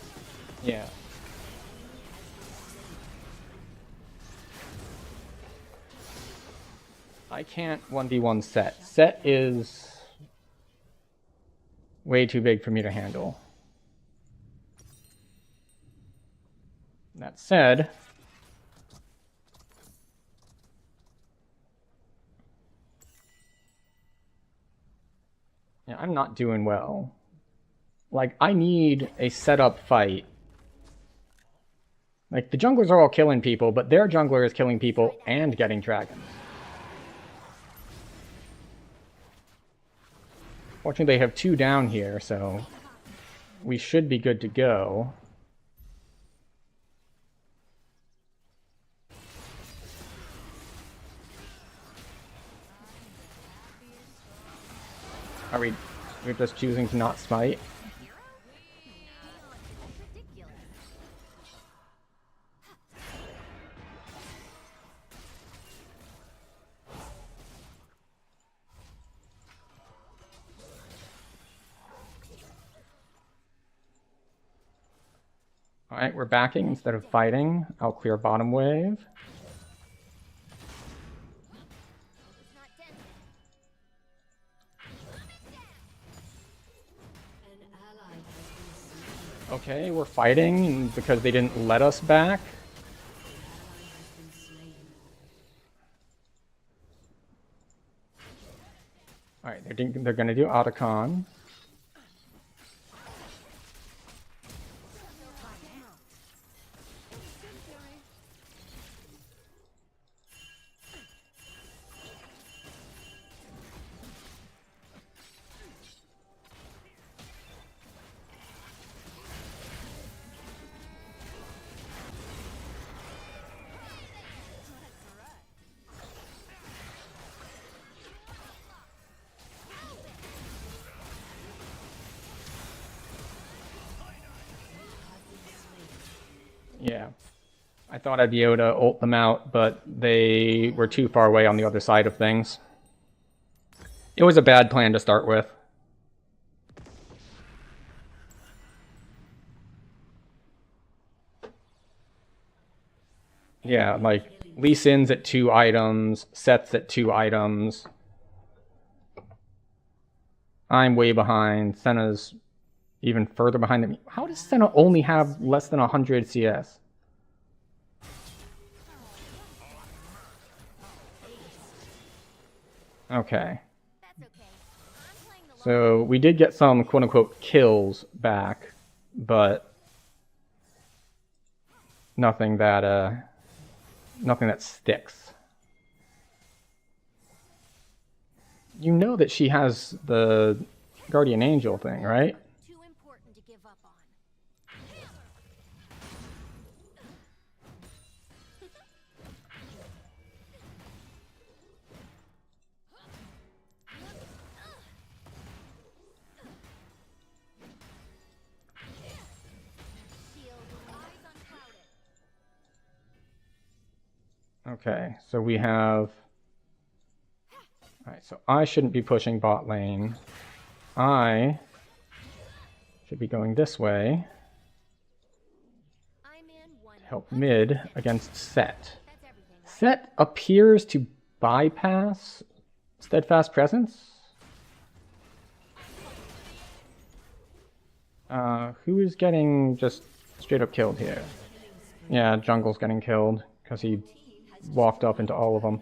Yeah. I can't 1v1 Set. Set is way too big for me to handle. That said, yeah, I'm not doing well. Like, I need a setup fight. Like, the junglers are all killing people, but their jungler is killing people and getting dragons. Fortunately, they have 2 down here, so we should be good to go. Are we're just choosing to not smite? Hero? No, that's ridiculous. Alright, we're backing instead of fighting. I'll clear bottom wave. It's not dead. An ally has been slain. Okay, we're fighting because they didn't let us back. Ally has been slain. Alright, they're gonna do Otacon. Yeah. I thought I'd be able to ult them out, but they were too far away on the other side of things. It was a bad plan to start with. Yeah, like, Lee Sin's at 2 items, Set's at 2 items. I'm way behind. Senna's even further behind me. How does Senna only have less than 100 CS? Okay. That's okay. I'm playing the So we did get some quote-unquote kills back, but nothing that sticks. You know that she has the Guardian Angel thing, right? too important to give up on. Shield eyes unclouded. Okay, so we have... Alright, so I shouldn't be pushing bot lane. I should be going this way. I'm in one. Help mid against Set. That's everything. Set appears to bypass Steadfast Presence. Who is getting just straight up killed here? Yeah, Jungle's getting killed because he walked up into all of them.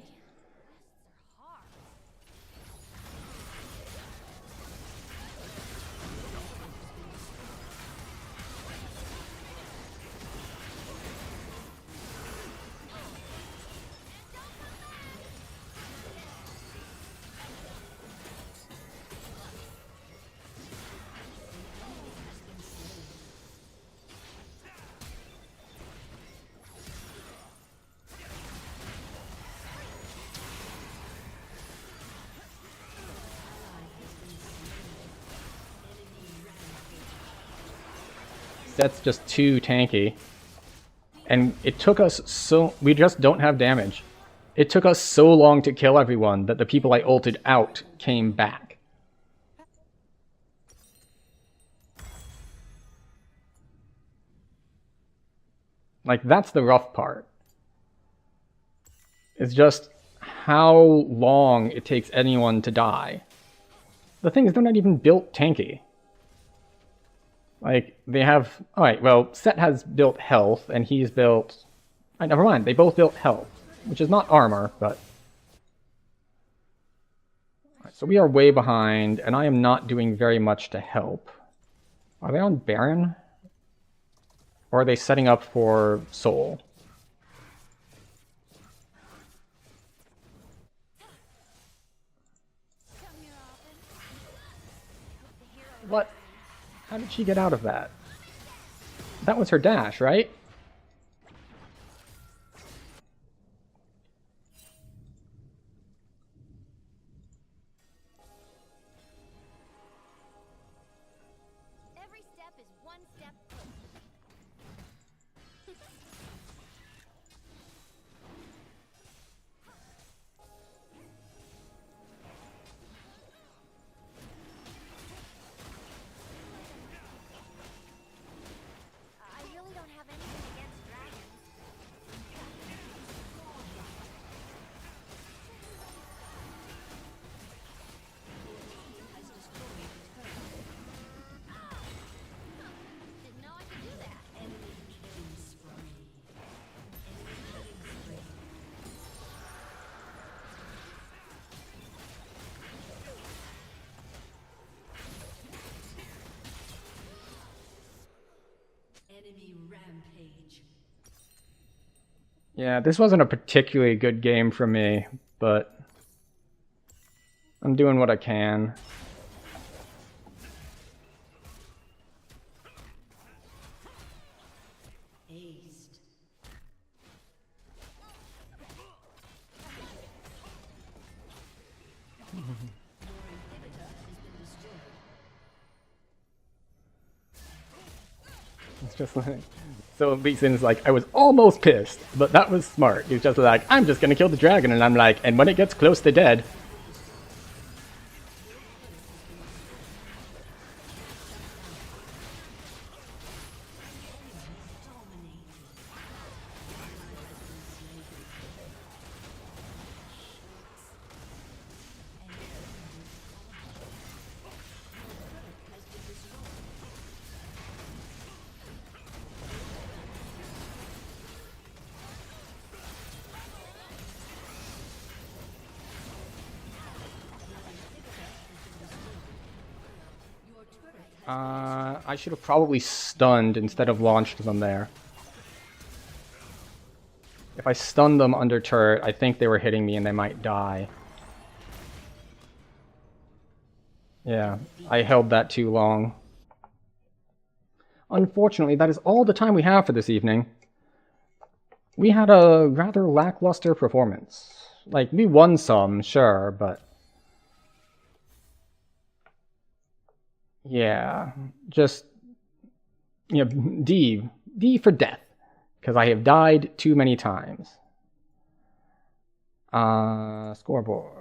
That's just too tanky. And it took us so... We just don't have damage. It took us so long to kill everyone that the people I ulted out came back. Like, that's the rough part. It's just how long it takes anyone to die. The thing is, they're not even built tanky. Like, they have... Alright, well, Set has built health, and he's built... never mind, they both built health, which is not armor, but... Alright, so we are way behind, and I am not doing very much to help. Are they on Baron? Or are they setting up for Soul? What? How did she get out of that? That was her dash, right? Every step is one step closer. I really don't have anything against dragons. Didn't know I could do that. Enemy rampage. Yeah, this wasn't a particularly good game for me, but... I'm doing what I can. Aced. Your inhibitor has been destroyed. It's just like... So Lee Sin's like, I was almost pissed, but that was smart. He's just like, I'm just gonna kill the dragon, and I'm like, and when it gets close to dead, I should have probably stunned instead of launched them there. If I stunned them under turret, I think they were hitting me and they might die. Yeah, I held that too long. Unfortunately, that is all the time we have for this evening. We had a rather lackluster performance. Like, we won some, sure, but... yeah, just... you know, D for death. Because I have died too many times. Scoreboard.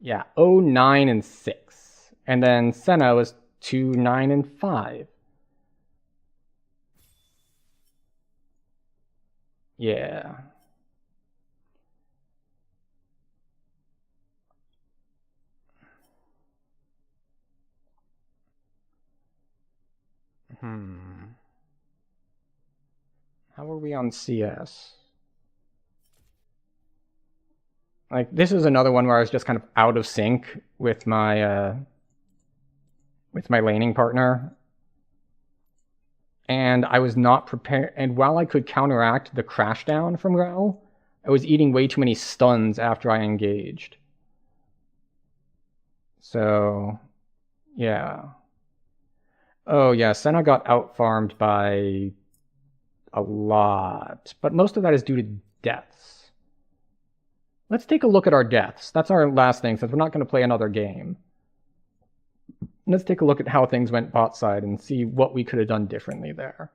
Yeah, 0, 9, and 6. And then Senna was 2, 9, and 5. Yeah. How are we on CS? Like, this is another one where I was just kind of out of sync with my laning partner. And I was not prepared. And while I could counteract the crash down from Rel, I was eating way too many stuns after I engaged. So, yeah. Oh, yeah, Senna got out-farmed by a lot. But most of that is due to deaths. Let's take a look at our deaths. That's our last thing, since we're not going to play another game. Let's take a look at how things went bot side and see what we could have done differently there.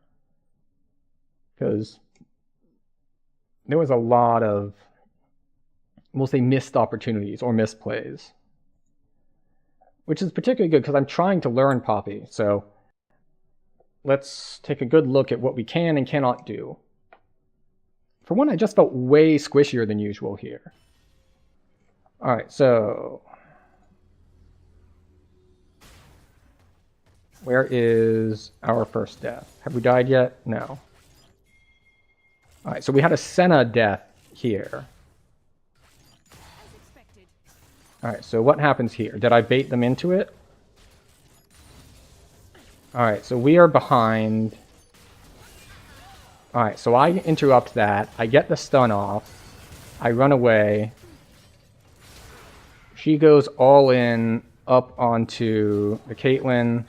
Because there was a lot of, we'll say, missed opportunities or misplays. Which is particularly good because I'm trying to learn Poppy, so let's take a good look at what we can and cannot do. For one, I just felt way squishier than usual here. Alright, so... where is our first death? Have we died yet? No. Alright, so we had a Senna death here. Alright, so what happens here? Did I bait them into it? Alright, so we are behind. Alright, so I interrupt that. I get the stun off. I run away. She goes all in up onto the Caitlyn.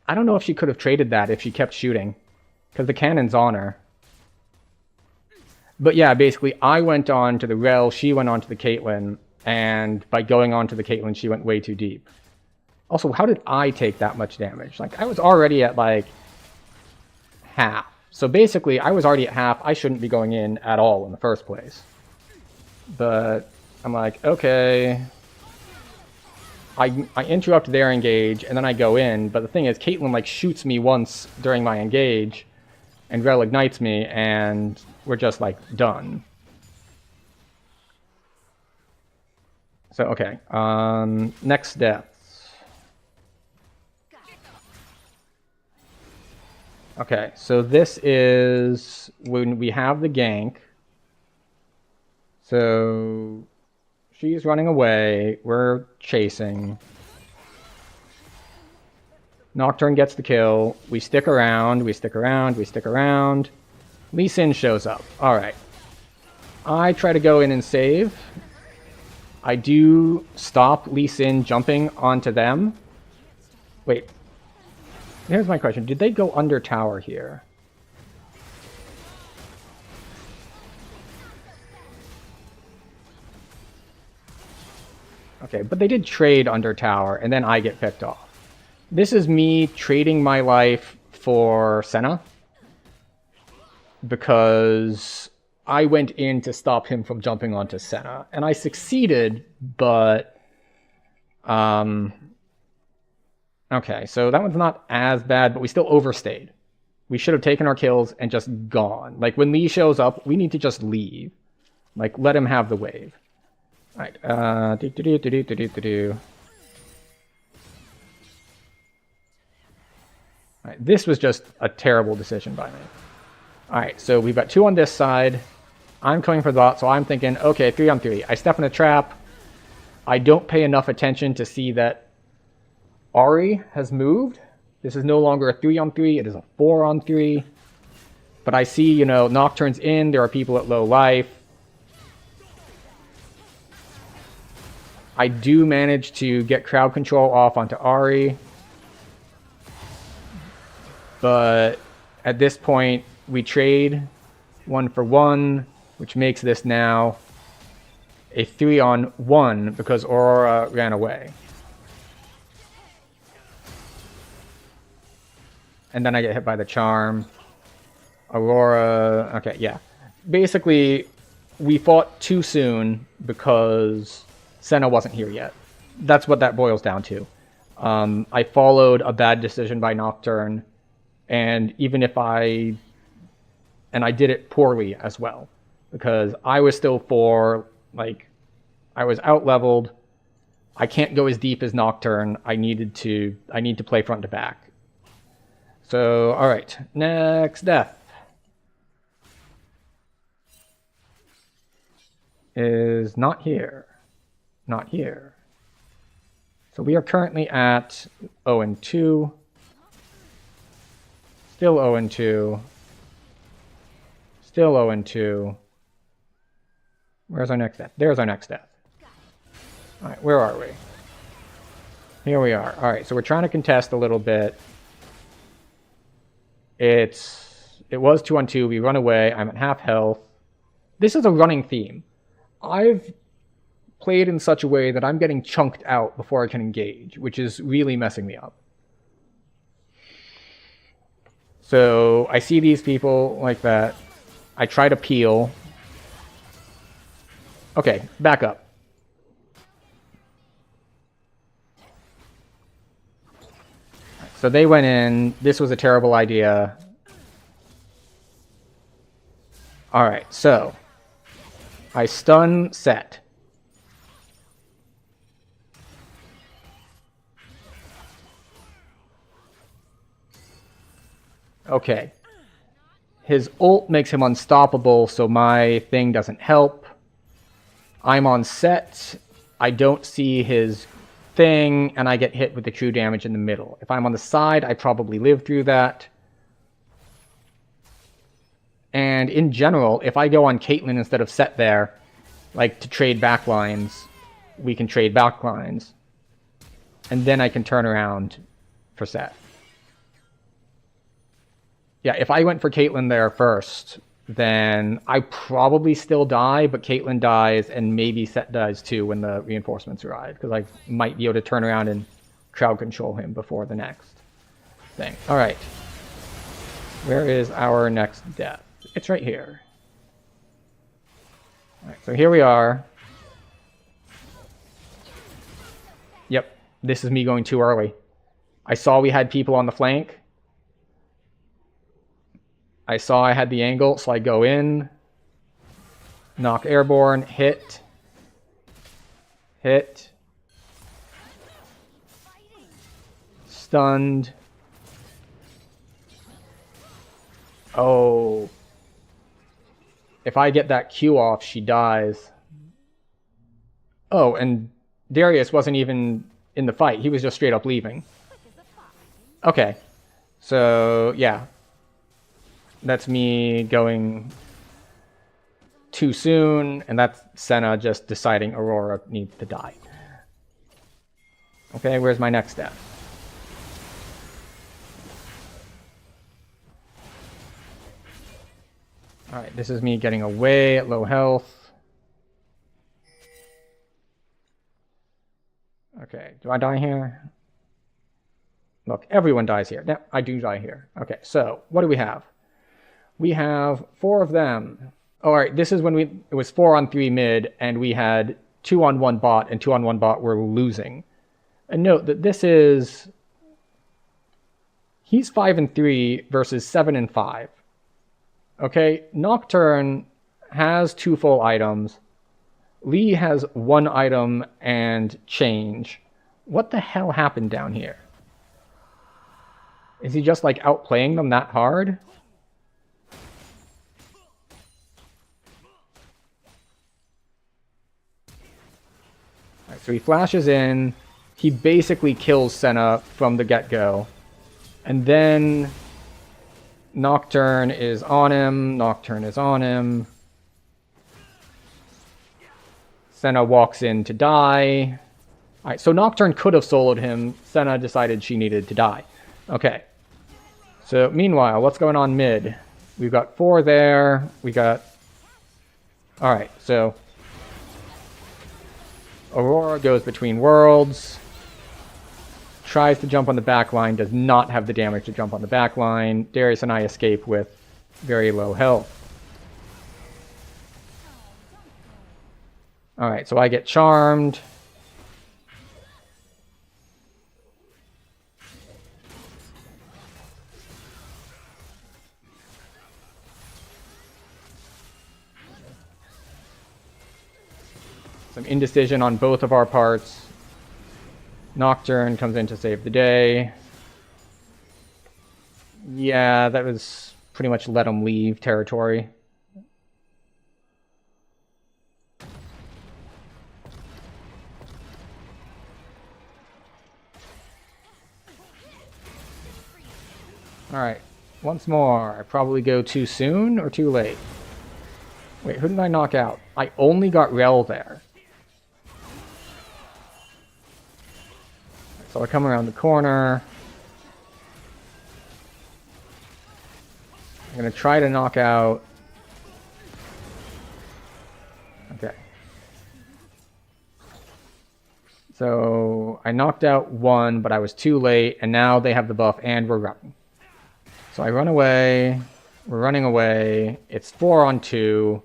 I don't know if she could have traded that if she kept shooting, because the cannon's on her. But yeah, basically, I went on to the Rel, she went on to the Caitlyn, and by going on to the Caitlyn, she went way too deep. Also, how did I take that much damage? Like, I was already at, like, half. So basically, I was already at half. I shouldn't be going in at all in the first place. But I'm like, okay. I interrupt their engage, and then I go in. But the thing is, Caitlyn, like, shoots me once during my engage, and Rel ignites me, and we're just, like, done. So, okay. Next deaths. Okay, so this is when we have the gank. So she's running away. We're chasing. Nocturne gets the kill. We stick around. We stick around. We stick around. Lee Sin shows up. Alright. I try to go in and save. I do stop Lee Sin jumping onto them. Wait. Here's my question. Did they go under tower here? Okay, but they did trade under tower, and then I get picked off. This is me trading my life for Senna. Because I went in to stop him from jumping onto Senna. And I succeeded, but... Okay, so that one's not as bad, but we still overstayed. We should have taken our kills and just gone. Like, when Lee shows up, we need to just leave. Like, let him have the wave. Alright, Alright, this was just a terrible decision by me. Alright, so we've got 2 on this side. I'm coming for the bot, so I'm thinking, okay, 3 on 3. I step in a trap. I don't pay enough attention to see that Ahri has moved. This is no longer a 3 on 3, it is a 4 on 3. But I see, you know, Nocturne's in, there are people at low life. I do manage to get crowd control off onto Ahri. But at this point, we trade 1 for 1, which makes this now a 3 on 1 because Aurora ran away. And then I get hit by the charm. Aurora... Okay, yeah. Basically, we fought too soon because Senna wasn't here yet. That's what that boils down to. I followed a bad decision by Nocturne, and even if I... And I did it poorly as well. Because I was still 4, like... I was out-leveled. I can't go as deep as Nocturne. I need to play front to back. So, alright, next death is not here. Not here. So we are currently at 0-2. Still 0-2. Still 0-2. Where's our next death? There's our next death. Alright, where are we? Here we are. Alright, so we're trying to contest a little bit. It was 2 on 2. We run away. I'm at half health. This is a running theme. I've played in such a way that I'm getting chunked out before I can engage, which is really messing me up. So I see these people like that. I try to peel. Okay, back up. So they went in. This was a terrible idea. Alright, so I stun Set. Okay. His ult makes him unstoppable, so my thing doesn't help. I'm on Set. I don't see his thing, and I get hit with the true damage in the middle. If I'm on the side, I probably live through that. And in general, if I go on Caitlyn instead of Set there, like to trade backlines, we can trade backlines. And then I can turn around for Set. Yeah, if I went for Caitlyn there first, then I probably still die, but Caitlyn dies, and maybe Set dies too when the reinforcements arrive, because I might be able to turn around and crowd control him before the next thing. Alright. Where is our next death? It's right here. Alright, so here we are. Yep, this is me going too early. I saw we had people on the flank. I saw I had the angle, so I go in. Knock airborne, hit. Hit. Stunned. Oh. If I get that Q off, she dies. Oh, and Darius wasn't even in the fight. He was just straight up leaving. Okay. So, yeah. That's me going too soon, and that's Senna just deciding Aurora needs to die. Okay, where's my next step? Alright, this is me getting away at low health. Okay, do I die here? Look, everyone dies here. Now, I do die here. Okay, so what do we have? We have 4 of them. All right, this is when it was 4 on 3 mid, and we had 2 on 1 bot, and 2 on 1 bot were losing. And note that this is... He's 5 and 3 versus 7 and 5. Okay, Nocturne has 2 full items. Lee has 1 item and change. What the hell happened down here? Is he just like outplaying them that hard? Alright, so he flashes in. He basically kills Senna from the get-go. And then Nocturne is on him. Nocturne is on him. Senna walks in to die. Alright, so Nocturne could have soloed him. Senna decided she needed to die. Okay. So meanwhile, what's going on mid? We've got 4 there. We got... Alright, so... Aurora goes between worlds. Tries to jump on the back line. Does not have the damage to jump on the back line. Darius and I escape with very low health. Alright, so I get charmed. Some indecision on both of our parts. Nocturne comes in to save the day. Yeah, that was pretty much let him leave territory. Alright, once more. I probably go too soon or too late. Wait, who did I knock out? I only got Rel there. So I come around the corner. I'm going to try to knock out... Okay. So I knocked out 1, but I was too late, and now they have the buff and we're running. So I run away. We're running away. It's 4 on 2.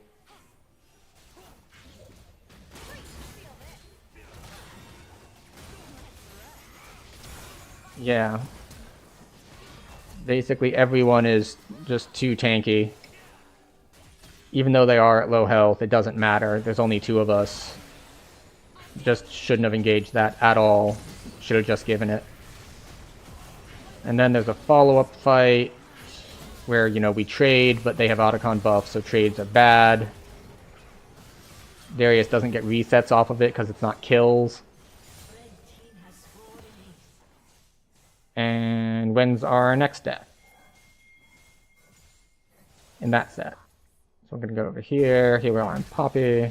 Yeah. Basically everyone is just too tanky. Even though they are at low health, it doesn't matter. There's only 2 of us. Just shouldn't have engaged that at all. Should have just given it. And then there's a follow-up fight where, you know, we trade, but they have Otacon buffs, so trades are bad. Darius doesn't get resets off of it because it's not kills. And when's our next death? In that set. So I'm going to go over here. Here we are on Poppy.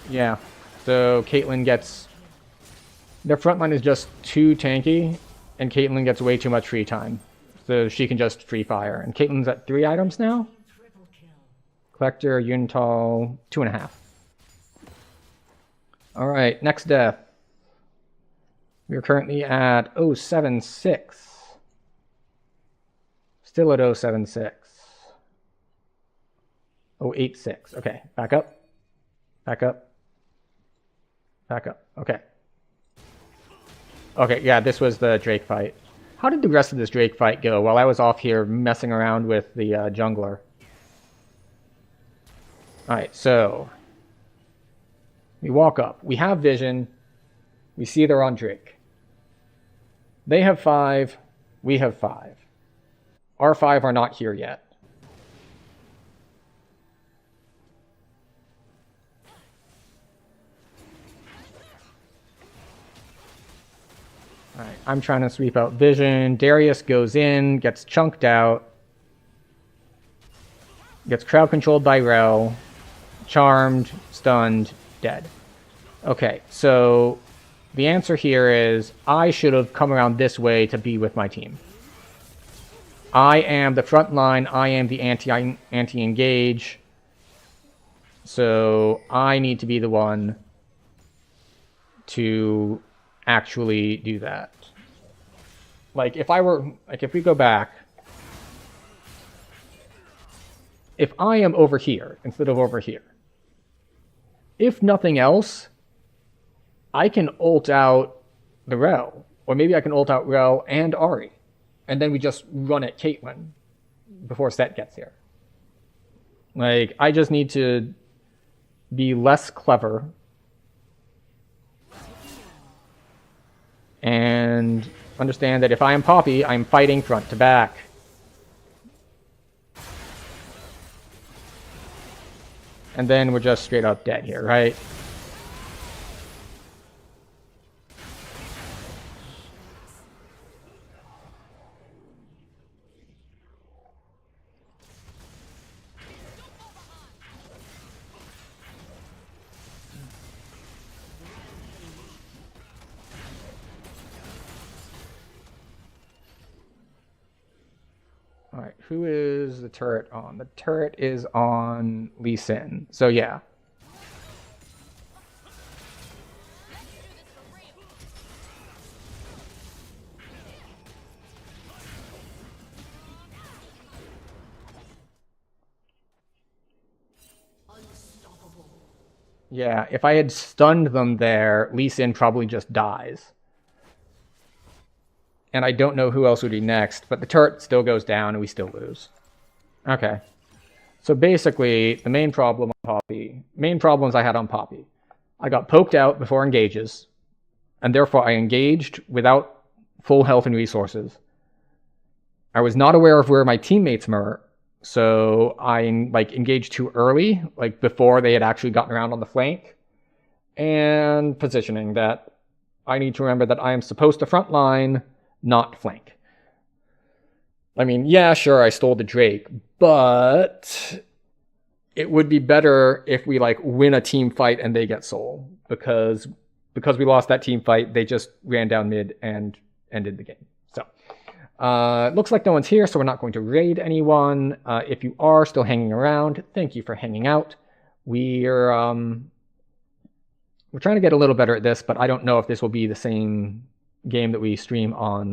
Yeah. So Caitlyn gets... Their frontline is just too tanky, and Caitlyn gets way too much free time. So she can just free fire. And Caitlyn's at 3 items now? Collector, Unital, 2.5. Alright, next death. We are currently at 076. Still at 076. 086. Okay, back up. Back up. Back up. Okay. Okay, yeah, this was the Drake fight. How did the rest of this Drake fight go while I was off here messing around with the jungler? Alright, so... We walk up. We have vision. We see they're on Drake. They have 5. We have 5. Our 5 are not here yet. Alright, I'm trying to sweep out vision. Darius goes in, gets chunked out. Gets crowd controlled by Rel. Charmed, stunned, dead. Okay, so the answer here is I should have come around this way to be with my team. I am the front line. I am the anti-engage. So I need to be the one to actually do that. Like if we go back, if I am over here instead of over here, if nothing else, I can ult out the Rel, or maybe I can ult out Rel and Ahri, and then we just run at Caitlyn before Set gets here. Like, I just need to be less clever and understand that if I am Poppy, I'm fighting front to back. And then we're just straight up dead here, right? Alright, who is the turret on? The turret is on Lee Sin. So yeah. Yeah, if I had stunned them there, Lee Sin probably just dies. And I don't know who else would be next, but the turret still goes down and we still lose. Okay. So basically, the main problems I had on Poppy. I got poked out before engages, and therefore I engaged without full health and resources. I was not aware of where my teammates were, so I engaged too early, before they had actually gotten around on the flank. And positioning, that I need to remember that I am supposed to front line, not flank. I mean, yeah, sure, I stole the Drake, but it would be better if we win a team fight and they get soul, because we lost that team fight, they just ran down mid and ended the game. So it looks like no one's here, so we're not going to raid anyone. If you are still hanging around, thank you for hanging out. We're trying to get a little better at this, but I don't know if this will be the same game that we stream on